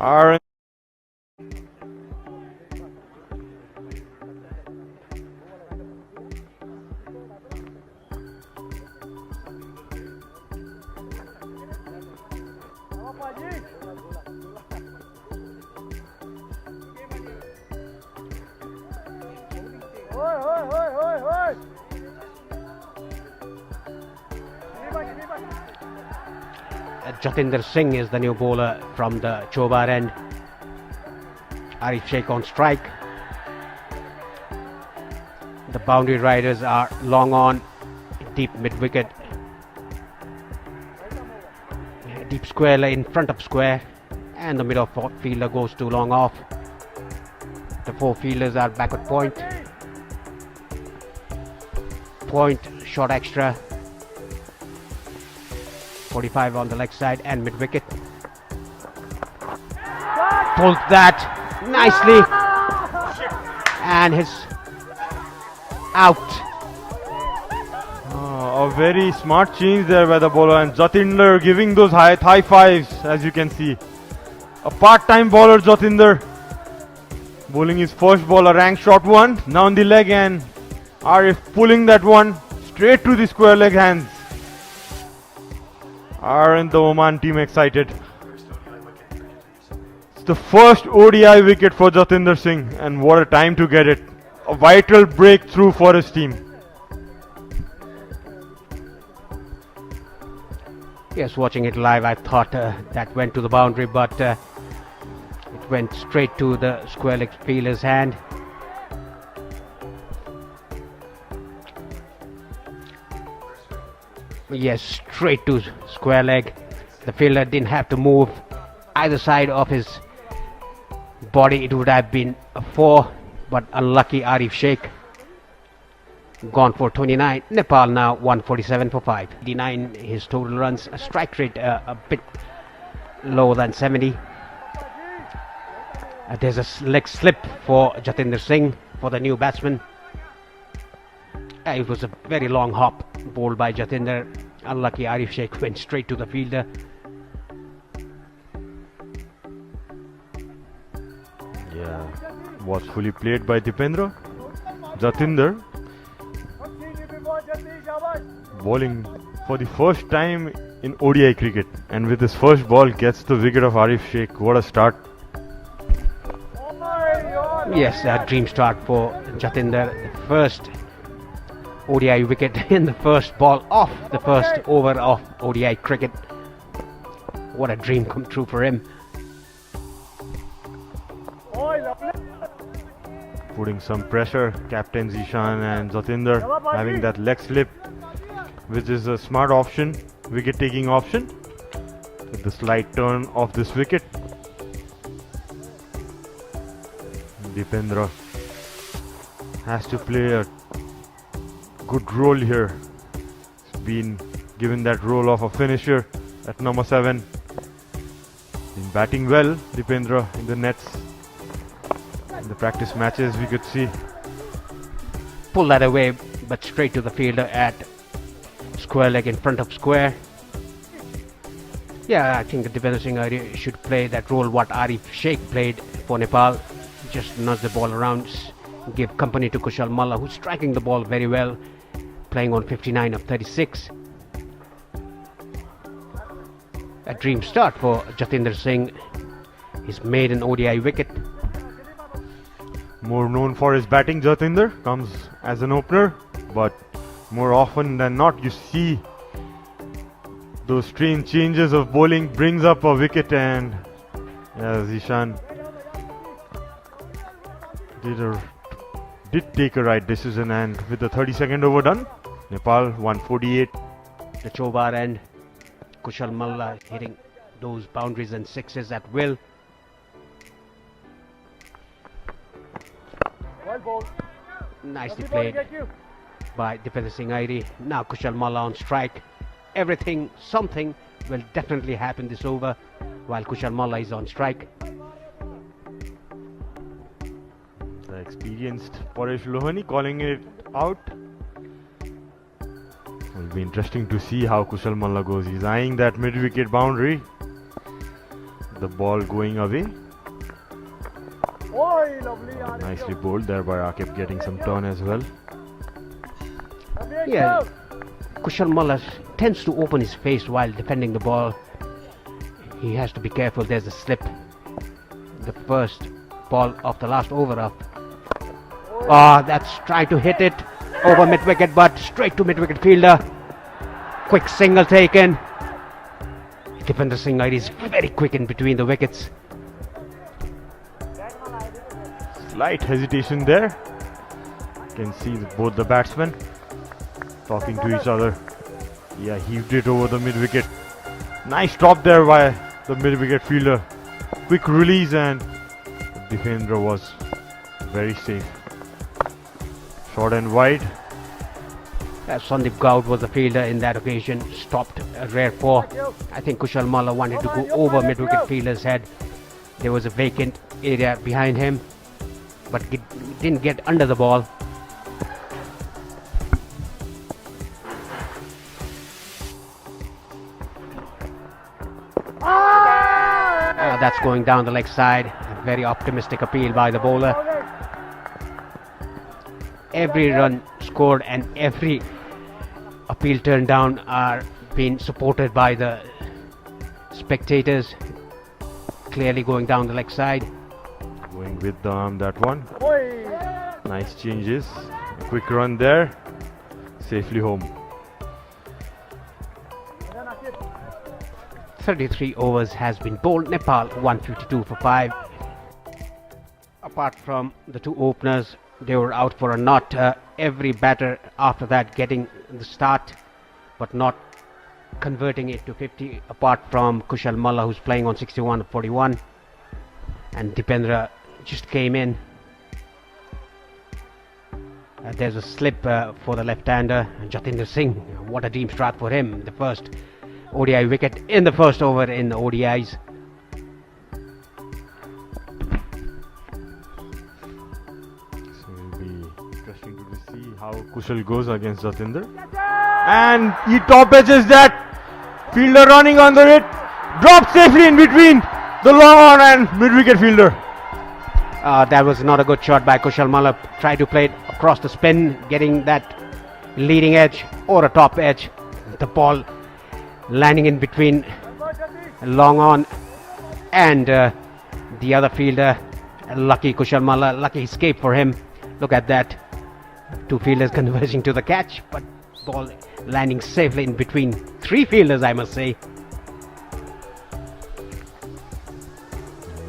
are Oi, oi, oi, oi, oi. Jatinder Singh is the new bowler from the Chobar end. Arif Sheikh on strike. The boundary riders are long on, deep mid wicket. Deep square in front of square, and the middle fielder goes too long off. The four fielders are back at point. Point, short extra. 45 on the leg side and mid wicket. Pulled that nicely, and his out. a very smart change there by the bowler, and Jatinder giving those high fives, as you can see. A part-time bowler, Jatinder, bowling his first ball, a rank shot one, down the leg, and Arif pulling that one straight to the square leg hands. Aren't the Oman team excited? It's the first ODI wicket for Jatinder Singh, and what a time to get it. A vital breakthrough for his team. Yes, watching it live, I thought that went to the boundary, but it went straight to the square leg fielder's hand. Yes, straight to square leg. The fielder didn't have to move either side of his body. It would have been a 4, but unlucky Arif Sheikh. Gone for 29. Nepal now 147 for 5. 89 his total runs. A strike rate a bit lower than 70. There's a leg slip for Jatinder Singh, for the new batsman. It was a very long hop bowled by Jatinder. Unlucky Arif Sheikh went straight to the fielder. Yeah, was fully played by Dipendra. Jatinder bowling for the first time in ODI cricket, and with his first ball gets the wicket of Arif Sheikh. What a start. Yes, a dream start for Jatinder. The first ODI wicket in the first ball of the first over of ODI cricket. What a dream come true for him. Putting some pressure, Captain Zishan and Jatinder having that leg slip, which is a smart option, wicket taking option, with the slight turn of this wicket. Dipendra has to play a good role here. He's been given that role of a finisher at number 7. Been batting well, Dipendra, in the nets. In the practice matches we could see. Pull that away, but straight to the fielder at square leg in front of square. Yeah, I think Dipendra Singh should play that role what Arif Sheikh played for Nepal. Just nudge the ball around, give company to Kushal Malla, who's striking the ball very well, playing on 59 of 36. A dream start for Jatinder Singh. His maiden ODI wicket. More known for his batting, Jatinder comes as an opener, but more often than not you see those strange changes of bowling, brings up a wicket, and Zishan did take a right decision, and with the 32nd over done, Nepal 148. The Chobar end, Kushal Malla hitting those boundaries and sixes at will. Nicely played by Dipendra Singh Airi. Now Kushal Malla on strike. Everything, something will definitely happen this over while Kushal Malla is on strike. The experienced Paresh Lohani calling it out. Will be interesting to see how Kushal Malla goes. He's eyeing that mid-wicket boundary. the ball going away. Oi, lovely. Nicely bowled there by Akif, getting some turn as well. Yeah, Kushal Malla tends to open his face while defending the ball. He has to be careful. There's a slip. The first ball of the last over up. That's trying to hit it over mid-wicket, but straight to mid-wicket fielder. Quick single taken. Defender Singh is very quick in between the wickets. Slight hesitation there. You can see both the batsmen talking to each other. Yeah, heaved it over the mid-wicket. Nice drop there by the mid-wicket fielder. Quick release, and the defender was very safe. Short and wide. Sandeep Goud was the fielder in that occasion. Stopped a rare paw. I think Kushal Malla wanted to go over mid-wicket fielder's head. There was a vacant area behind him, but it didn't get under the ball. That's going down the leg side. A very optimistic appeal by the bowler. Every run scored and every appeal turned down are being supported by the spectators. Clearly going down the leg side. Going with the arm, that one. Oi. Nice changes. A quick run there. Safely home. 33 overs has been bowled. Nepal 152 for 5. Apart from the two openers, they were out for a knot. Every batter after that getting the start, but not converting it to 50, apart from Kushal Malla, who's playing on 61 of 41, and Dipendra just came in. There's a slip for the left-hander, Jatinder Singh. What a deep start for him. The first ODI wicket in the first over in the ODIs. So it will be interesting to see how Kushal goes against Jatinder. And he top edges that. Fielder running under it. Dropped safely in between the long on and mid-wicket fielder. That was not a good shot by Kushal Malla. Tried to play it across the spin, getting that leading edge or a top edge. The ball landing in between long on and the other fielder. Lucky Kushal Malla, lucky escape for him. Look at that. Two fielders converging to the catch, but ball landing safely in between three fielders, I must say.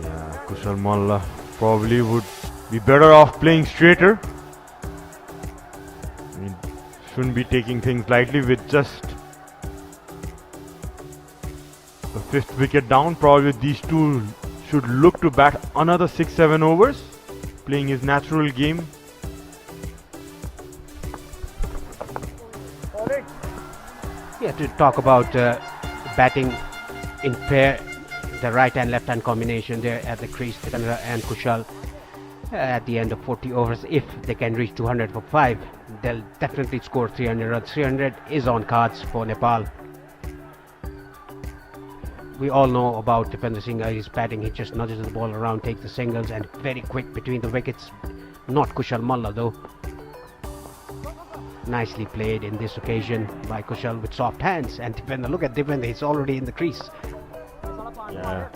Yeah, Kushal Malla probably would be better off playing straighter. I mean, shouldn't be taking things lightly with just the fifth wicket down. Probably these two should look to bat another 6-7 overs, playing his natural game. Yeah, to talk about batting in pair, the right and left hand combination there at the crease, Dipendra and Kushal, at the end of 40 overs, if they can reach 200 for 5, they'll definitely score 300 runs. 300 is on cards for Nepal. We all know about Dipendra Singh. His batting, he just nudges the ball around, takes the singles, and very quick between the wickets. Not Kushal Malla though. Nicely played in this occasion by Kushal with soft hands, and Dipendra, look at Dipendra, he's already in the crease. Yeah,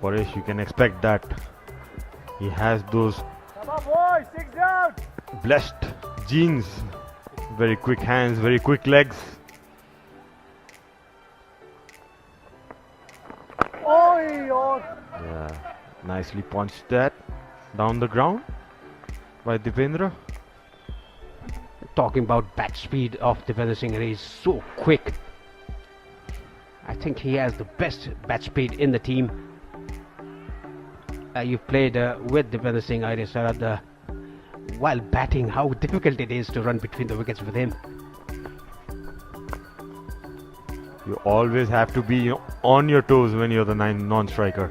Paresh, you can expect that. He has those Boy, 6 down. blessed genes. Very quick hands, very quick legs. Oi, oi. Yeah, nicely punched that down the ground by Dipendra. Talking about bat speed of Dipendra Singh, he's so quick. I think he has the best bat speed in the team. You've played with Dipendra Singh, Sarad, while batting, how difficult it is to run between the wickets with him. You always have to be on your toes when you're the non-striker.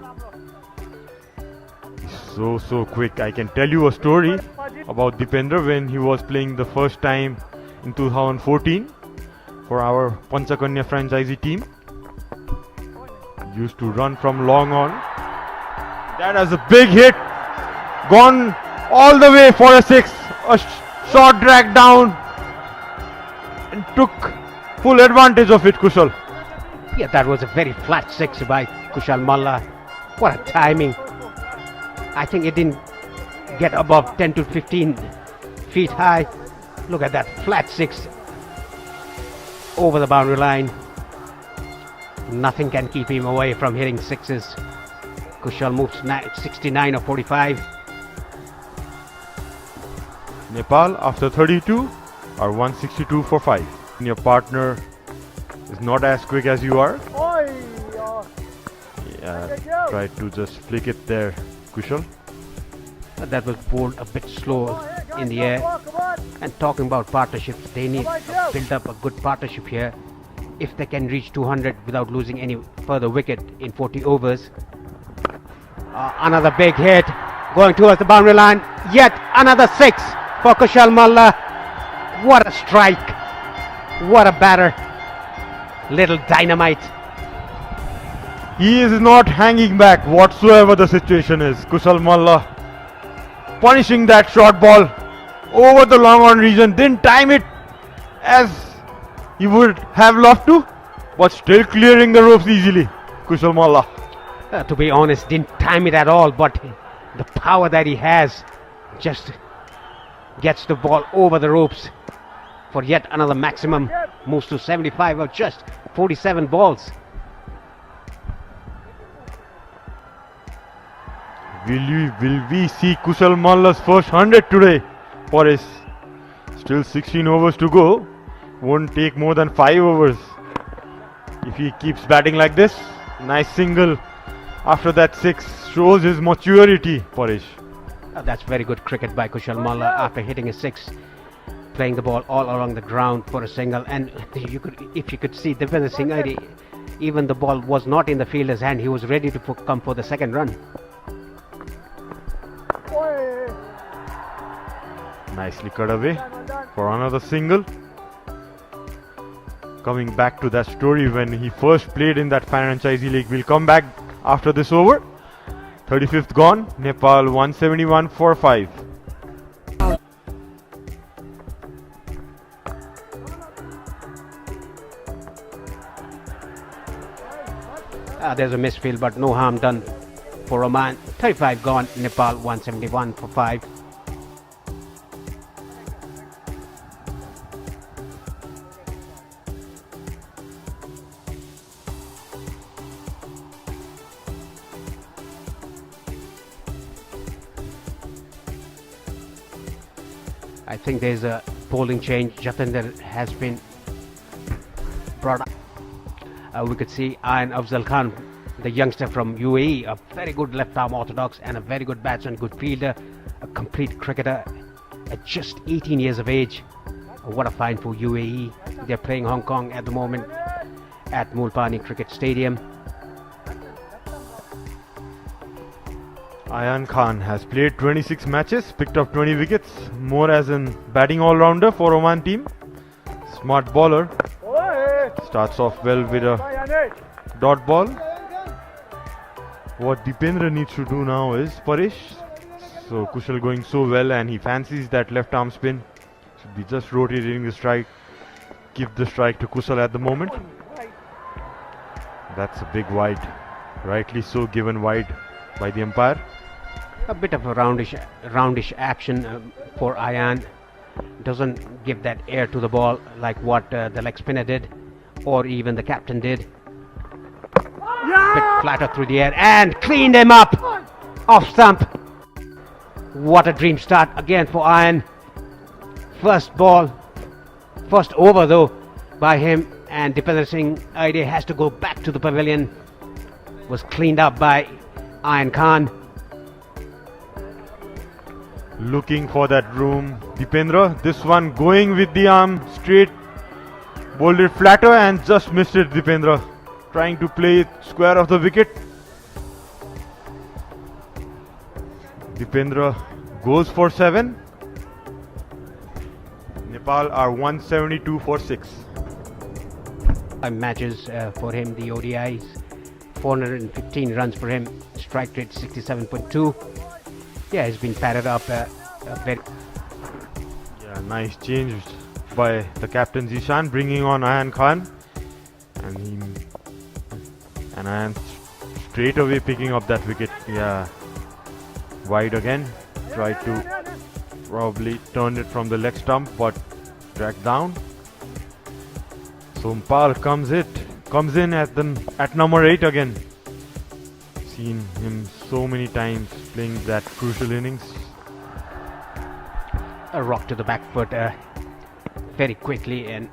He's so quick. I can tell you a story about Dipendra when he was playing the first time in 2014 for our Panchakanya franchisee team. He used to run from long on That was a big hit. Gone all the way for a 6. A short drag down. And took full advantage of it, Kushal. Yeah, that was a very flat 6 by Kushal Malla. What a timing. I think it didn't get above 10 to 15 feet high. Look at that flat 6 over the boundary line. Nothing can keep him away from hitting 6s. Kushal moves 69 of 45. Nepal, after 32, are 162 for 5. Your partner is not as quick as you are. Oi! Yeah, try to just flick it there, Kushal. That was bowled a bit slow in the air. Come on! And talking about partnerships, they need to build up a good partnership here. If they can reach 200 without losing any further wicket in 40 overs. Another big hit going towards the boundary line. Yet another 6 for Kushal Malla. What a strike. What a batter. Little dynamite. He is not hanging back whatsoever the situation is. Kushal Malla punishing that short ball over the long on region. Didn't time it as he would have loved to, but still clearing the ropes easily. Kushal Malla. To be honest, didn't time it at all, but the power that he has just gets the ball over the ropes for yet another maximum. Moves to 75 of just 47 balls. Will we see Kushal Malla's first 100 today? Paresh, still 16 overs to go. Won't take more than 5 overs if he keeps batting like this. Nice single after that 6 shows his maturity, Paresh. That's very good cricket by Kushal Malla after hitting a 6, playing the ball all along the ground for a single. And if you could see Dipender Singh, even the ball was not in the fielder's hand, he was ready to come for the second run. Oi! Nicely cut away for another single. Coming back to that story when he first played in that franchisee league. We'll come back after this over. 35th gone. Nepal 171 for 5. There's a misfield, but no harm done for Oman. 35 gone. Nepal 171 for 5. I think there's a bowling change. Jatinder has been brought up. We could see Ayan Afzal Khan, the youngster from UAE, a very good left-arm orthodox and a very good batsman, good fielder, a complete cricketer at just 18 years of age. What a find for UAE. They're playing Hong Kong at the moment at Mulpani Cricket Stadium. Ayan Khan has played 26 matches, picked up 20 wickets, more as an batting all-rounder for Oman team. Smart bowler. Oi! Starts off well with a dot ball. What Dipendra needs to do now is Paresh. So Kushal going so well and he fancies that left arm spin. Should be just rotating the strike. Give the strike to Kushal at the moment. That's a big wide. Rightly so given wide by the umpire. A bit of a roundish action for Ayan. Doesn't give that air to the ball like what the leg spinner did or even the captain did. Bit flatter through the air and cleaned him up off stump. What a dream start again for Ayan. First ball, first over though by him, and Dipender Singh idea has to go back to the pavilion. Was cleaned up by Ayan Khan. Looking for that room. Dipendra, this one going with the arm straight. Bowled it flatter and just missed it, Dipendra. Trying to play it square of the wicket. Dipendra goes for 7. Nepal are 172 for 6. 5 matches for him, the ODIs. 415 runs for him. strike rate 67.2. Yeah, he's been padded up very. Yeah, nice change by the captain Zishan, bringing on Ayan Khan, and Ayan straight away picking up that wicket. Yeah, wide again. Tried to probably turn it from the leg stump, but dragged down. Sompal comes in at number 8 again. Seen him so many times playing that crucial innings. A rock to the back foot very quickly and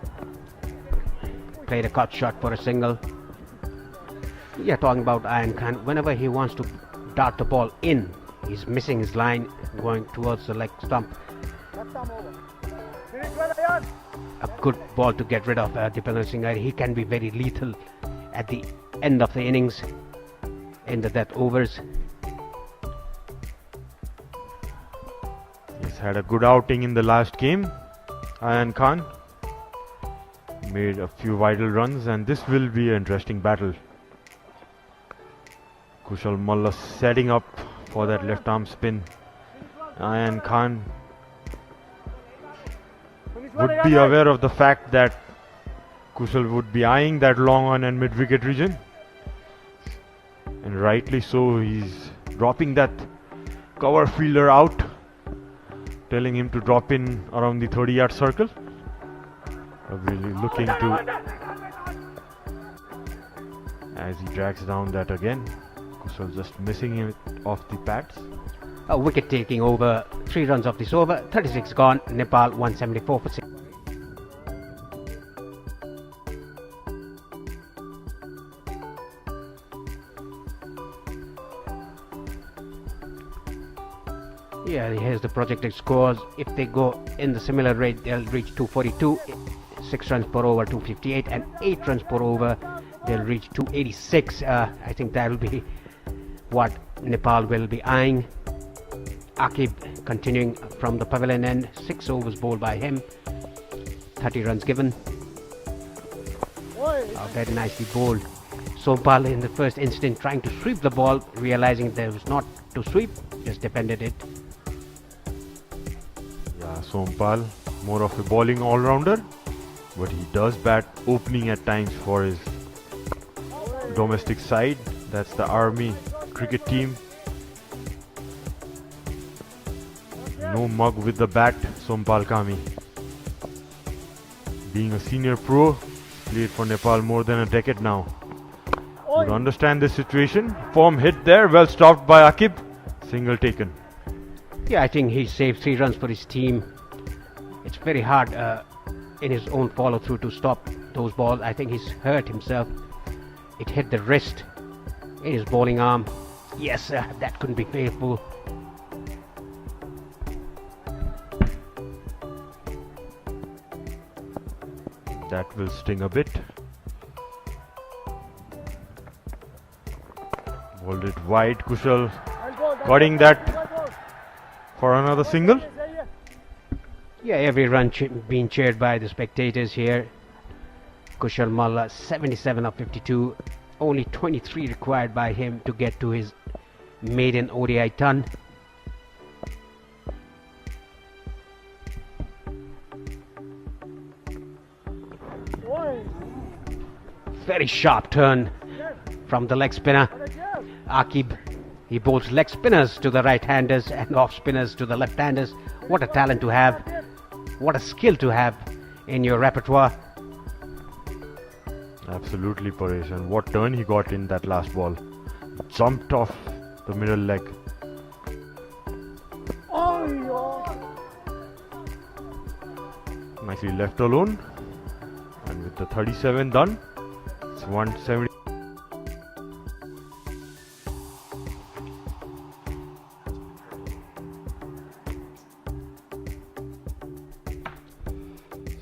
played a cut shot for a single. Yeah, talking about Ayan Khan, whenever he wants to dart the ball in, he's missing his line, going towards the leg stump. A good ball to get rid of Dipendra Singh. He can be very lethal at the end of the innings, in the death overs. He's had a good outing in the last game. Ayan Khan made a few vital runs, and this will be an interesting battle. Kushal Malla setting up for that left arm spin. Ayan Khan would be aware of the fact that Kushal would be eyeing that long on and mid wicket region, and rightly so. He's dropping that cover fielder out, telling him to drop in around the 30-yard circle. Really looking to, as he drags down that again. Kushal just missing it off the pads. A wicket taking over, 3 runs of this over, 36 gone, Nepal 174 for 6. Yeah, here's the projected scores. If they go in the similar rate, they'll reach 242, 6 runs per over 258, and 8 runs per over they'll reach 286. I think that'll be what Nepal will be eyeing. Akib continuing from the pavilion end, 6 overs bowled by him, 30 runs given. Very nicely bowled. Sompal in the first instant trying to sweep the ball, realizing there was not to sweep, just defended it. Yeah, Sompal, more of a bowling all-rounder, but he does bat opening at times for his domestic side. That's the Army cricket team. No mug with the bat, Sompal Kami. Being a senior pro, played for Nepal more than a decade now. Would understand this situation. Firm hit there, well stopped by Akib. Single taken. Yeah, I think he saved 3 runs for his team. It's very hard in his own follow through to stop those balls. I think he's hurt himself. It hit the wrist in his bowling arm. Yes, that couldn't be painful. That will sting a bit. Bowled it wide. Kushal cutting that for another single. Yeah, every run being cheered by the spectators here. Kushal Malla 77 of 52. Only 23 required by him to get to his maiden ODI ton. Very sharp turn from the leg spinner. Akib, he bowls leg spinners to the right-handers and off spinners to the left-handers. What a talent to have. What a skill to have in your repertoire. Absolutely, Paresh. And what turn he got in that last ball. Jumped off the middle leg. Nicely left alone. And with the 37 done, it's 170.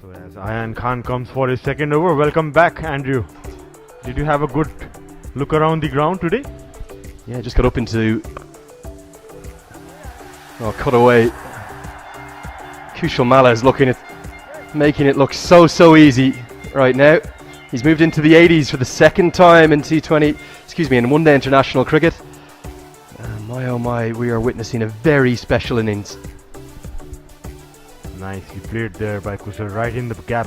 So as Ayan Khan comes for his second over, welcome back, Andrew. Did you have a good look around the ground today? Yeah, just got up into cut away. Kushal Malla is making it look so easy right now. He's moved into the 80s for the second time in in one-day international cricket. My oh my, we are witnessing a very special innings. Nicely played there by Kushal, right in the gap.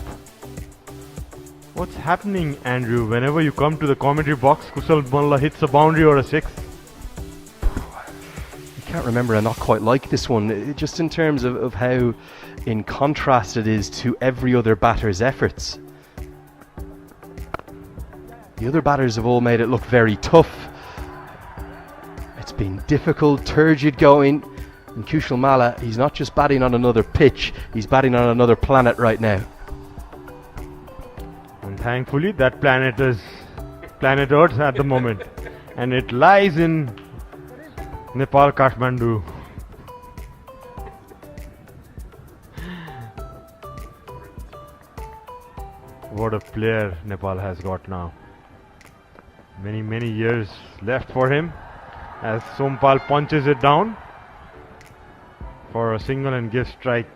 What's happening, Andrew? Whenever you come to the commentary box, Kushal Malla hits a boundary or a six. I can't remember, I not quite like this one, just in terms of how in contrast it is to every other batter's efforts. The other batters have all made it look very tough. It's been difficult, turgid going, and Kushal Malla, he's not just batting on another pitch, he's batting on another planet right now. And thankfully that planet is planet Earth at the moment, and it lies in Nepal, Kathmandu. What a player Nepal has got now. Many years left for him as Sompal punches it down for a single and gives strike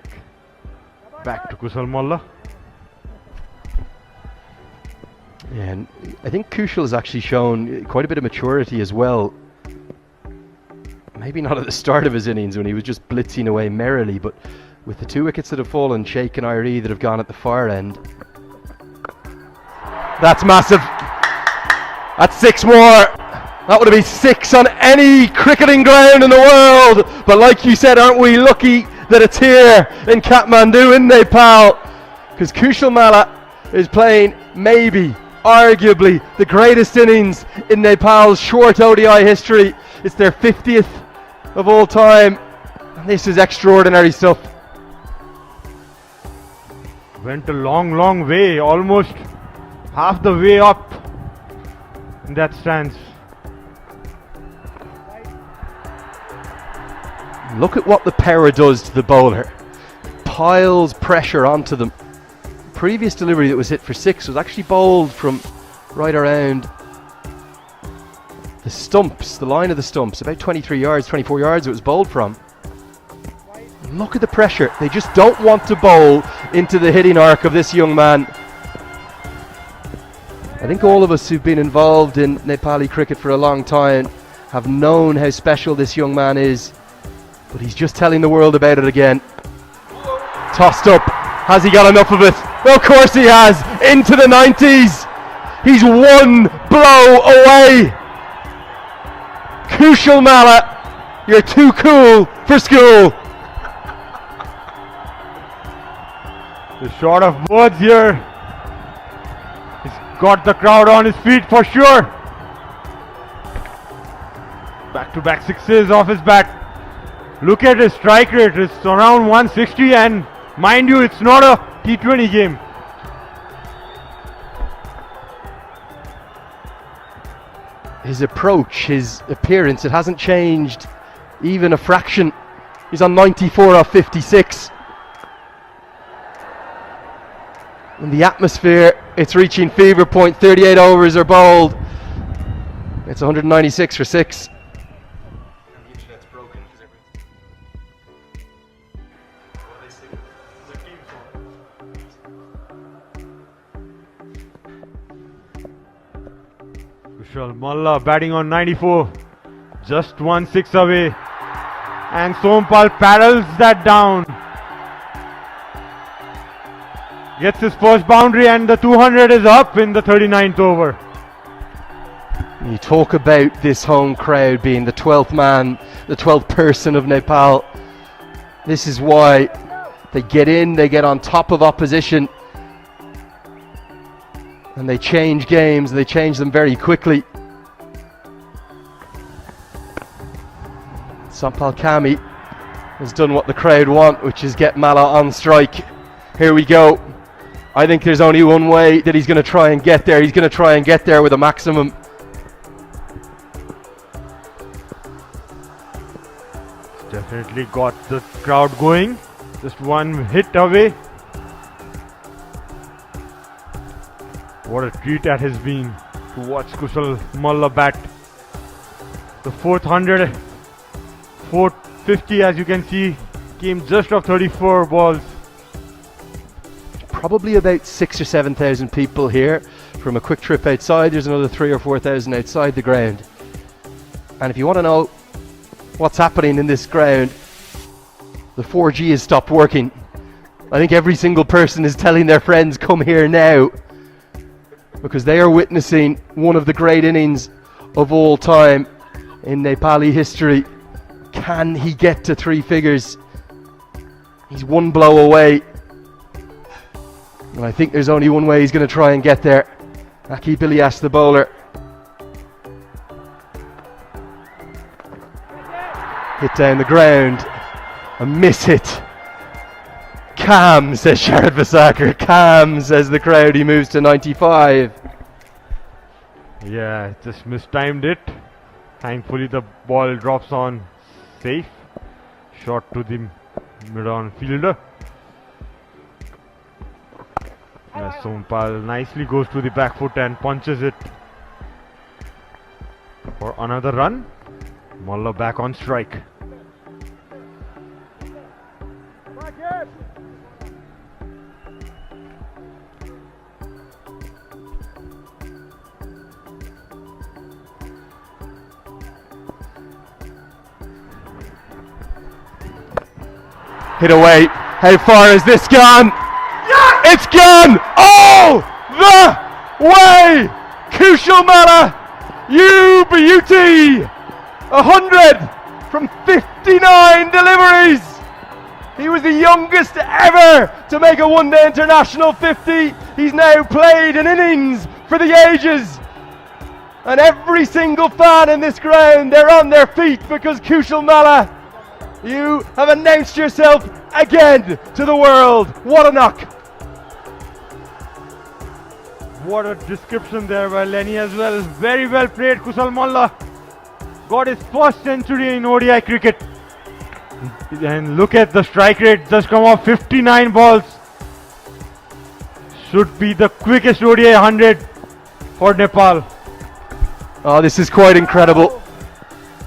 back to Kushal Malla. And I think Kushal has actually shown quite a bit of maturity as well. Maybe not at the start of his innings when he was just blitzing away merrily, but with the 2 wickets that have fallen, Sheikh and Irie that have gone at the far end. That's massive. That's 6 more. That would have been 6 on any cricketing ground in the world. But like you said, aren't we lucky that it's here in Kathmandu in Nepal? Because Kushal Malla is playing maybe, arguably, the greatest innings in Nepal's short ODI history. It's their 50th of all time. And this is extraordinary stuff. Went a long way, almost half the way up in that stance. Look at what the power does to the bowler. Piles pressure onto them. Previous delivery that was hit for 6 was actually bowled from right around the stumps, the line of the stumps, about 23 yards, 24 yards it was bowled from. Look at the pressure. They just don't want to bowl into the hitting arc of this young man. I think all of us who've been involved in Nepali cricket for a long time have known how special this young man is, but he's just telling the world about it again. Tossed up. Has he got enough of it? Well, of course he has. Into the 90s. He's 1 blow away. Kushal Malla, you're too cool for school. The short of words here. He's got the crowd on his feet for sure. Back-to-back 6s off his bat. Look at his strike rate. It's around 160, and mind you, it's not a T20 game. His approach, his appearance, it hasn't changed even a fraction. He's on 94 off 56. In the atmosphere, it's reaching fever point. 38 overs are bowled. It's 196 for 6. The internet's broken because Kushal Malla batting on 94, just 1 6 away, and Sompal paddles that down, gets his first boundary, and the 200 is up in the 39th over. You talk about this home crowd being the 12th man, the 12th person of Nepal. This is why they get in, they get on top of opposition, and they change games, they change them very quickly. Sompal Kami has done what the crowd want, which is get Malla on strike. Here we go. I think there's only one way that he's going to try and get there. He's going to try and get there with a maximum. Definitely got the crowd going. Just 1 hit away. What a treat that has been to watch Kushal Malla bat. The 400, 450, as you can see, came just off 34 balls. Probably about 6,000 or 7,000 people here from a quick trip outside. There's another 3,000 or 4,000 outside the ground. And if you want to know what's happening in this ground. The 4G has stopped working. I think every single person is telling their friends, come here now, because they are witnessing one of the great innings of all time in Nepali history. Can he get to three figures? He's one blow away. And I think there's only one way he's going to try and get there. Aki Bilias, the bowler. Hit down the ground. A miss hit. Calm, says Sharad Vasakar. Calm, says the crowd. He moves to 95. Yeah, just mistimed it. Thankfully the ball drops on safe. Shot to the mid-on fielder. Yeah, Sompal nicely goes to the back foot and punches it for another run. Malla back on strike. Hit away. How far has this gone? Yeah! It's gone all the way! Kushal Malla, you beauty! 100 from 59 deliveries! He was the youngest ever to make a one-day international 50. He's now played an innings for the ages. And every single fan in this ground, they're on their feet because Kushal Malla, you have announced yourself again to the world. What a knock. What a description there by Lenny as well. Very well played, Kushal Malla. Got his first century in ODI cricket. And look at the strike rate, just come off 59 balls. Should be the quickest ODI 100 for Nepal. Oh, this is quite incredible.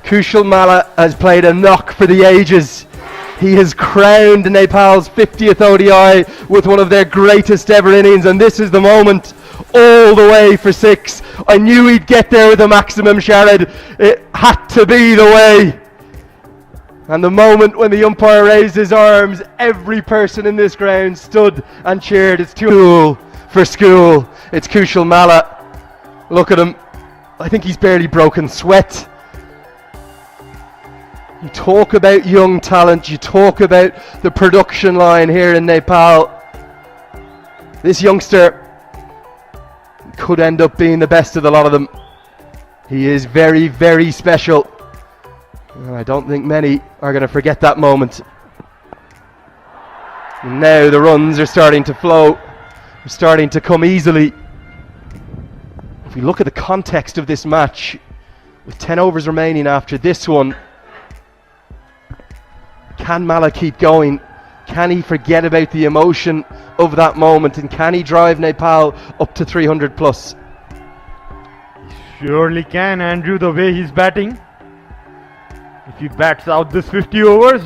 Kushal Malla has played a knock for the ages. He has crowned Nepal's 50th ODI with one of their greatest ever innings, and this is the moment, all the way for 6. I knew he'd get there with a maximum, Sharad. It had to be the way. And the moment when the umpire raised his arms, every person in this ground stood and cheered. It's too cool for school. It's Kushal Malla. Look at him. I think he's barely broken sweat. You talk about young talent, you talk about the production line here in Nepal. This youngster could end up being the best of the lot of them. He is very, very special. And I don't think many are going to forget that moment. And now the runs are starting to flow, starting to come easily. If we look at the context of this match, with 10 overs remaining after this one, can Malla keep going? Can he forget about the emotion of that moment? And can he drive Nepal up to 300 plus? Surely can, Andrew, the way he's batting. If he bats out this 50 overs,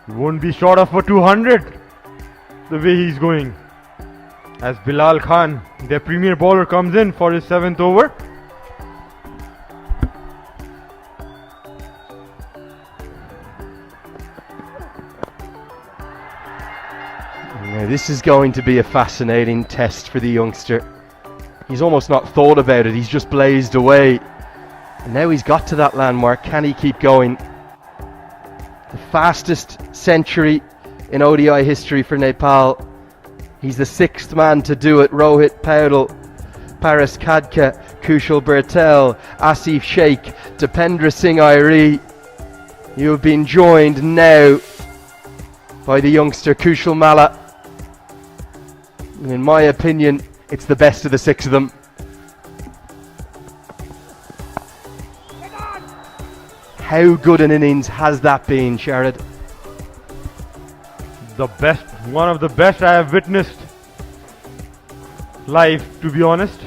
he won't be short of a 200 the way he's going. As Bilal Khan, their premier bowler, comes in for his 7th over. Now, this is going to be a fascinating test for the youngster. He's almost not thought about it, he's just blazed away. And now he's got to that landmark. Can he keep going? The fastest century in ODI history for Nepal. He's the 6th man to do it. Rohit Paudel, Paras Khadka, Kushal Bertel, Asif Sheikh, Dipendra Singh Airi. You have been joined now by the youngster Kushal Malla. And in my opinion, it's the best of the 6 of them. How good an innings has that been, Sharad? The best, one of the best I have witnessed live, to be honest.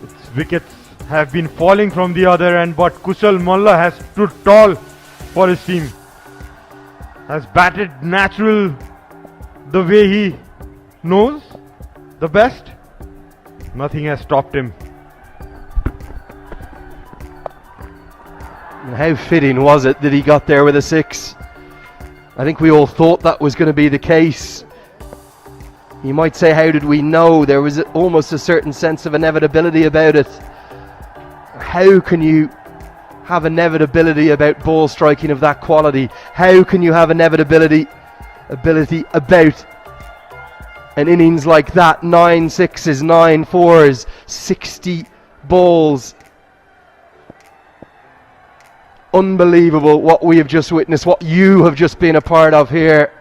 Its wickets have been falling from the other end, but Kushal Malla has stood tall for his team. Has batted natural the way he knows, the best. Nothing has stopped him. And how fitting was it that he got there with a 6? I think we all thought that was going to be the case. You might say, how did we know? There was almost a certain sense of inevitability about it. How can you have inevitability about ball striking of that quality? How can you have inevitability about an innings like that? 9 6s, 9 4s, 60 balls. Unbelievable what we have just witnessed, what you have just been a part of here.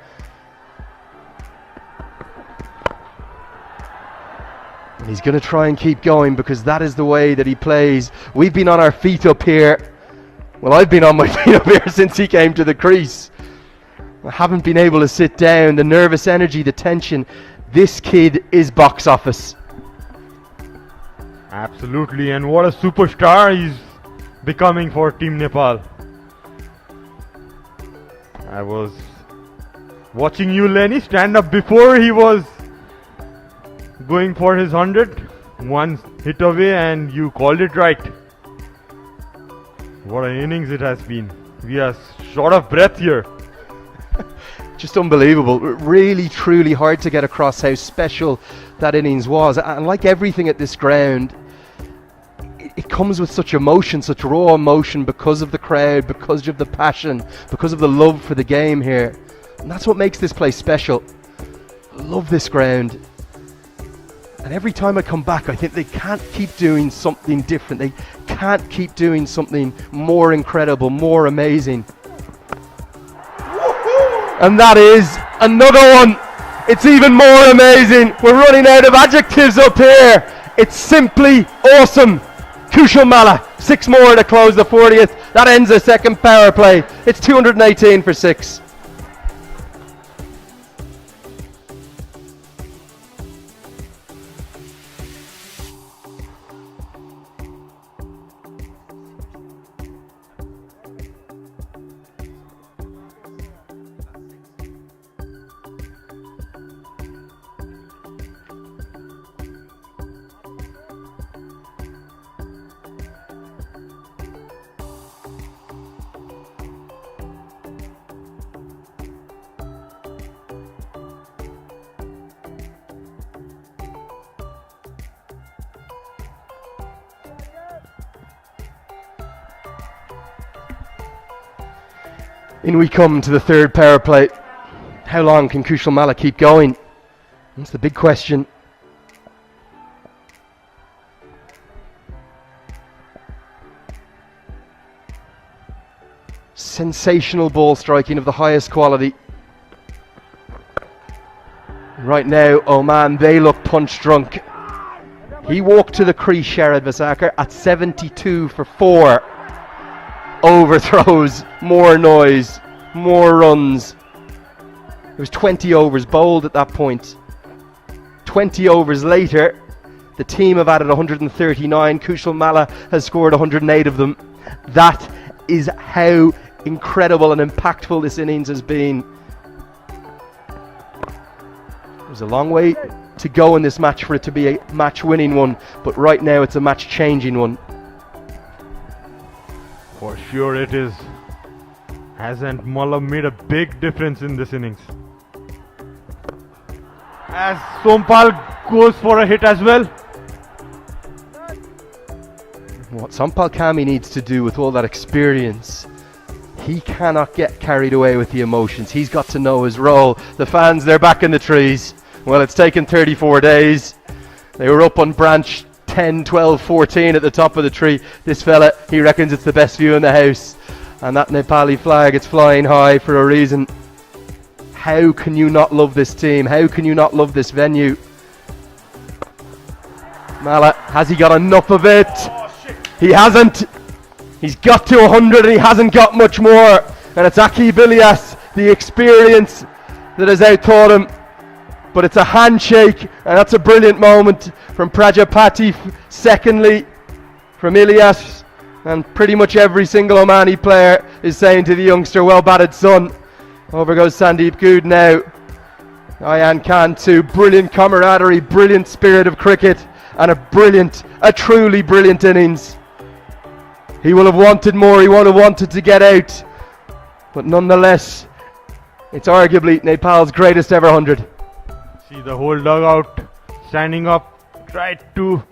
And he's going to try and keep going because that is the way that he plays. We've been on our feet up here. Well, I've been on my feet up here since he came to the crease. I haven't been able to sit down. The nervous energy, the tension. This kid is box office. Absolutely, and what a superstar he's becoming for Team Nepal. I was watching you, Lenny, stand up before he was going for his 100. One hit away and you called it right. What an innings it has been. We are short of breath here. Just unbelievable. Really, truly hard to get across how special that innings was. And like everything at this ground, it comes with such emotion, such raw emotion, because of the crowd, because of the passion, because of the love for the game here. And that's what makes this place special. I love this ground. And every time I come back, I think they can't keep doing something different. They can't keep doing something more incredible, more amazing. And that is another one. It's even more amazing. We're running out of adjectives up here. It's simply awesome. KUSHAL MALLA, 6 more to close the 40th. That ends the second power play. It's 218 for 6. In we come to the third power play. How long can KUSHAL MALLA keep going? That's the big question. Sensational ball striking of the highest quality. Right now, Oman, they look punch drunk. He walked to the crease, Sharad Vasakar, at 72 for 4. Overthrows, more noise, more runs. It was 20 overs bowled at that point. 20 overs later, the team have added 139. KUSHAL MALLA has scored 108 of them. That is how incredible and impactful this innings has been. There's a long way to go in this match for it to be a match-winning one, but right now it's a match-changing one. For sure it is. Hasn't Malla made a big difference in this innings? As Sompal goes for a hit as well. What Sompal Kami needs to do with all that experience, he cannot get carried away with the emotions. He's got to know his role. The fans, they're back in the trees. Well, it's taken 34 days. They were up on branch 10, 12, 14 at the top of the tree. This fella, he reckons it's the best view in the house. And that Nepali flag, it's flying high for a reason. How can you not love this team? How can you not love this venue? Malla, has he got enough of it? He hasn't. He's got to 100 and he hasn't got much more. And it's Aki Bilias, the experience, that has outthought him. But it's a handshake, and that's a brilliant moment from Prajapati. Secondly, from Ilyas, and pretty much every single Omani player is saying to the youngster, well batted son. Over goes Sandeep Good now. Ayan Khan too. Brilliant camaraderie, brilliant spirit of cricket, and a truly brilliant innings. He will have wanted more, he would have wanted to get out. But nonetheless, it's arguably Nepal's greatest ever 100. See the whole dugout standing up, tried to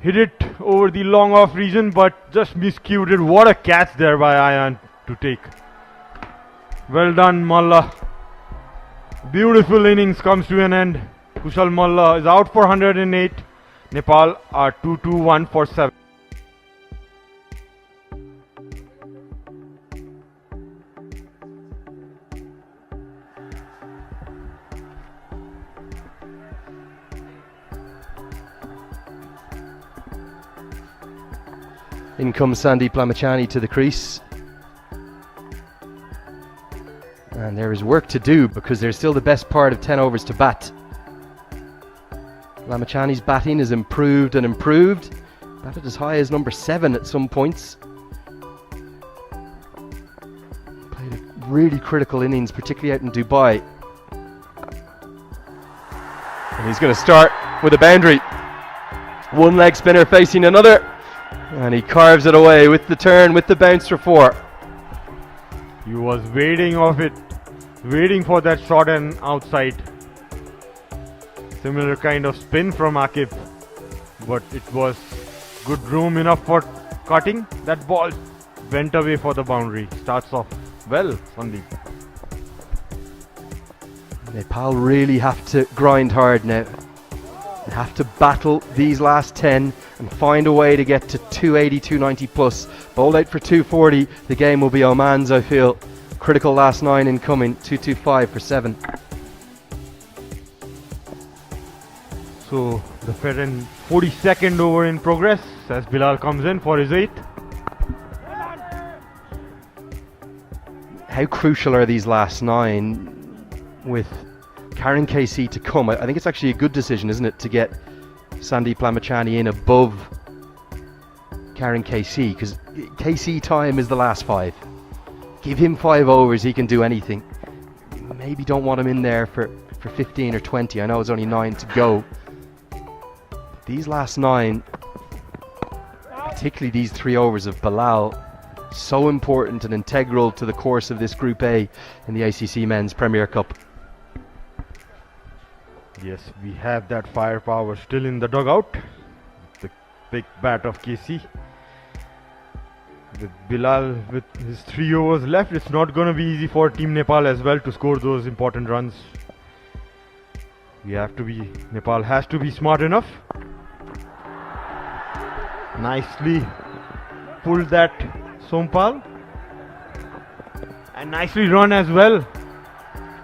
hit it over the long off region, but just miscued it. What a catch there by Ayan to take. Well done, Malla. Beautiful innings comes to an end. Kushal Malla is out for 108. Nepal are 2-2-1 for 7. In comes Sandeep Lamachani to the crease. And there is work to do because there's still the best part of 10 overs to bat. Lamachani's batting is improved and improved. Batted as high as number 7 at some points. Played a really critical innings, particularly out in Dubai. And he's going to start with a boundary. One leg spinner facing another. And he carves it away with the turn, with the bounce for 4. He was waiting for that shot and outside. Similar kind of spin from Akib, but it was good room enough for cutting. That ball went away for the boundary. Starts off well, Sandeep. Nepal really have to grind hard now. They have to battle these last 10 and find a way to get to 280, 290 plus. Bowled out for 240. The game will be Oman's, I feel. Critical last 9 incoming. 225 for 7. So the 42nd over in progress as Bilal comes in for his 8th. How crucial are these last 9 with Karen KC to come? I think it's actually a good decision, isn't it, to get Sandeep Lamachani in above Karen KC, because KC time is the last 5. Give him 5 overs, he can do anything. Maybe don't want him in there for 15 or 20. I know it's only 9 to go. But these last 9, particularly these 3 overs of Bilal, so important and integral to the course of this Group A in the ICC Men's Premier Cup. Yes, we have that firepower still in the dugout. The big bat of KC. With Bilal with his 3 overs left, it's not going to be easy for Team Nepal as well to score those important runs. Nepal has to be smart enough. Nicely pulled that Sompal. And nicely run as well.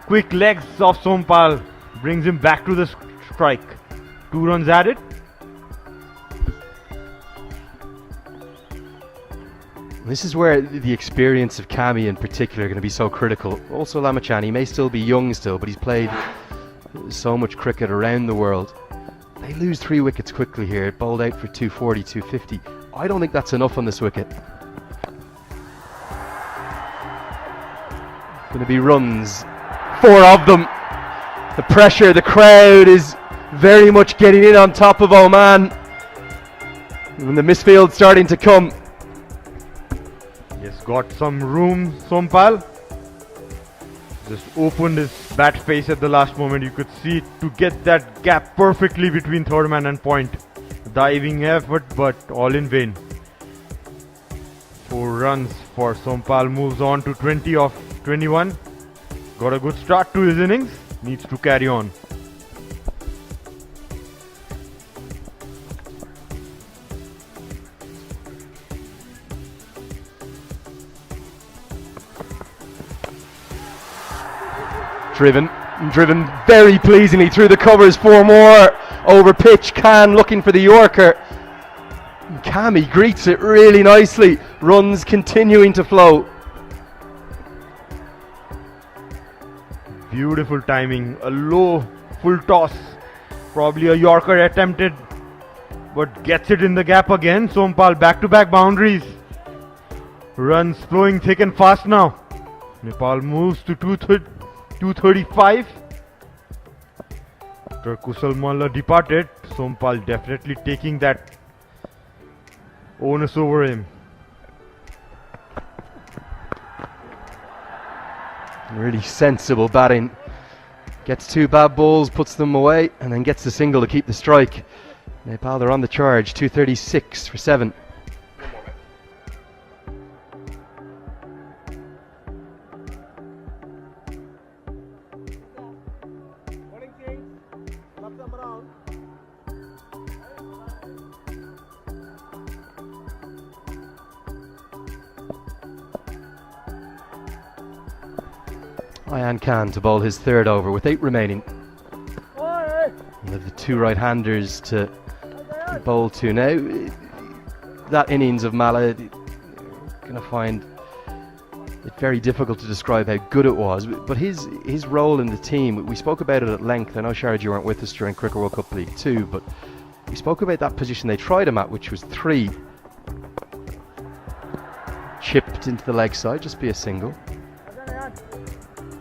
Quick legs of Sompal brings him back to the strike. 2 runs added. This is where the experience of Kami in particular are going to be so critical. Also Lamachani may still be young still, but he's played so much cricket around the world. They lose 3 wickets quickly here, bowled out for 240, 250. I don't think that's enough on this wicket. Going to be runs, 4 of them. The pressure, the crowd is very much getting in on top of Oman. And the misfield starting to come. Yes, got some room, Sompal. Just opened his bat face at the last moment. You could see it to get that gap perfectly between third man and point. Diving effort, but all in vain. 4 runs for Sompal, moves on to 20 of 21. Got a good start to his innings. Needs to carry on. Driven very pleasingly through the covers. 4 more over pitch. Khan looking for the Yorker. Kami greets it really nicely. Runs continuing to flow. Beautiful timing. A low full toss. Probably a Yorker attempted, but gets it in the gap again. Sompal back-to-back boundaries. Runs flowing thick and fast now. Nepal moves to 235. After Kushal Malla departed, Sompal definitely taking that onus over him. Really sensible batting. Gets 2 bad balls, puts them away, and then gets the single to keep the strike. Nepal, they're on the charge, 236 for 7. Ayan Khan to bowl his 3rd over with 8 remaining. One of the 2 right-handers to bowl to now. That innings of Malla, going to find it very difficult to describe how good it was, but his role in the team, we spoke about it at length. I know, Sharad, you weren't with us during Cricket World Cup League 2, but we spoke about that position they tried him at, which was 3. Chipped into the leg side, just be a single.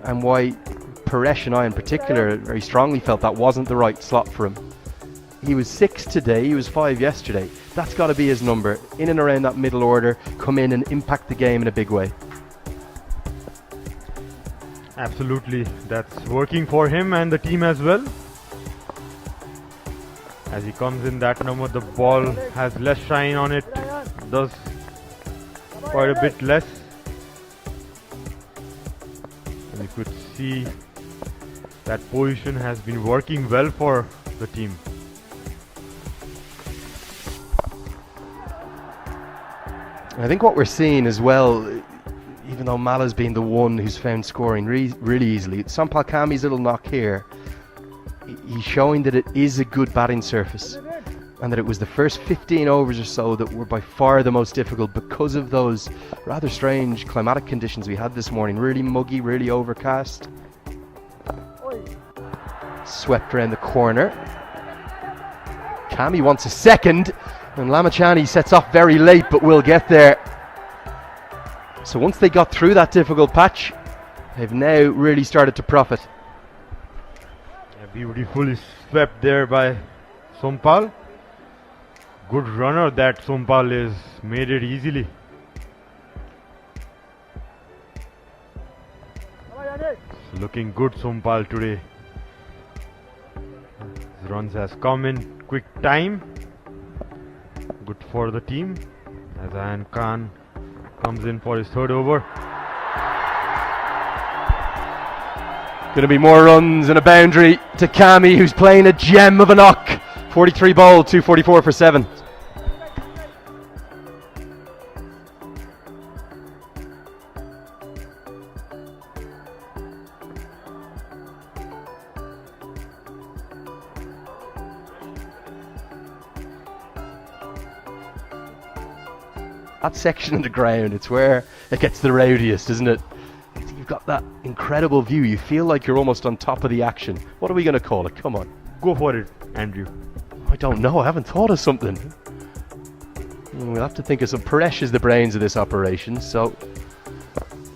And why Paresh and I in particular very strongly felt that wasn't the right slot for him. He was 6 today, he was 5 yesterday. That's got to be his number. In and around that middle order, come in and impact the game in a big way. Absolutely, that's working for him and the team as well. As he comes in that number, the ball has less shine on it, does quite a bit less. And you could see that position has been working well for the team. I think what we're seeing as well, even though Malla's been the one who's found scoring really easily, Sampal Kami's little knock here, he's showing that it is a good batting surface, and that it was the first 15 overs or so that were by far the most difficult because of those rather strange climatic conditions we had this morning. Really muggy, really overcast. Swept around the corner. Kami wants a second, and Lamachani sets off very late, but will get there. So once they got through that difficult patch, they've now really started to profit. Yeah, beautifully swept there by Sompal. Good runner that Sompal is, made it easily. Looking good Sompal today. His runs has come in quick time. Good for the team as Ayan Khan comes in for his 3rd over. Going to be more runs and a boundary to Kami, who's playing a gem of a knock. 43 ball, 244 for 7. That section of the ground, it's where it gets the rowdiest, isn't it? You've got that incredible view. You feel like you're almost on top of the action. What are we going to call it? Come on. Go for it, Andrew. I don't know. I haven't thought of something. We'll have to think of some. Paresh is the brains of this operation, so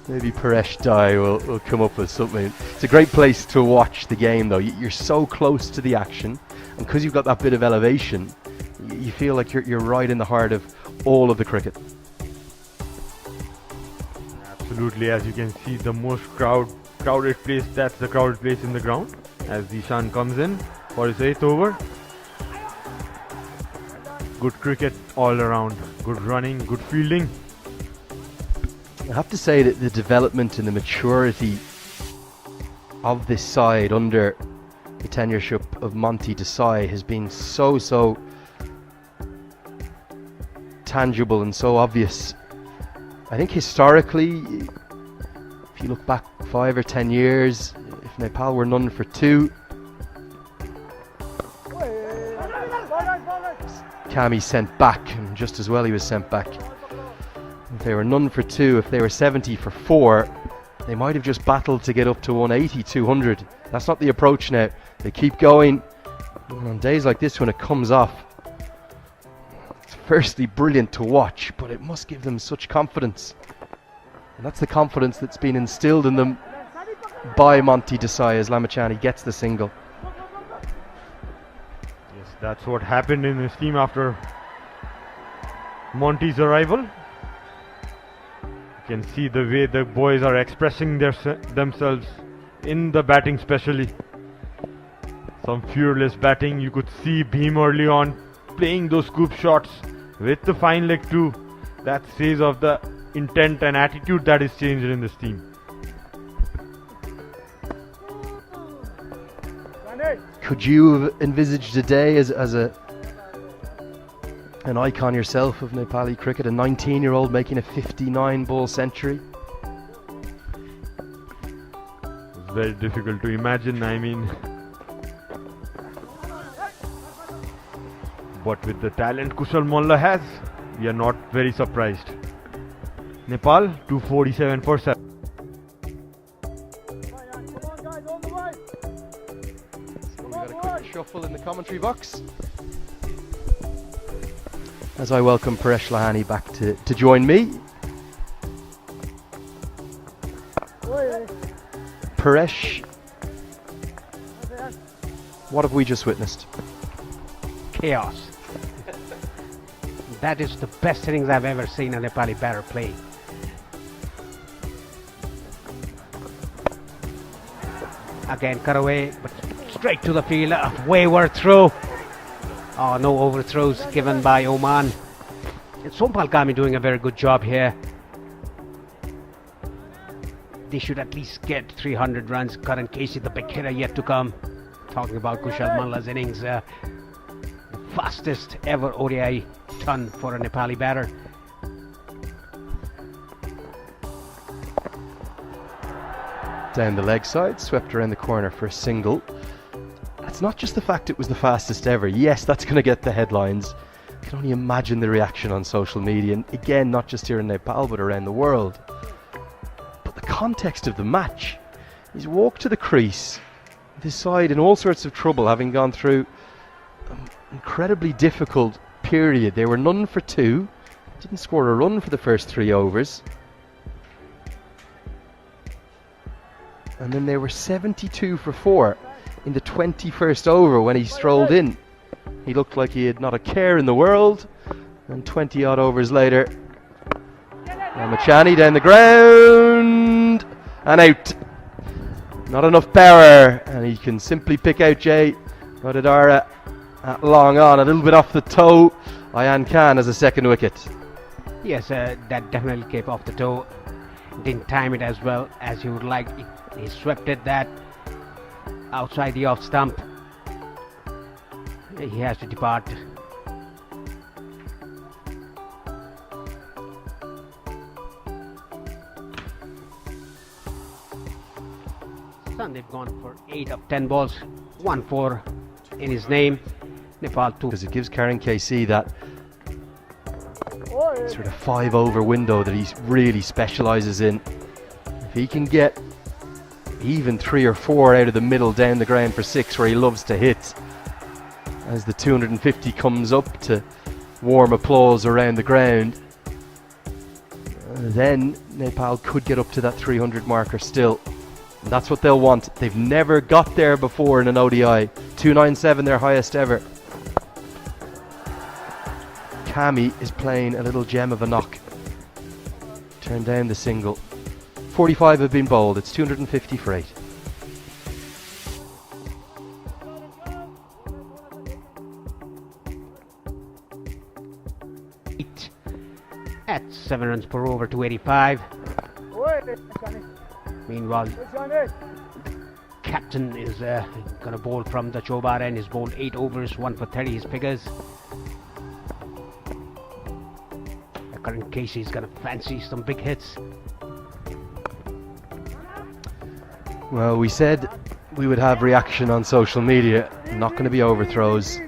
maybe Paresh Dai will come up with something. It's a great place to watch the game, though. You're so close to the action, and because you've got that bit of elevation, you feel like you're right in the heart of all of the cricket. Absolutely, as you can see, the most crowded place, that's the crowded place in the ground. As Dishan comes in for his 8th over. Good cricket all around, good running, good fielding. I have to say that the development and the maturity of this side under the tenureship of Monty Desai has been so tangible and so obvious. I think historically, if you look back 5 or 10 years, if Nepal were none for 2, Kami sent back, and just as well he was sent back. If they were none for 2, if they were 70 for 4, they might have just battled to get up to 180, 200. That's not the approach now. They keep going, and on days like this when it comes off, it's firstly brilliant to watch, but it must give them such confidence. And that's the confidence that's been instilled in them by Monty Desai as Lamachani gets the single. Yes, that's what happened in his team after Monty's arrival. You can see the way the boys are expressing themselves in the batting, especially some fearless batting. You could see Bhim early on playing those scoop shots with the fine leg too. That says of the intent and attitude that is changed in this team. Could you have envisaged a day as an icon yourself of Nepali cricket, a 19-year-old making a 59-ball century? It's very difficult to imagine, I mean. But with the talent Kushal Malla has, we are not very surprised. Nepal 247 for 7. So we got a quick shuffle in the commentary box as I welcome Paresh Lahani back to join me. Paresh, what have we just witnessed? Chaos. That is the best innings I've ever seen a Nepali batter play. Again, cut away, but straight to the field. A wayward throw. Oh, no overthrows given by Oman. And Sompal Kami doing a very good job here. They should at least get 300 runs. Karan Casey, the big hitter, yet to come. Talking about Kushal Malla's innings. The fastest ever ODI ton for a Nepali batter. Down the leg side, swept around the corner for a single. It's not just the fact it was the fastest ever. Yes, that's going to get the headlines. I can only imagine the reaction on social media, and again, not just here in Nepal, but around the world. But the context of the match, he's walked to the crease, this side in all sorts of trouble, having gone through an incredibly difficult period. They were none for two, didn't score a run for the first 3 overs. And then they were 72 for 4 in the 21st over when he strolled in. He looked like he had not a care in the world. And 20 odd overs later, Ramachani down the ground and out. Not enough power, and he can simply pick out Jay Rodadara at long on, a little bit off the toe. Ayan Khan has a second wicket. Yes, that definitely came off the toe. Didn't time it as well as he would like. He swept it that outside the off stump. He has to depart. They've gone for 8 of 10 balls, 1-4 in his name. Nepal 2. Because it gives Karan KC that sort of 5 over window that he really specialises in. If he can get even 3 or 4 out of the middle down the ground for 6 where he loves to hit, as the 250 comes up to warm applause around the ground, then Nepal could get up to that 300 marker still. And that's what they'll want. They've never got there before in an ODI. 297 their highest ever. Kami is playing a little gem of a knock. Turn down the single. 45 have been bowled. It's 250 for 8. At 7 runs per over, 285. Meanwhile, captain is going to bowl from the Chobar end. He's bowled 8 overs, 1 for 30 his figures. Karan Casey's going to fancy some big hits. Well, we said we would have reaction on social media. Not going to be overthrows.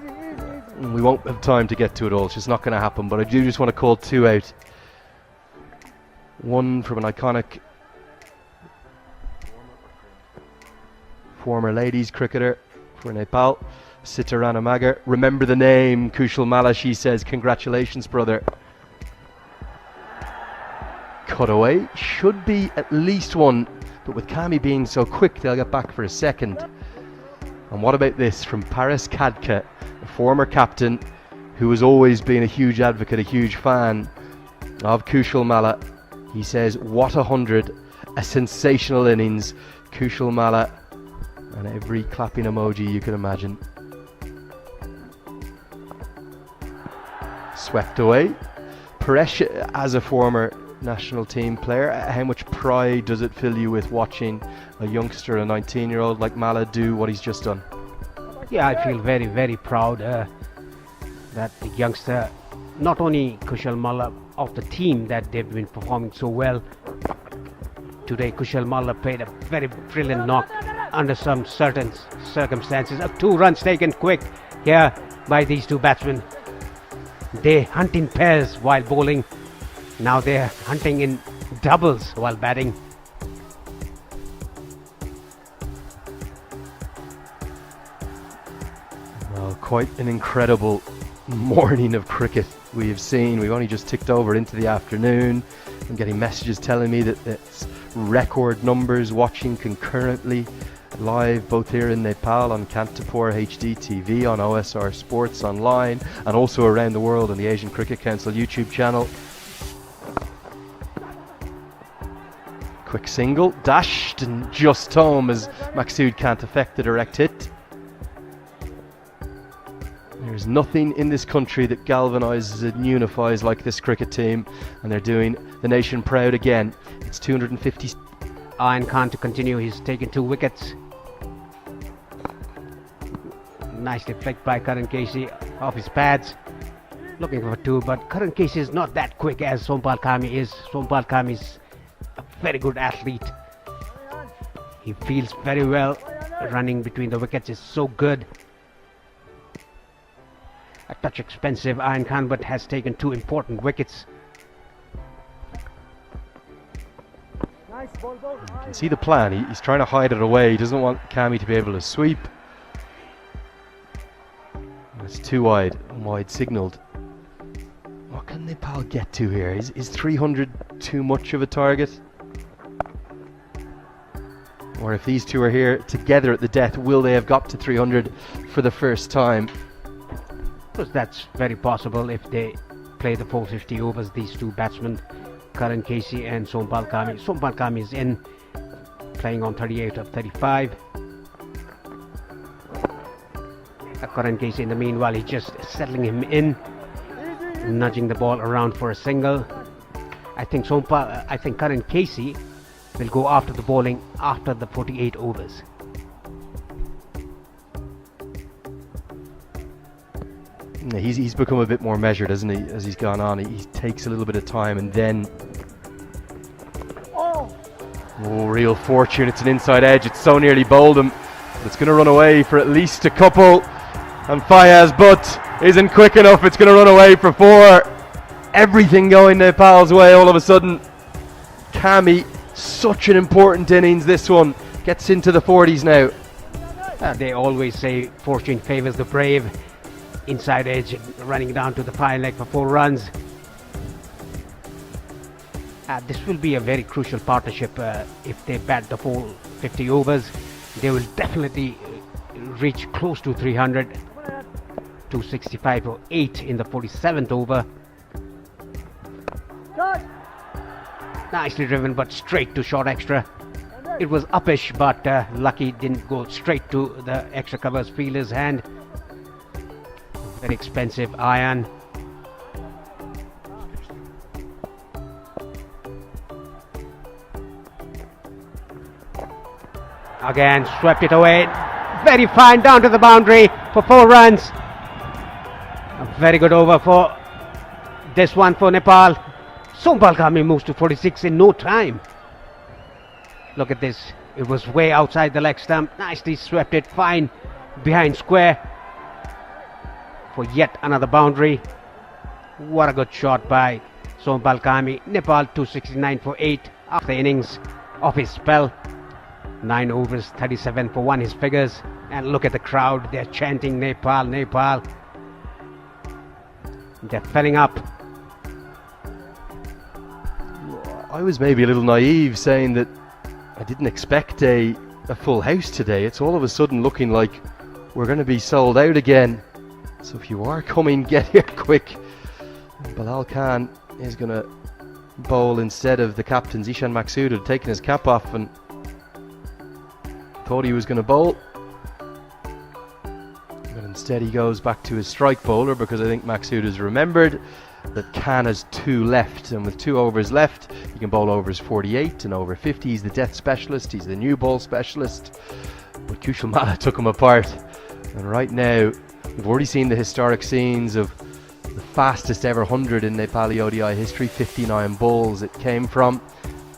We won't have time to get to it all. It's just not going to happen. But I do just want to call 2 out. One from an iconic former ladies cricketer for Nepal, Sitarana Magar. Remember the name, Kushal Malla, she says. Congratulations, brother. Cutaway. Should be at least one, but with Kami being so quick, they'll get back for a second. And what about this from Paris Kadka, a former captain who has always been a huge advocate, a huge fan of Kushal Malla. He says, what 100, a sensational innings. Kushal Malla, and every clapping emoji you can imagine. Swept away. Paresh, as a former national team player, how much pride does it fill you with watching a youngster, a 19-year-old like Malla, do what he's just done? Yeah, I feel very, very proud that the youngster, not only Kushal Malla, of the team, that they've been performing so well. Today, Kushal Malla played a very brilliant knock under some certain circumstances. 2 runs taken quick here by these two batsmen. They hunt in pairs while bowling. Now they're hunting in doubles while batting. Well, quite an incredible morning of cricket we have seen. We've only just ticked over into the afternoon. I'm getting messages telling me that it's record numbers watching concurrently live both here in Nepal on Kantapur HD TV, on OSR Sports Online, and also around the world on the Asian Cricket Council YouTube channel. Quick single, dashed and just home as Maqsood can't affect the direct hit. There's nothing in this country that galvanises and unifies like this cricket team, and they're doing the nation proud again. It's 250. Ayan Khan to continue. He's taken 2 wickets. Nicely flicked by Karan Casey off his pads. Looking for 2, but Karan Casey is not that quick as Sompal Kami is. Sompal Kami is a very good athlete. He feels very well. Running between the wickets is so good. A touch expensive, Ayan Khan, but has taken 2 important wickets. Nice ball, ball. You can see the plan. He's trying to hide it away. He doesn't want Kami to be able to sweep. It's too wide. Wide signalled. What can Nepal get to here? Is 300 too much of a target? Or if these two are here together at the death, will they have got to 300 for the first time? Because that's very possible if they play the 450 overs, these 2 batsmen, Karan Casey and Sompal Kami. Sompal Kami is in, playing on 38 of 35. Karan Casey, in the meanwhile, he's just settling him in, nudging the ball around for a single. I think Karan Casey will go after the bowling after the 48 overs. He's become a bit more measured, hasn't he, as he's gone on. He takes a little bit of time and then... Oh, real fortune. It's an inside edge. It's so nearly bowled him. But it's going to run away for at least a couple. And Fayaz's butt isn't quick enough. It's going to run away for 4. Everything going Nepal's way all of a sudden. Kami, such an important innings this one. Gets into the 40s now. They always say fortune favours the brave. Inside edge, running down to the fine leg for 4 runs. This will be a very crucial partnership. If they bat the full 50 overs, they will definitely reach close to 300. 265 for 8 in the 47th over. Nicely driven, but straight to short extra. It was uppish, but lucky didn't go straight to the extra covers fielder's hand. Very expensive iron. Again, swept it away. Very fine, down to the boundary for 4 runs. A very good over for this one for Nepal. Sompal Kami moves to 46 in no time. Look at this. It was way outside the leg stump. Nicely swept it, fine, behind square for yet another boundary. What a good shot by Sompal Kami. Nepal 269 for 8 after the innings of his spell. 9 overs, 37 for 1 his figures. And look at the crowd, they're chanting Nepal, Nepal. They're filling up. I was maybe a little naive saying that I didn't expect a full house today. It's all of a sudden looking like we're going to be sold out again. So if you are coming, get here quick. Bilal Khan is going to bowl instead of the captain Zishan Maksud, who had taken his cap off and thought he was going to bowl. But instead he goes back to his strike bowler, because I think Maksud has remembered that Khan has 2 left, and with 2 overs left he can bowl overs 48 and over 50. He's the death specialist, he's the new ball specialist. But Kushal Malla took him apart, and right now we've already seen the historic scenes of the fastest ever 100 in Nepali ODI history, 59 balls it came from.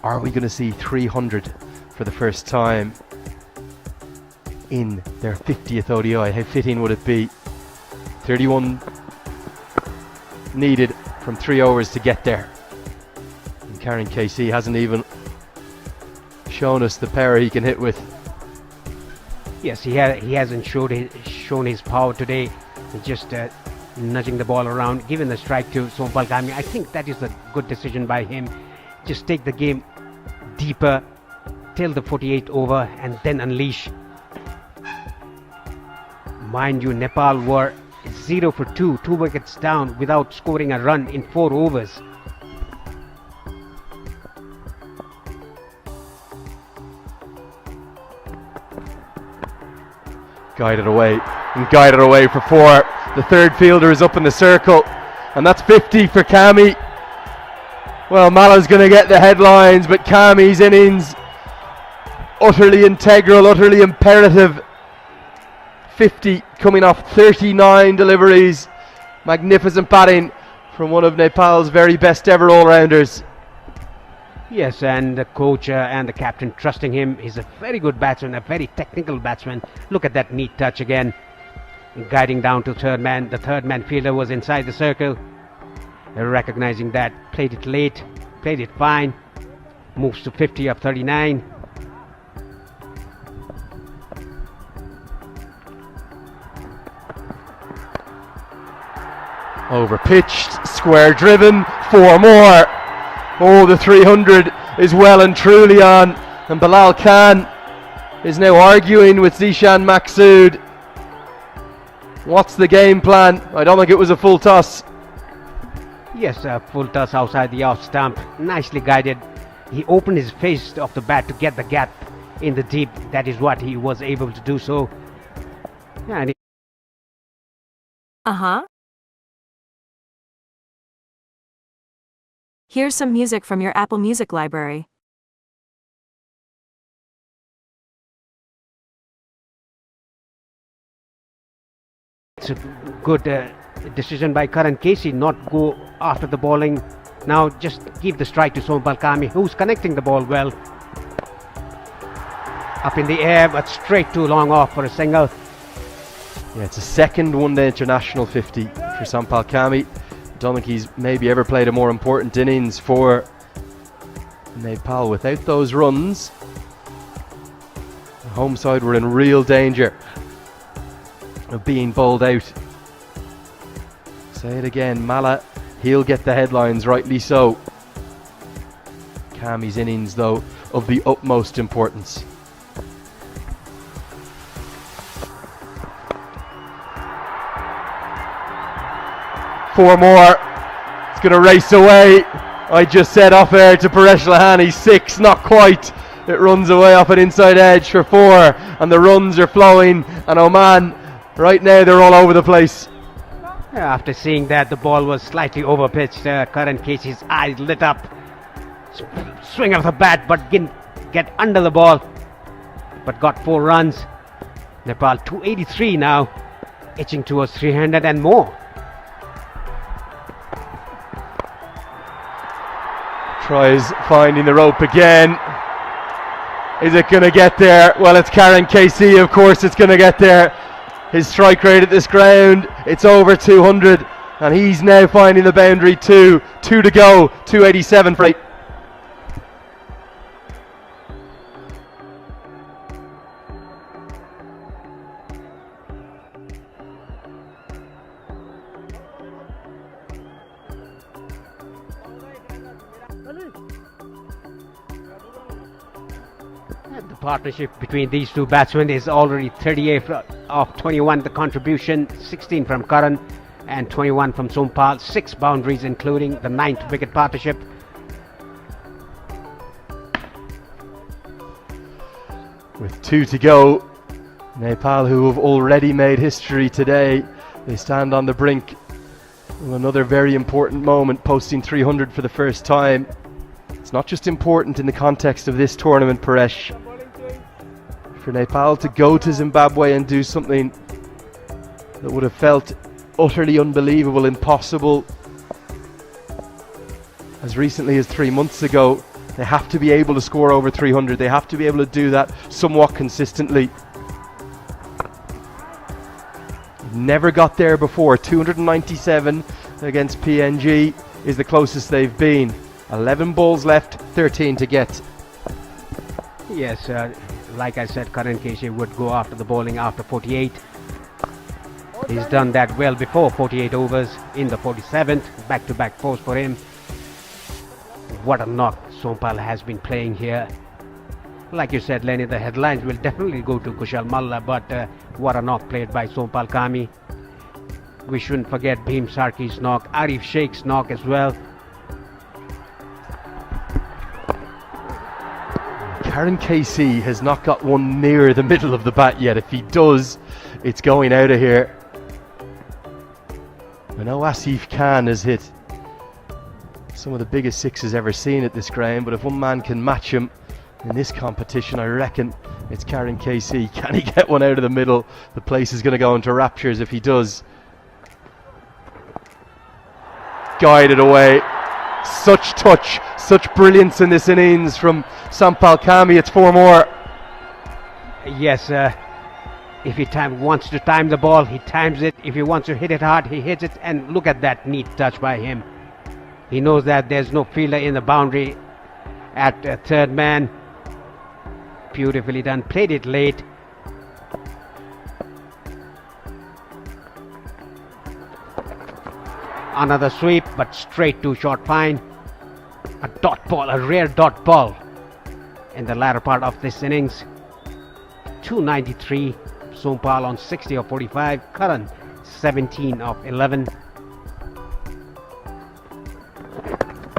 Are we going to see 300 for the first time in their 50th ODI? How fitting would it be? 31 needed from 3 overs to get there. And Karen KC hasn't even shown us the power he can hit with. Yes, he hasn't shown his power today. He's just nudging the ball around, giving the strike to Sompal Kami. I think that is a good decision by him. Just take the game deeper till the 48th over and then unleash. Mind you, Nepal were 0 for 2, 2 wickets down without scoring a run in 4 overs. Guided away, and guided away for 4. The third fielder is up in the circle, and that's 50 for Kami. Well, Malla's going to get the headlines, but Kami's innings utterly integral, utterly imperative. 50 coming off 39 deliveries. Magnificent batting from one of Nepal's very best ever all-rounders. Yes, and the coach and the captain trusting him. He's a very good batsman, a very technical batsman. Look at that neat touch again. Guiding down to third man. The third man fielder was inside the circle. Recognizing that, played it late, played it fine. Moves to 50 of 39. Over pitched, square driven, 4 more. Oh, the 300 is well and truly on, and Bilal Khan is now arguing with Zishan Maksud. What's the game plan? I don't think it was a full toss. Yes, a full toss outside the off stump. Nicely guided. He opened his face off the bat to get the gap in the deep. That is what he was able to do so. Yeah, and Here's some music from your Apple Music library. it's a good decision by Karan Casey not go after the bowling. Now just give the strike to Sompal Kami, who's connecting the ball well. Up in the air, but straight too long off for a single. Yeah, it's a second one-day international 50 for Sompal Kami. Don't think he's maybe ever played a more important innings for Nepal. Without those runs, the home side were in real danger of being bowled out. Say it again, Malla, he'll get the headlines, rightly so. Kami's innings, though, of the utmost importance. Four more. It's going to race away. I just said off air to Paresh Lahani, 6, not quite. It runs away off an inside edge for 4, and the runs are flowing. And Oman, right now, they're all over the place. After seeing that, the ball was slightly overpitched. Karan Casey's eyes lit up. Swing of the bat, but didn't get under the ball. But got 4 runs. Nepal 283 now, itching towards 300 and more. Tries finding the rope again. Is it going to get there? Well, it's Karen KC, of course it's going to get there. His strike rate at this ground, it's over 200, and he's now finding the boundary. 2 to go, 287 for 8. The partnership between these two batsmen is already 38 of 21. The contribution 16 from Karan and 21 from Sompal. 6 boundaries, including the 9th wicket partnership. With 2 to go, Nepal, who have already made history today, they stand on the brink of another very important moment, posting 300 for the first time. It's not just important in the context of this tournament, Paresh. For Nepal to go to Zimbabwe and do something that would have felt utterly unbelievable, impossible, as recently as 3 months ago, they have to be able to score over 300. They have to be able to do that somewhat consistently. Never got there before. 297 against PNG is the closest they've been. 11 balls left, 13 to get. Yes, like I said, Karan Casey would go after the bowling after 48. He's done that well before. 48 overs in the 47th. Back-to-back fours for him. What a knock Sompal has been playing here. Like you said, Lenny, the headlines will definitely go to Kushal Malla, but what a knock played by Sompal Kami. We shouldn't forget Bhim Sarki's knock, Arif Sheikh's knock as well. Karan KC has not got one near the middle of the bat yet. If he does, it's going out of here. I know Asif Khan has hit some of the biggest sixes ever seen at this ground, but if one man can match him in this competition, I reckon it's Karan KC. Can he get one out of the middle? The place is going to go into raptures if he does. Guided away. Such touch, such brilliance in this innings from Sompal Kami. It's 4 more. Yes, if he wants to time the ball, he times it. If he wants to hit it hard, he hits it. And look at that neat touch by him. He knows that there's no fielder in the boundary at third man. Beautifully done. Played it late. Another sweep, but straight to short fine. A dot ball, a rare dot ball in the latter part of this innings. 293. Sompal on 60 of 45. Karan 17 of 11.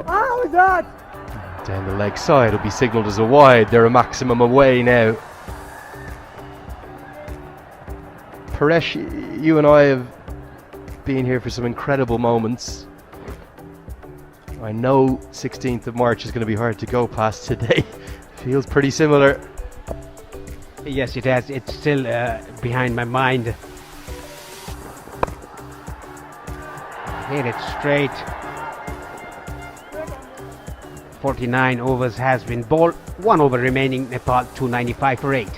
How is that? Down the leg side, will be signalled as a wide. They're a maximum away now. Paresh, you and I have been here for some incredible moments. I know 16th of March is going to be hard to go past today. Feels pretty similar. Yes, it has. It's still behind my mind. Hit it straight. 49 overs has been bowled. 1 over remaining. Nepal 295 for 8.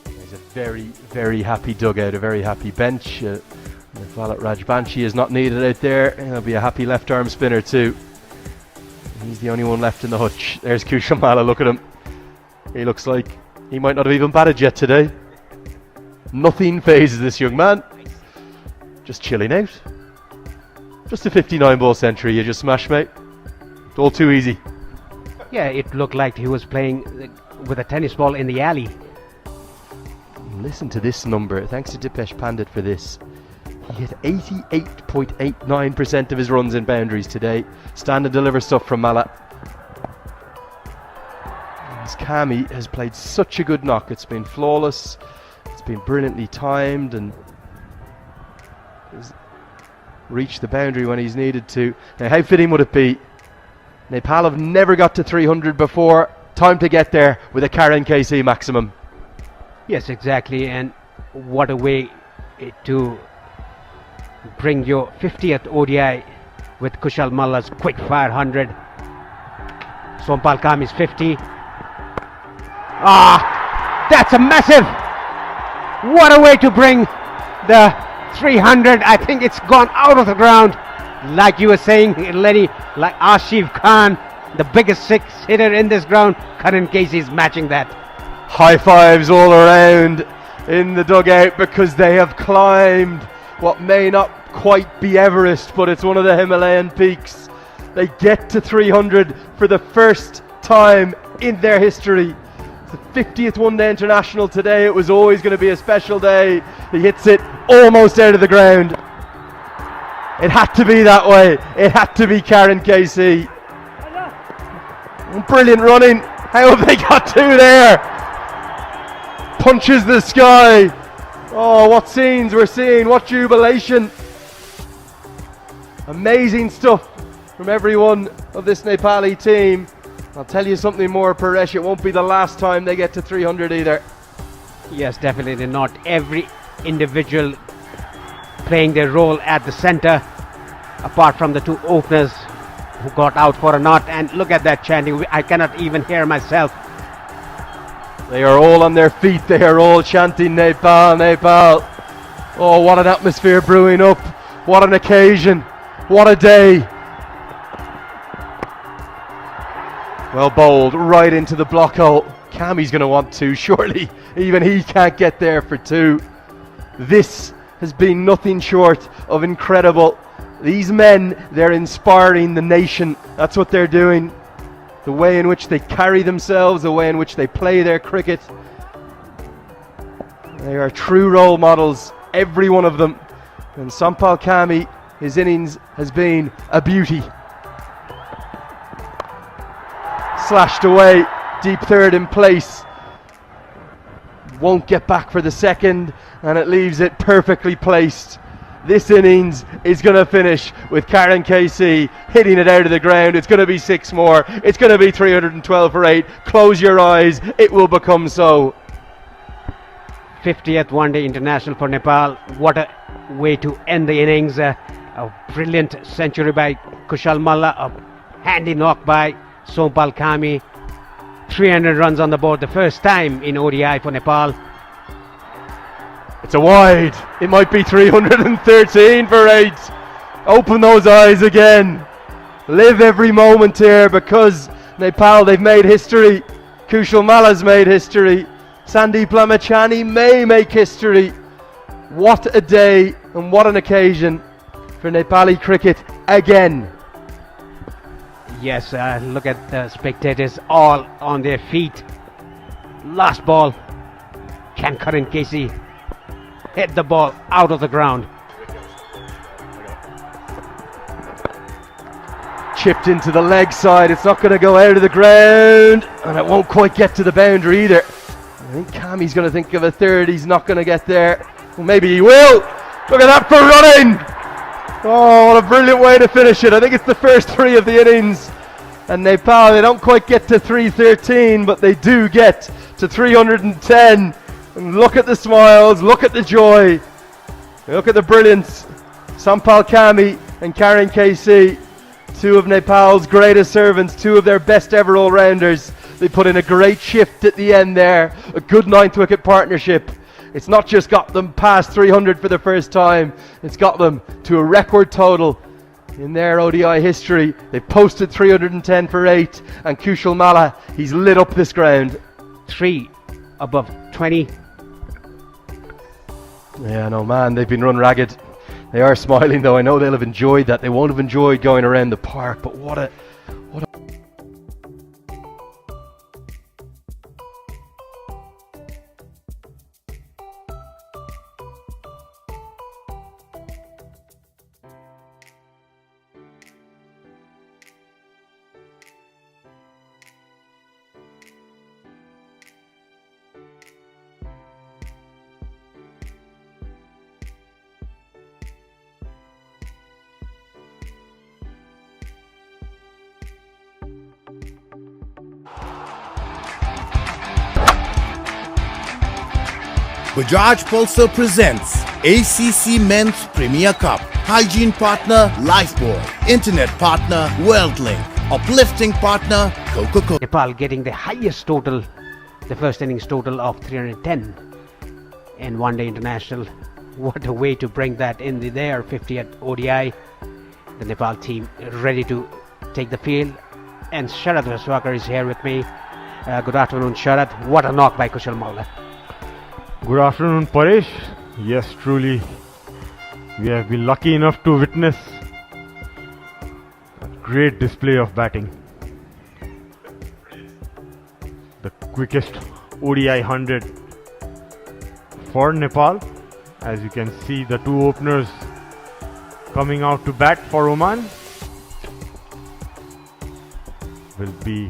There's a very, very happy dugout, a very happy bench. Valat Rajbanshi is not needed out there. There'll be a happy left arm spinner too. He's the only one left in the hutch. There's KUSHAL MALLA, look at him. He looks like he might not have even batted yet today. Nothing phases this young man. Just chilling out. Just a 59 ball century you just smashed, mate. It's all too easy. Yeah, it looked like he was playing with a tennis ball in the alley. Listen to this number. Thanks to Dipesh Pandit for this. He hit 88.89% of his runs in boundaries today. Stand and deliver stuff from Malla. As Kami has played such a good knock. It's been flawless. It's been brilliantly timed and has reached the boundary when he's needed to. Now, how fitting would it be? Nepal have never got to 300 before. Time to get there with a Karan KC maximum. Yes, exactly. And what a way to bring your 50th ODI with Kushal Malla's quick fire 100. Sompal Kami's 50. That's a massive. What a way to bring the 300. I think it's gone out of the ground. Like you were saying, Lenny, like Asif Khan, the biggest six hitter in this ground. Karan Casey is matching that. High fives all around in the dugout because they have climbed what may not quite be Everest, but it's one of the Himalayan peaks. They get to 300 for the first time in their history. It's the 50th one-day international today. It was always going to be a special day. He hits it almost out of the ground. It had to be that way. It had to be Karen KC. Brilliant running. How have they got two there? Punches the sky. Oh, what scenes we're seeing. What jubilation. Amazing stuff from everyone of this Nepali team. I'll tell you something more, Paresh. It won't be the last time they get to 300 either. Yes, definitely not. Every individual playing their role at the center, apart from the two openers who got out for a knot. And look at that chanting. I cannot even hear myself. They are all on their feet. They are all chanting Nepal, Nepal. Oh, what an atmosphere brewing up. What an occasion. What a day. Well bowled right into the block hole. Kami's going to want two, surely. Even he can't get there for two. This has been nothing short of incredible. These men, they're inspiring the nation. That's what they're doing. The way in which they carry themselves, the way in which they play their cricket. They are true role models, every one of them. And Sampal Kami, his innings has been a beauty. Slashed away, deep third in place. Won't get back for the second, and it leaves it perfectly placed. This innings is going to finish with Karen KC hitting it out of the ground. It's going to be 6 more. It's going to be 312 for 8. Close your eyes. It will become so. 50th one-day international for Nepal. What a way to end the innings. A brilliant century by Kushal Malla. A handy knock by Sampal Kami. 300 runs on the board, the first time in ODI for Nepal. It's a wide. It might be 313 for 8. Open those eyes again. Live every moment here, because Nepal, they've made history. Kushal Malla's made history. Sandeep Lamachani may make history. What a day and what an occasion for Nepali cricket again. Yes, look at the spectators all on their feet. Last ball. Can Karen KC hit the ball out of the ground? Chipped into the leg side. It's not going to go out of the ground, and it won't quite get to the boundary either. I think Kami's going to think of a third. He's not going to get there. Well, maybe he will. Look at that for running. Oh, what a brilliant way to finish it. I think it's the first 3 of the innings. And Nepal, they don't quite get to 313, but they do get to 310. And look at the smiles, look at the joy, look at the brilliance. Sampal Kami and Karen KC, 2 of Nepal's greatest servants, 2 of their best ever all-rounders. They put in a great shift at the end there, a good 9th wicket partnership. It's not just got them past 300 for the first time, it's got them to a record total in their ODI history. They posted 310 for 8, and Kushal Malla, he's lit up this ground. 3 above 20. Yeah, no man, they've been run ragged. They are smiling though. I know they'll have enjoyed that. They won't have enjoyed going around the park, but what a Bajaj Pulsar presents ACC Men's Premier Cup. Hygiene partner Lifebuoy. Internet partner WorldLink. Uplifting partner Coca-Cola. Nepal getting the highest total, the first innings total of 310 in one-day international. What a way to bring that in their 50th ODI. The Nepal team ready to take the field. And Sharad Raswakar is here with me. Good afternoon, Sharad. What a knock by Kushal Malla. Good afternoon, Paresh. Yes, truly, we have been lucky enough to witness a great display of batting. The quickest ODI 100 for Nepal. As you can see, the 2 openers coming out to bat for Oman. Will be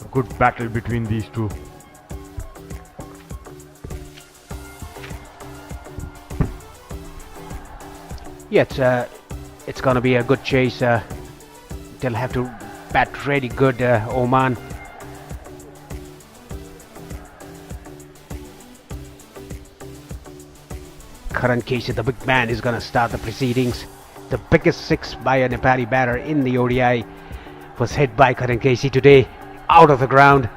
a good battle between these two. Yeah, it's gonna be a good chase. They'll have to bat really good, Oman. Karan Casey, the big man, is gonna start the proceedings. The biggest six by a Nepali batter in the ODI was hit by Karan Casey today, out of the ground.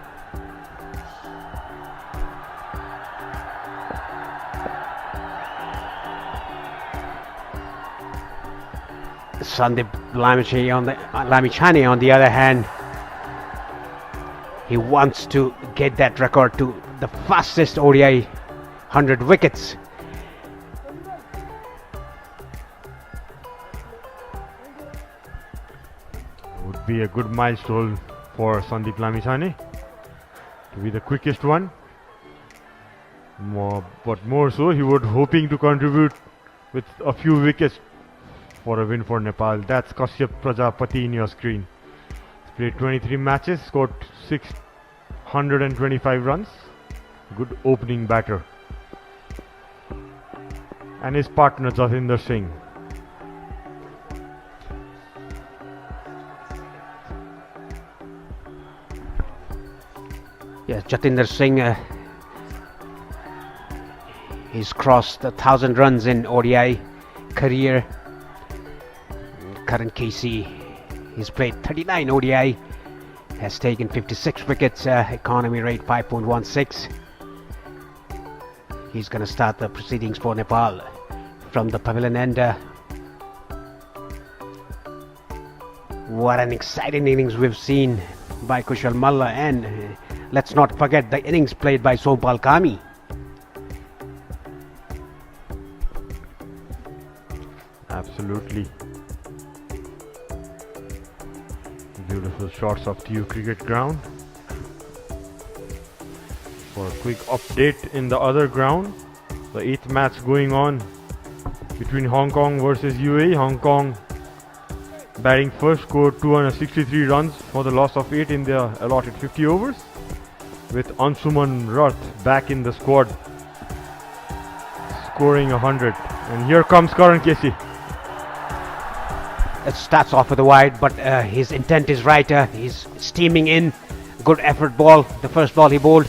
Sandeep Lamichhane on the other hand, he wants to get that record to the fastest ODI 100 wickets. Would be a good milestone for Sandeep Lamichhane to be the quickest one. But more so, he was hoping to contribute with a few wickets for a win for Nepal. That's Kashyap Prajapati in your screen. He's played 23 matches, scored 625 runs. Good opening batter. And his partner Jatinder Singh. Yes, Jatinder Singh, he's crossed 1,000 runs in ODI career. Karan Casey, he's played 39 ODI, has taken 56 wickets, economy rate 5.16. He's going to start the proceedings for Nepal from the pavilion end. What an exciting innings we've seen by Kushal Malla, and let's not forget the innings played by Sompal Kami. Absolutely. Beautiful shots of TU cricket ground. For a quick update in the other ground, the 8th match going on between Hong Kong versus UAE. Hong Kong batting first, scored 263 runs for the loss of 8 in their allotted 50 overs, with Anshuman Rath back in the squad, scoring 100. And here comes Karan Casey. It starts off with a wide, but his intent is right. He's steaming in. Good effort ball, the first ball he bowled.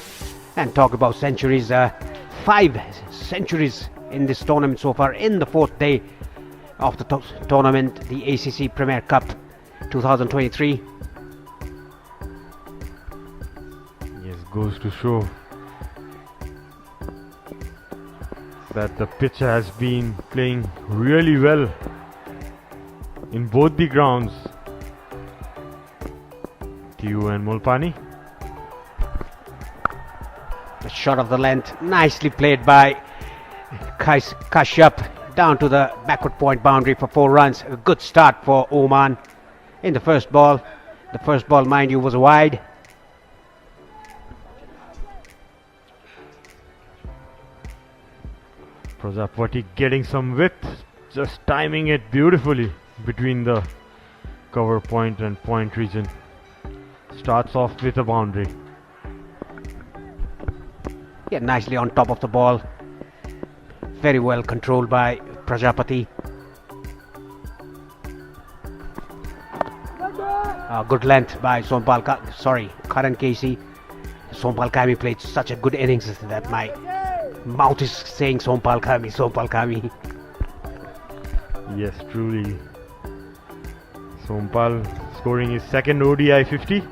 And talk about centuries. 5 centuries in this tournament so far, in the 4th day of the tournament, the ACC Premier Cup 2023. Yes, goes to show that the pitch has been playing really well in both the grounds, TU and Mulpani. A shot of the length, nicely played by Kashyap, down to the backward point boundary for 4 runs. A good start for Oman in the first ball. The first ball, mind you, was wide. Prajapati getting some width, just timing it beautifully between the cover point and point region. Starts off with a boundary. Yeah, nicely on top of the ball. Very well controlled by Prajapati. Good length by Karan Casey. Sompal Kami played such a good innings that my mouth is saying Sompal Kami. Yes, truly. Sompal scoring his second ODI 50,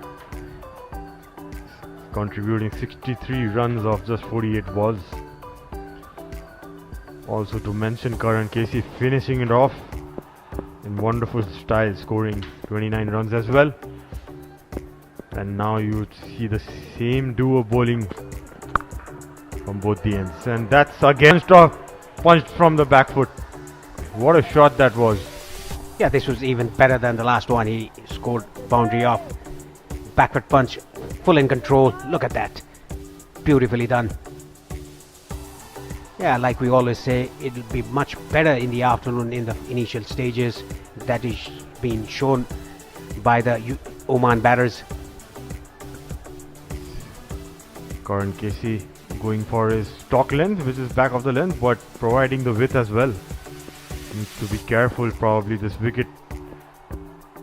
contributing 63 runs off just 48 balls. Also to mention, Karan Casey finishing it off in wonderful style, scoring 29 runs as well. And now you see the same duo bowling from both the ends, and that's against a punch from the back foot. What a shot that was. Yeah, this was even better than the last one. He scored boundary off. Backward punch, full in control. Look at that. Beautifully done. Yeah, like we always say, it'll be much better in the afternoon in the initial stages. That is being shown by the Oman batters. Karan Casey going for his stock length, which is back of the length, but providing the width as well. Needs to be careful. Probably this wicket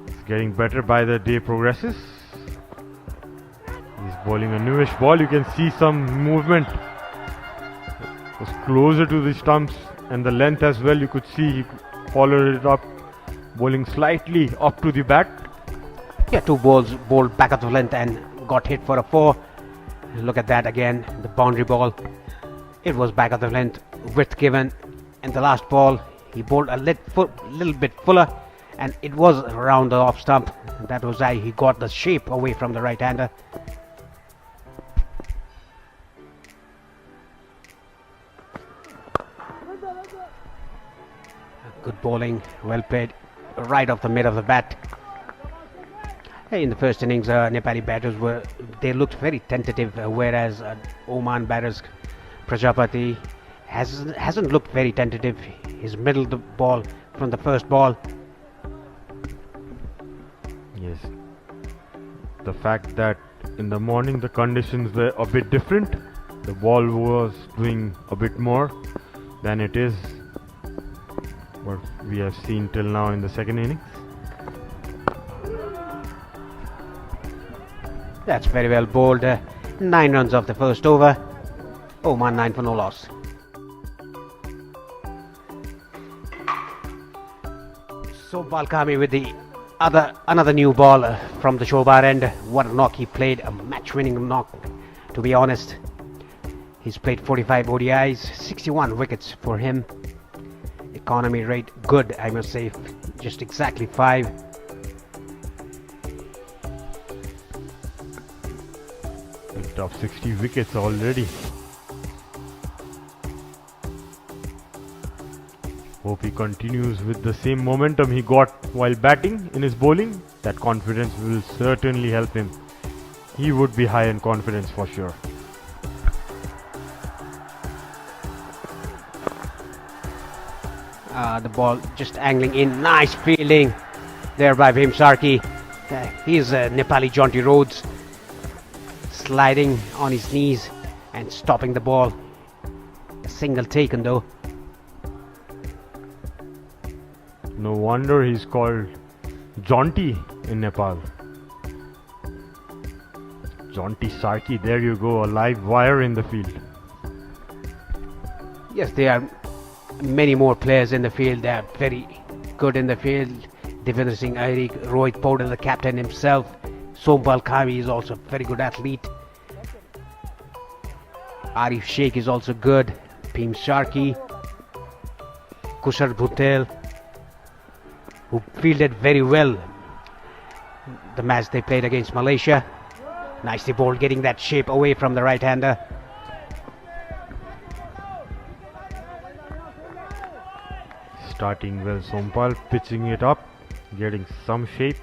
is getting better by the day progresses. He's bowling a newish ball. You can see some movement. It was closer to the stumps and the length as well. You could see he followed it up, bowling slightly up to the bat. Yeah, two balls bowled back of the length and got hit for a 4. Look at that again, the boundary ball. It was back of the length, width given, and the last ball he bowled a little bit fuller, and it was around the off stump. That was why he got the shape away from the right-hander. Good bowling, well played, right off the mid of the bat. In the first innings, Nepali batters looked very tentative, whereas Oman batters Prajapati hasn't looked very tentative. He's middled the ball from the first ball. Yes, the fact that in the morning the conditions were a bit different, the ball was doing a bit more than it is what we have seen till now in the second innings. That's very well bowled. 9 runs off the first over. Oman 9 for no loss. So Balkami with the another new ball from the Shobar end. What a knock he played, a match-winning knock, to be honest. He's played 45 ODIs, 61 wickets for him. Economy rate good, I must say, just exactly 5. Picked up 60 wickets already. Hope he continues with the same momentum he got while batting in his bowling. That confidence will certainly help him. He would be high in confidence for sure. The ball just angling in. Nice fielding there by Bhim Sarki. He's Nepali Jaunty Rhodes, sliding on his knees and stopping the ball. A single taken though. No wonder he's called Jaunty in Nepal. Jaunty Sarki, there you go, a live wire in the field. Yes, there are many more players in the field. They are very good in the field. Devinder Singh Airi, Rohit Powder, the captain himself. Sompal Khavi is also a very good athlete. Arif Sheikh is also good. Bhim Sarki, Kushal Bhutel, who fielded very well the match they played against Malaysia. Nicely bowled, getting that shape away from the right-hander. Starting well, Sompal, pitching it up, getting some shape.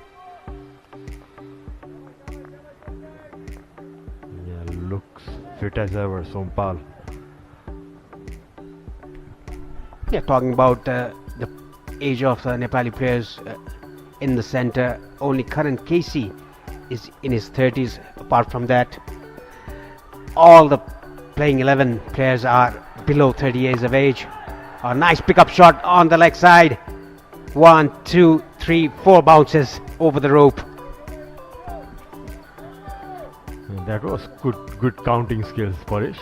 Yeah, looks fit as ever, Sompal. Yeah, talking about the age of the Nepali players in the centre, only Karan Casey is in his 30s. Apart from that, all the playing 11 players are below 30 years of age. A nice pickup shot on the leg side. 1, 2, 3, 4 bounces over the rope. And that was good counting skills, Parish.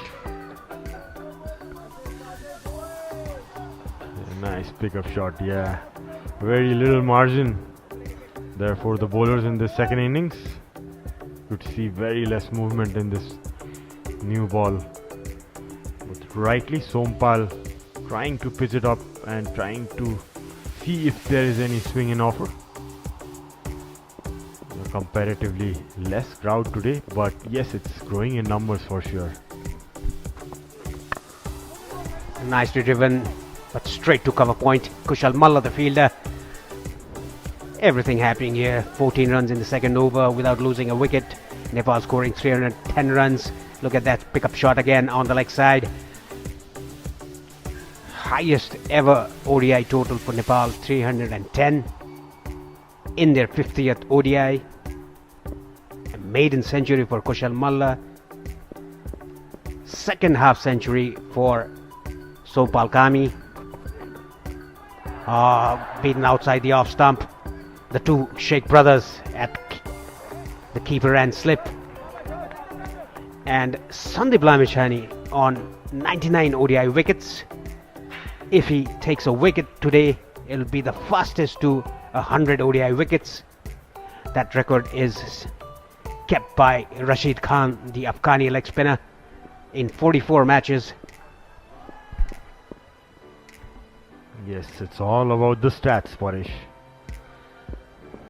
Nice pickup shot, yeah. Very little margin. Therefore, the bowlers in the second innings could see very less movement in this new ball. But rightly, Sompal trying to pitch it up and trying to see if there is any swing in offer. Comparatively less crowd today, but yes, it's growing in numbers for sure. Nicely driven, but straight to cover point. Kushal Malla, the fielder. Everything happening here. 14 runs in the second over without losing a wicket. Nepal scoring 310 runs. Look at that pickup shot again on the leg side. highest ever ODI total for Nepal, 310 in their 50th ODI. A maiden century for Kushal Malla. Second half century for Sopal Kami. Beaten outside the off stump. The two Sheikh brothers at the keeper and slip. And Sandeep Lamishani on 99 ODI wickets. If he takes a wicket today, it'll be the fastest to 100 ODI wickets. That record is kept by Rashid Khan, the Afghani leg spinner, in 44 matches. Yes, it's all about the stats, Parish.